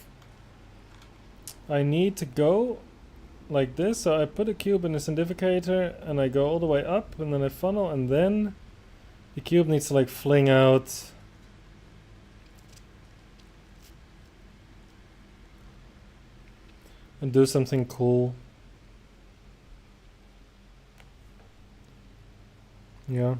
I need to go like this, so I put a cube in the identificator and I go all the way up and then I funnel and then the cube needs to like fling out. And do something cool. Yeah.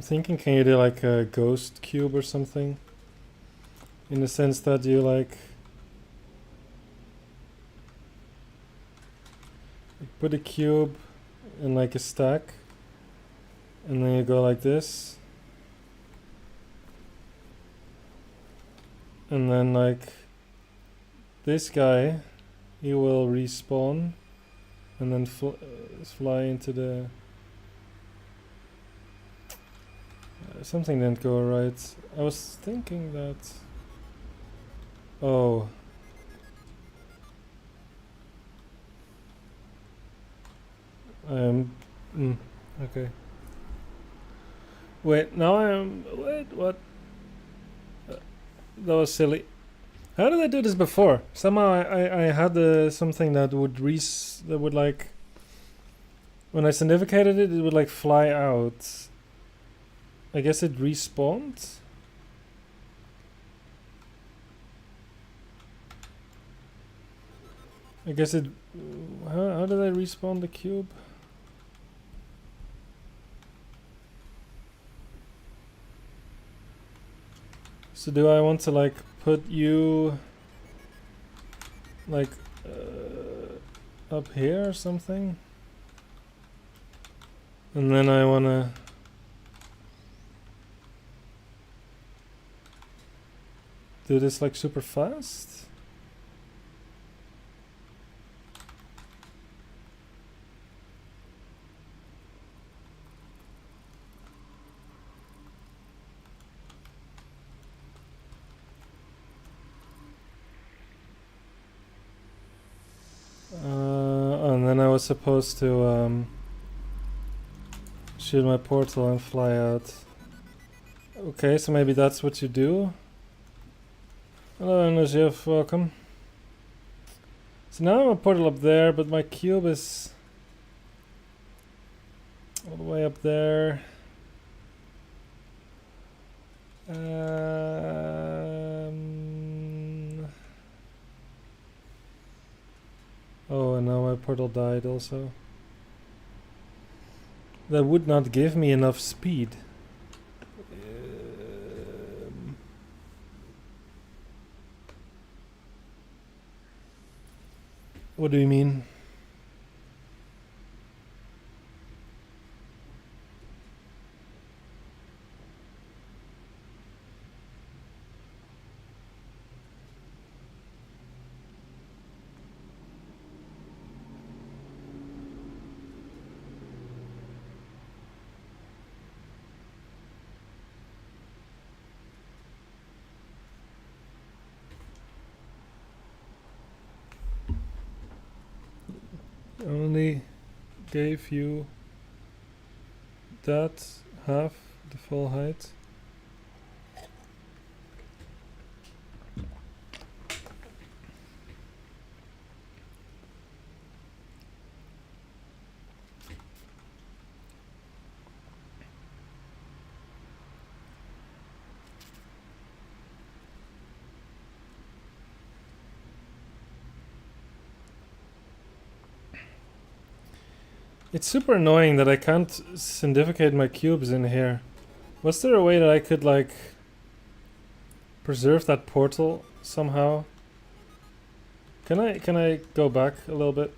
I'm thinking, can you do like a ghost cube or something? In the sense that you like put a cube in like a stack, and then you go like this, and then like this guy, he will respawn and then fly into the something didn't go right. I was thinking that. Oh. Okay. Wait, now wait, what? That was silly. How did I do this before? Somehow I had something that would like, when I certificated it, it would like fly out. I guess it respawned. I guess it. How did I respawn the cube? So do I want to like put you like up here or something? And then I wanna do this like super fast? And then I was supposed to shoot my portal and fly out. Okay, so maybe that's what you do. Hello, Najif, welcome. So now I'm a portal up there, but my cube is all the way up there. Oh, and now my portal died also. That would not give me enough speed. What do you mean? Only gave you that half the full height. It's super annoying that I can't syndificate my cubes in here. Was there a way that I could like preserve that portal somehow? Can I go back a little bit?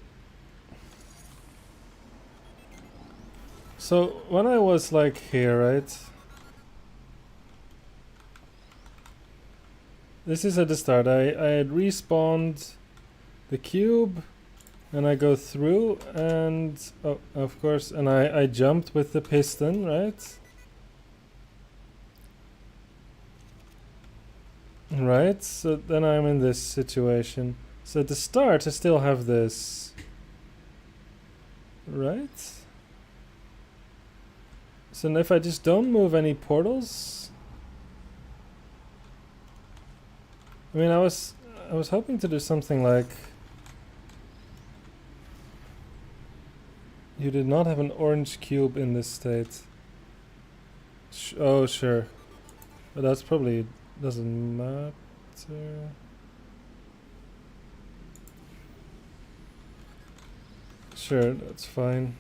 So when I was like here, right? This is at the start. I had respawned the cube. And I go through and, oh, of course, and I jumped with the piston, right? Right, so then I'm in this situation. So at the start I still have this. Right? So if I just don't move any portals... I mean, I was hoping to do something like... You did not have an orange cube in this state. Oh, sure. But that's probably doesn't matter. Sure, that's fine.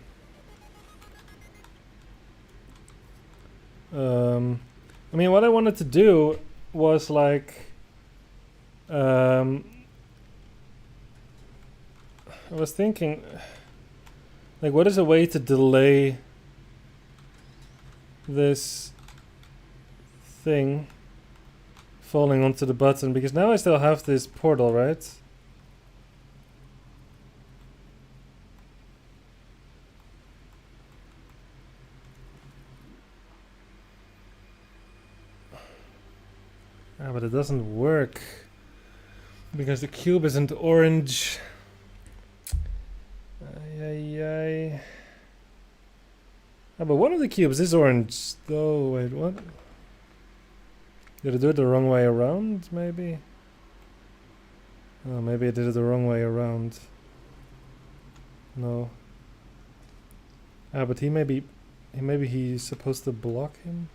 I mean, what I wanted to do was like, I was thinking, like, what is a way to delay this thing falling onto the button? Because now I still have this portal, right? Ah, but it doesn't work because the cube isn't orange. Ay. Ah, but one of the cubes is orange. Oh, wait, what? Did I do it the wrong way around, maybe? Oh, maybe I did it the wrong way around. No. Ah, but maybe he's supposed to block him?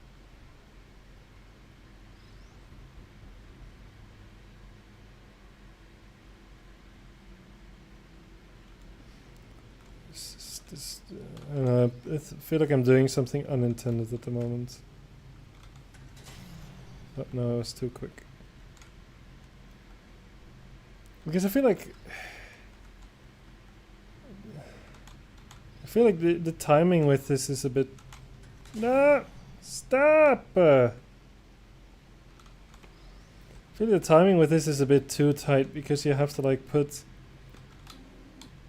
I don't know, I feel like I'm doing something unintended at the moment. But no, it was too quick. Because I feel like the timing with this is a bit... No! Stop! I feel the timing with this is a bit too tight because you have to like put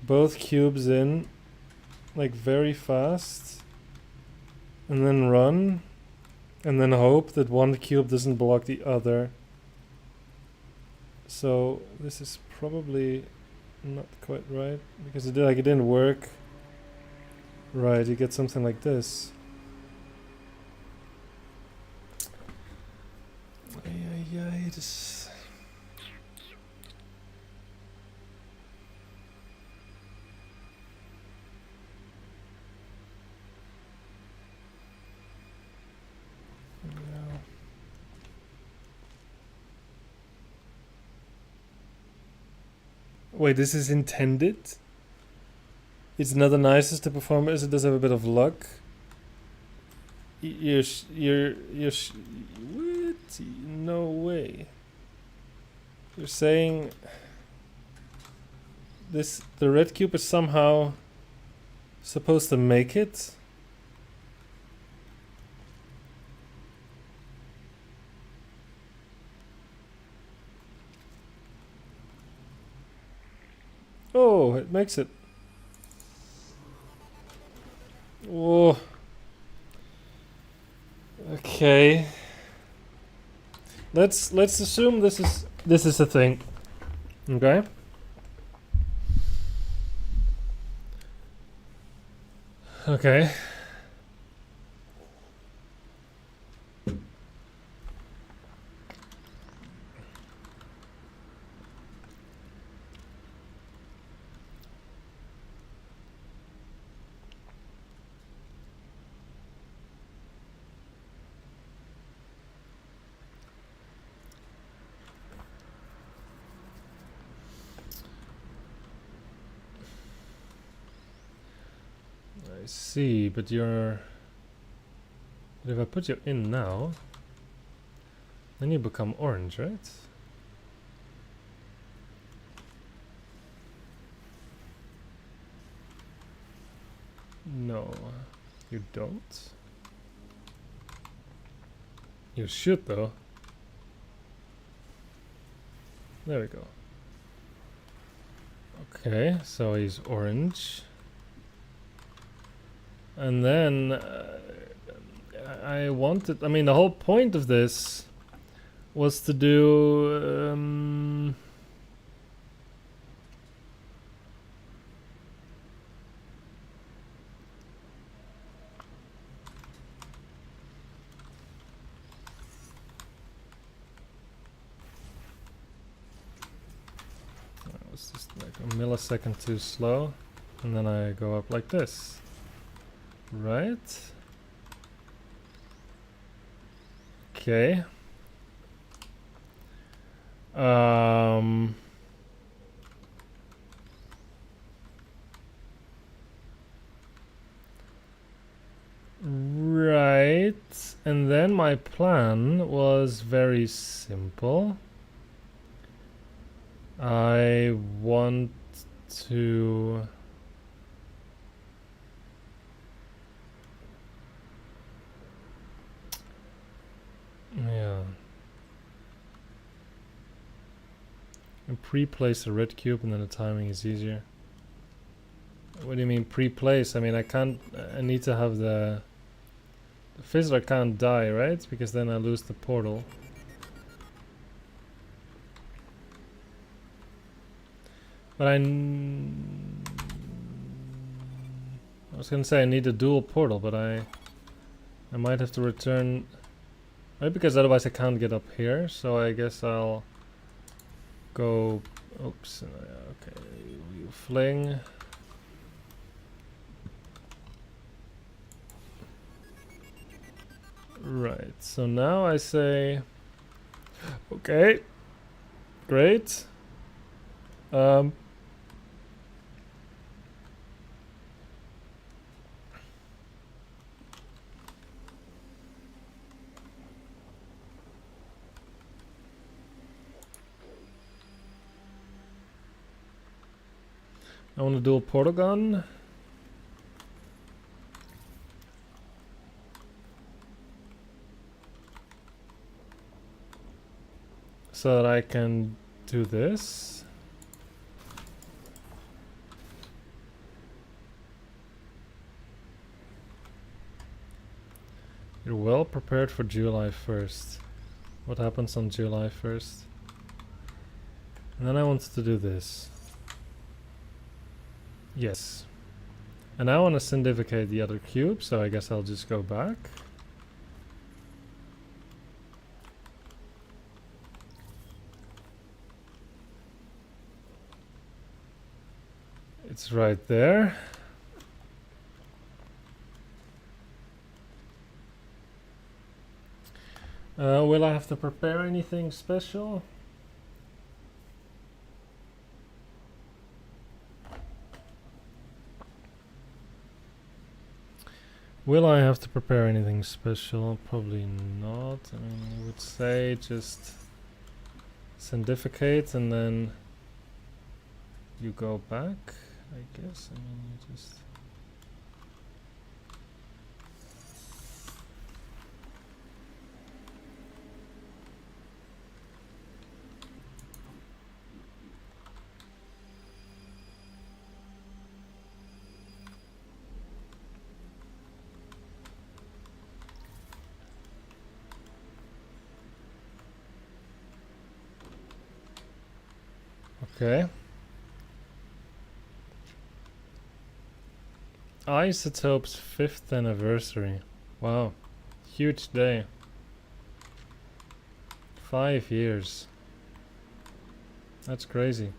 both cubes in like very fast and then run and then hope that one cube doesn't block the other. So this is probably not quite right because it didn't work right. You get something like this. Just wait, this is intended? It's not the nicest to perform as it does have a bit of luck. You're what? No way. You're saying the red cube is somehow supposed to make it? Oh, it makes it. Oh. Okay. Let's assume this is a thing. Okay? Okay. I see, but if I put you in now, then you become orange, right? No, you don't. You should though. There we go. Okay, so he's orange. And then I mean, the whole point of this was to do it was just like a millisecond too slow, and then I go up like this. Right. Okay. Right. And then my plan was very simple. I want to... Yeah. And pre-place a red cube and then the timing is easier. What do you mean pre-place? I mean I can't... I need to have the Fizzler can't die, right? Because then I lose the portal. But I was gonna say I need a dual portal, but I might have to return... Right, because otherwise I can't get up here, so I guess I'll go... Oops, okay, you fling. Right, so now I say... Okay, great. I want to do a portal gun. So that I can do this. You're well prepared for July 1st. What happens on July 1st? And then I wanted to do this. Yes. And I want to syndificate the other cube, so I guess I'll just go back. It's right there. Will I have to prepare anything special? Will I have to prepare anything special? Probably not. I mean, I would say just syndificate and then you go back, I guess. I mean, you just... Okay. Isotope's 5th anniversary. Wow. Huge day. 5 years. That's crazy.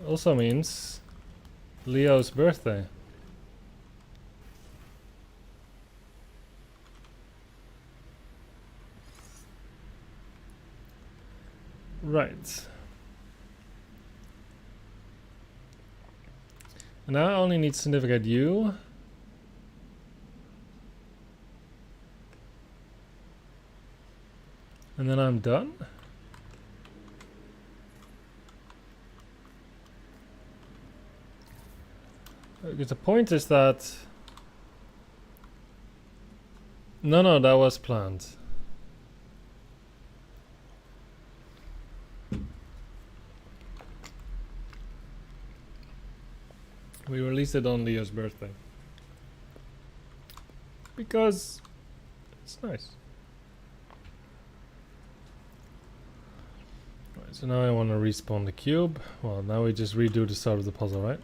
Also means Leo's birthday. Right. And now I only need to syndificate you. And then I'm done. Because the point is that... No, that was planned. We released it on Leo's birthday. Because it's nice. Right, so now I want to respawn the cube. Well, now we just redo the start of the puzzle, right?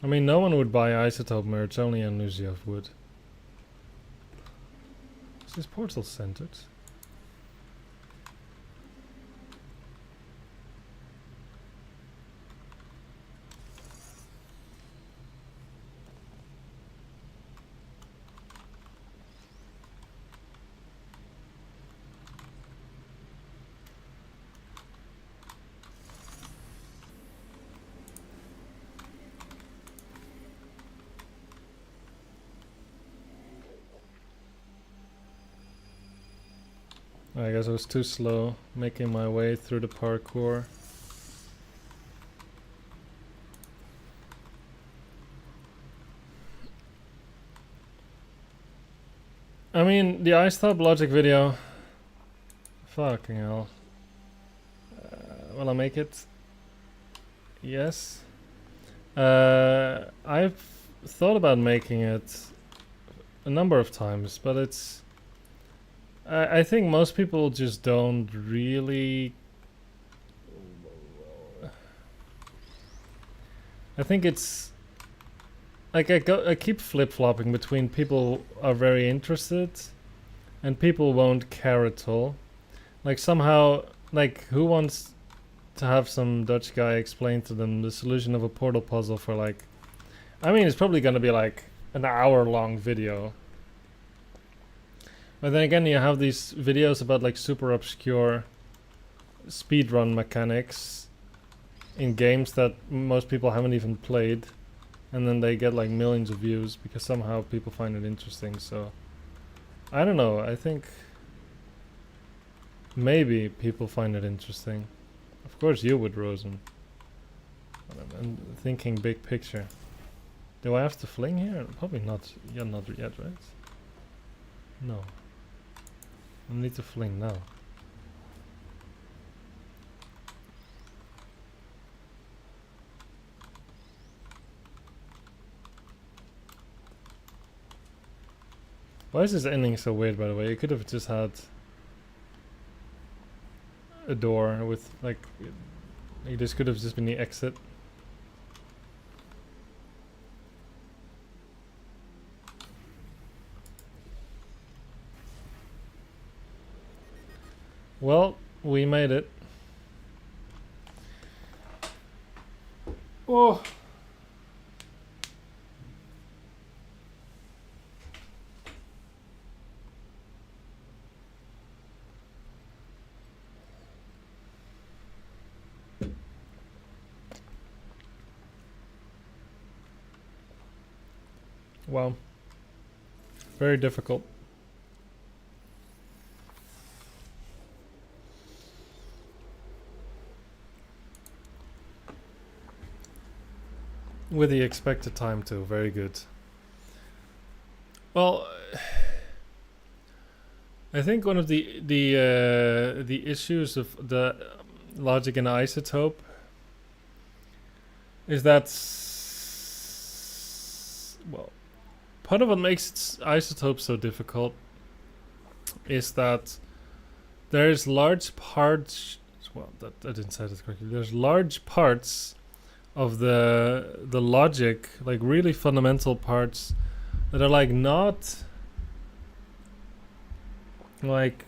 I mean, no one would buy isotope merch, only Anuziev would. Is this portal centered? I guess I was too slow making my way through the parkour. I mean, the iStop logic video. Fucking hell. Will I make it? Yes. I've thought about making it a number of times, but it's... I think most people just don't really... I think it's... Like, I keep flip-flopping between people are very interested and people won't care at all. Like, somehow, like, who wants to have some Dutch guy explain to them the solution of a portal puzzle for, like... I mean, it's probably gonna be, like, an hour-long video. But then again, you have these videos about, like, super obscure speedrun mechanics in games that most people haven't even played. And then they get like millions of views because somehow people find it interesting. So I don't know, I think maybe people find it interesting. Of course you would, Rosen. I'm thinking big picture. Do I have to fling here? Probably not. Yeah, not yet, right? No. I need to fling now. Why is this ending so weird, by the way? You could have just had a door with, like this could have just been the exit. Well, we made it. Oh! Wow. Very difficult. With the expected time too, very good. Well, I think one of the issues of the logic in isotope is that, well, part of what makes isotope so difficult is that there's large parts. Well, that I didn't say that correctly. There's large parts of the logic, like really fundamental parts, that are like not like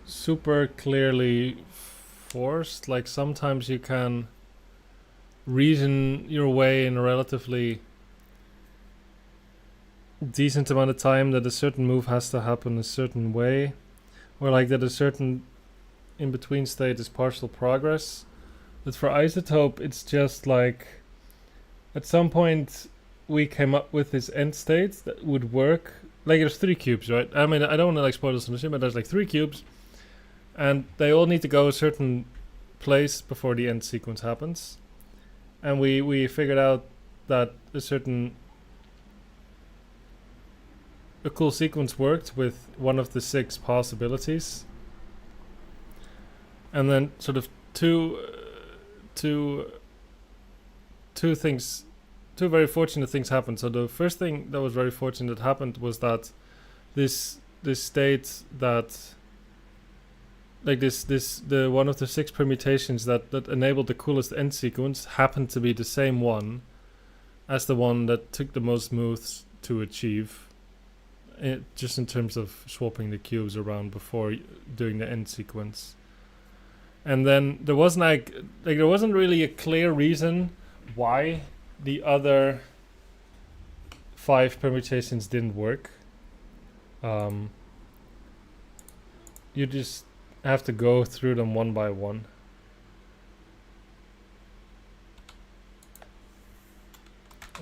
super clearly forced. Like sometimes you can reason your way in a relatively decent amount of time that a certain move has to happen a certain way, or like that a certain in-between state is partial progress. But for isotope, it's just like at some point we came up with this end state that would work. Like there's 3 cubes, right? I mean, I don't want to like spoil the solution, but there's like 3 cubes, and they all need to go a certain place before the end sequence happens. And we figured out that a cool sequence worked with one of the 6 possibilities. And then sort of two very fortunate things happened. So the first thing that was very fortunate that happened was that this state that like the one of the 6 permutations that enabled the coolest end sequence happened to be the same one as the one that took the most moves to achieve. Just in terms of swapping the cubes around before doing the end sequence. And then there wasn't like there wasn't really a clear reason why the other 5 permutations didn't work. You just have to go through them one by one.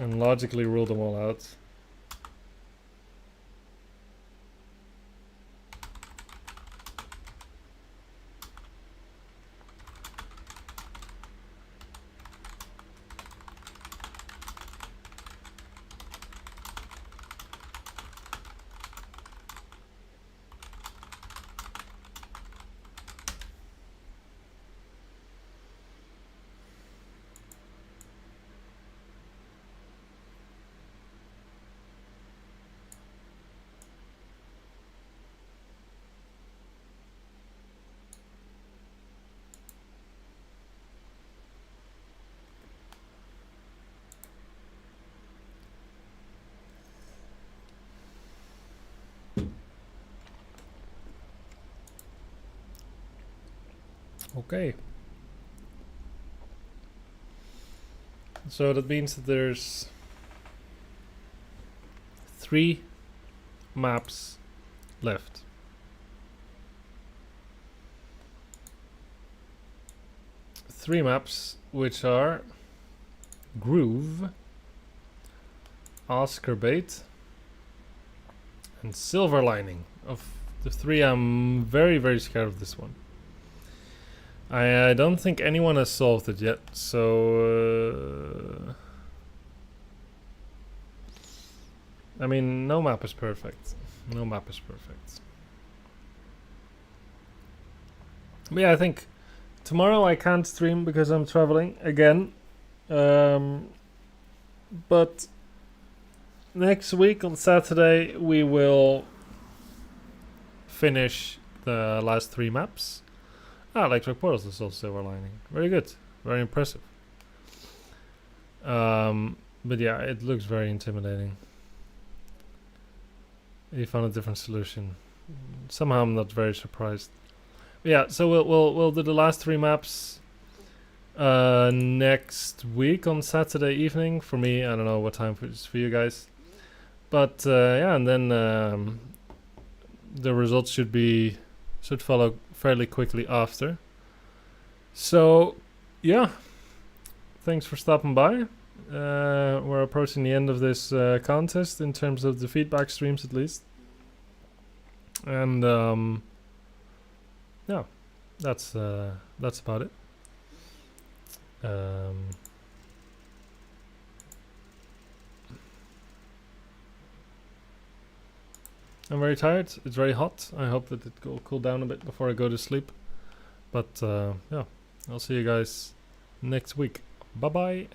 And logically rule them all out. Okay. So that means that there's 3 maps left. Three maps, which are Groove, Oscar Bait, and Silver Lining. Of the 3, I'm very, very scared of this one. I don't think anyone has solved it yet, so I mean, no map is perfect. No map is perfect. But yeah, I think tomorrow I can't stream because I'm traveling again. But next week on Saturday we will finish the last 3 maps. Electric Portals is also Silver Lining. Very good. Very impressive. But yeah, it looks very intimidating. He found a different solution. Somehow I'm not very surprised. But yeah, so we'll do the last 3 maps next week on Saturday evening. For me, I don't know what time it's for you guys. But yeah, and then the results should follow fairly quickly after. So yeah, thanks for stopping by. We're approaching the end of this contest in terms of the feedback streams, at least. And yeah, that's about it. I'm very tired. It's very hot. I hope that it will cool down a bit before I go to sleep. But yeah, I'll see you guys next week. Bye bye.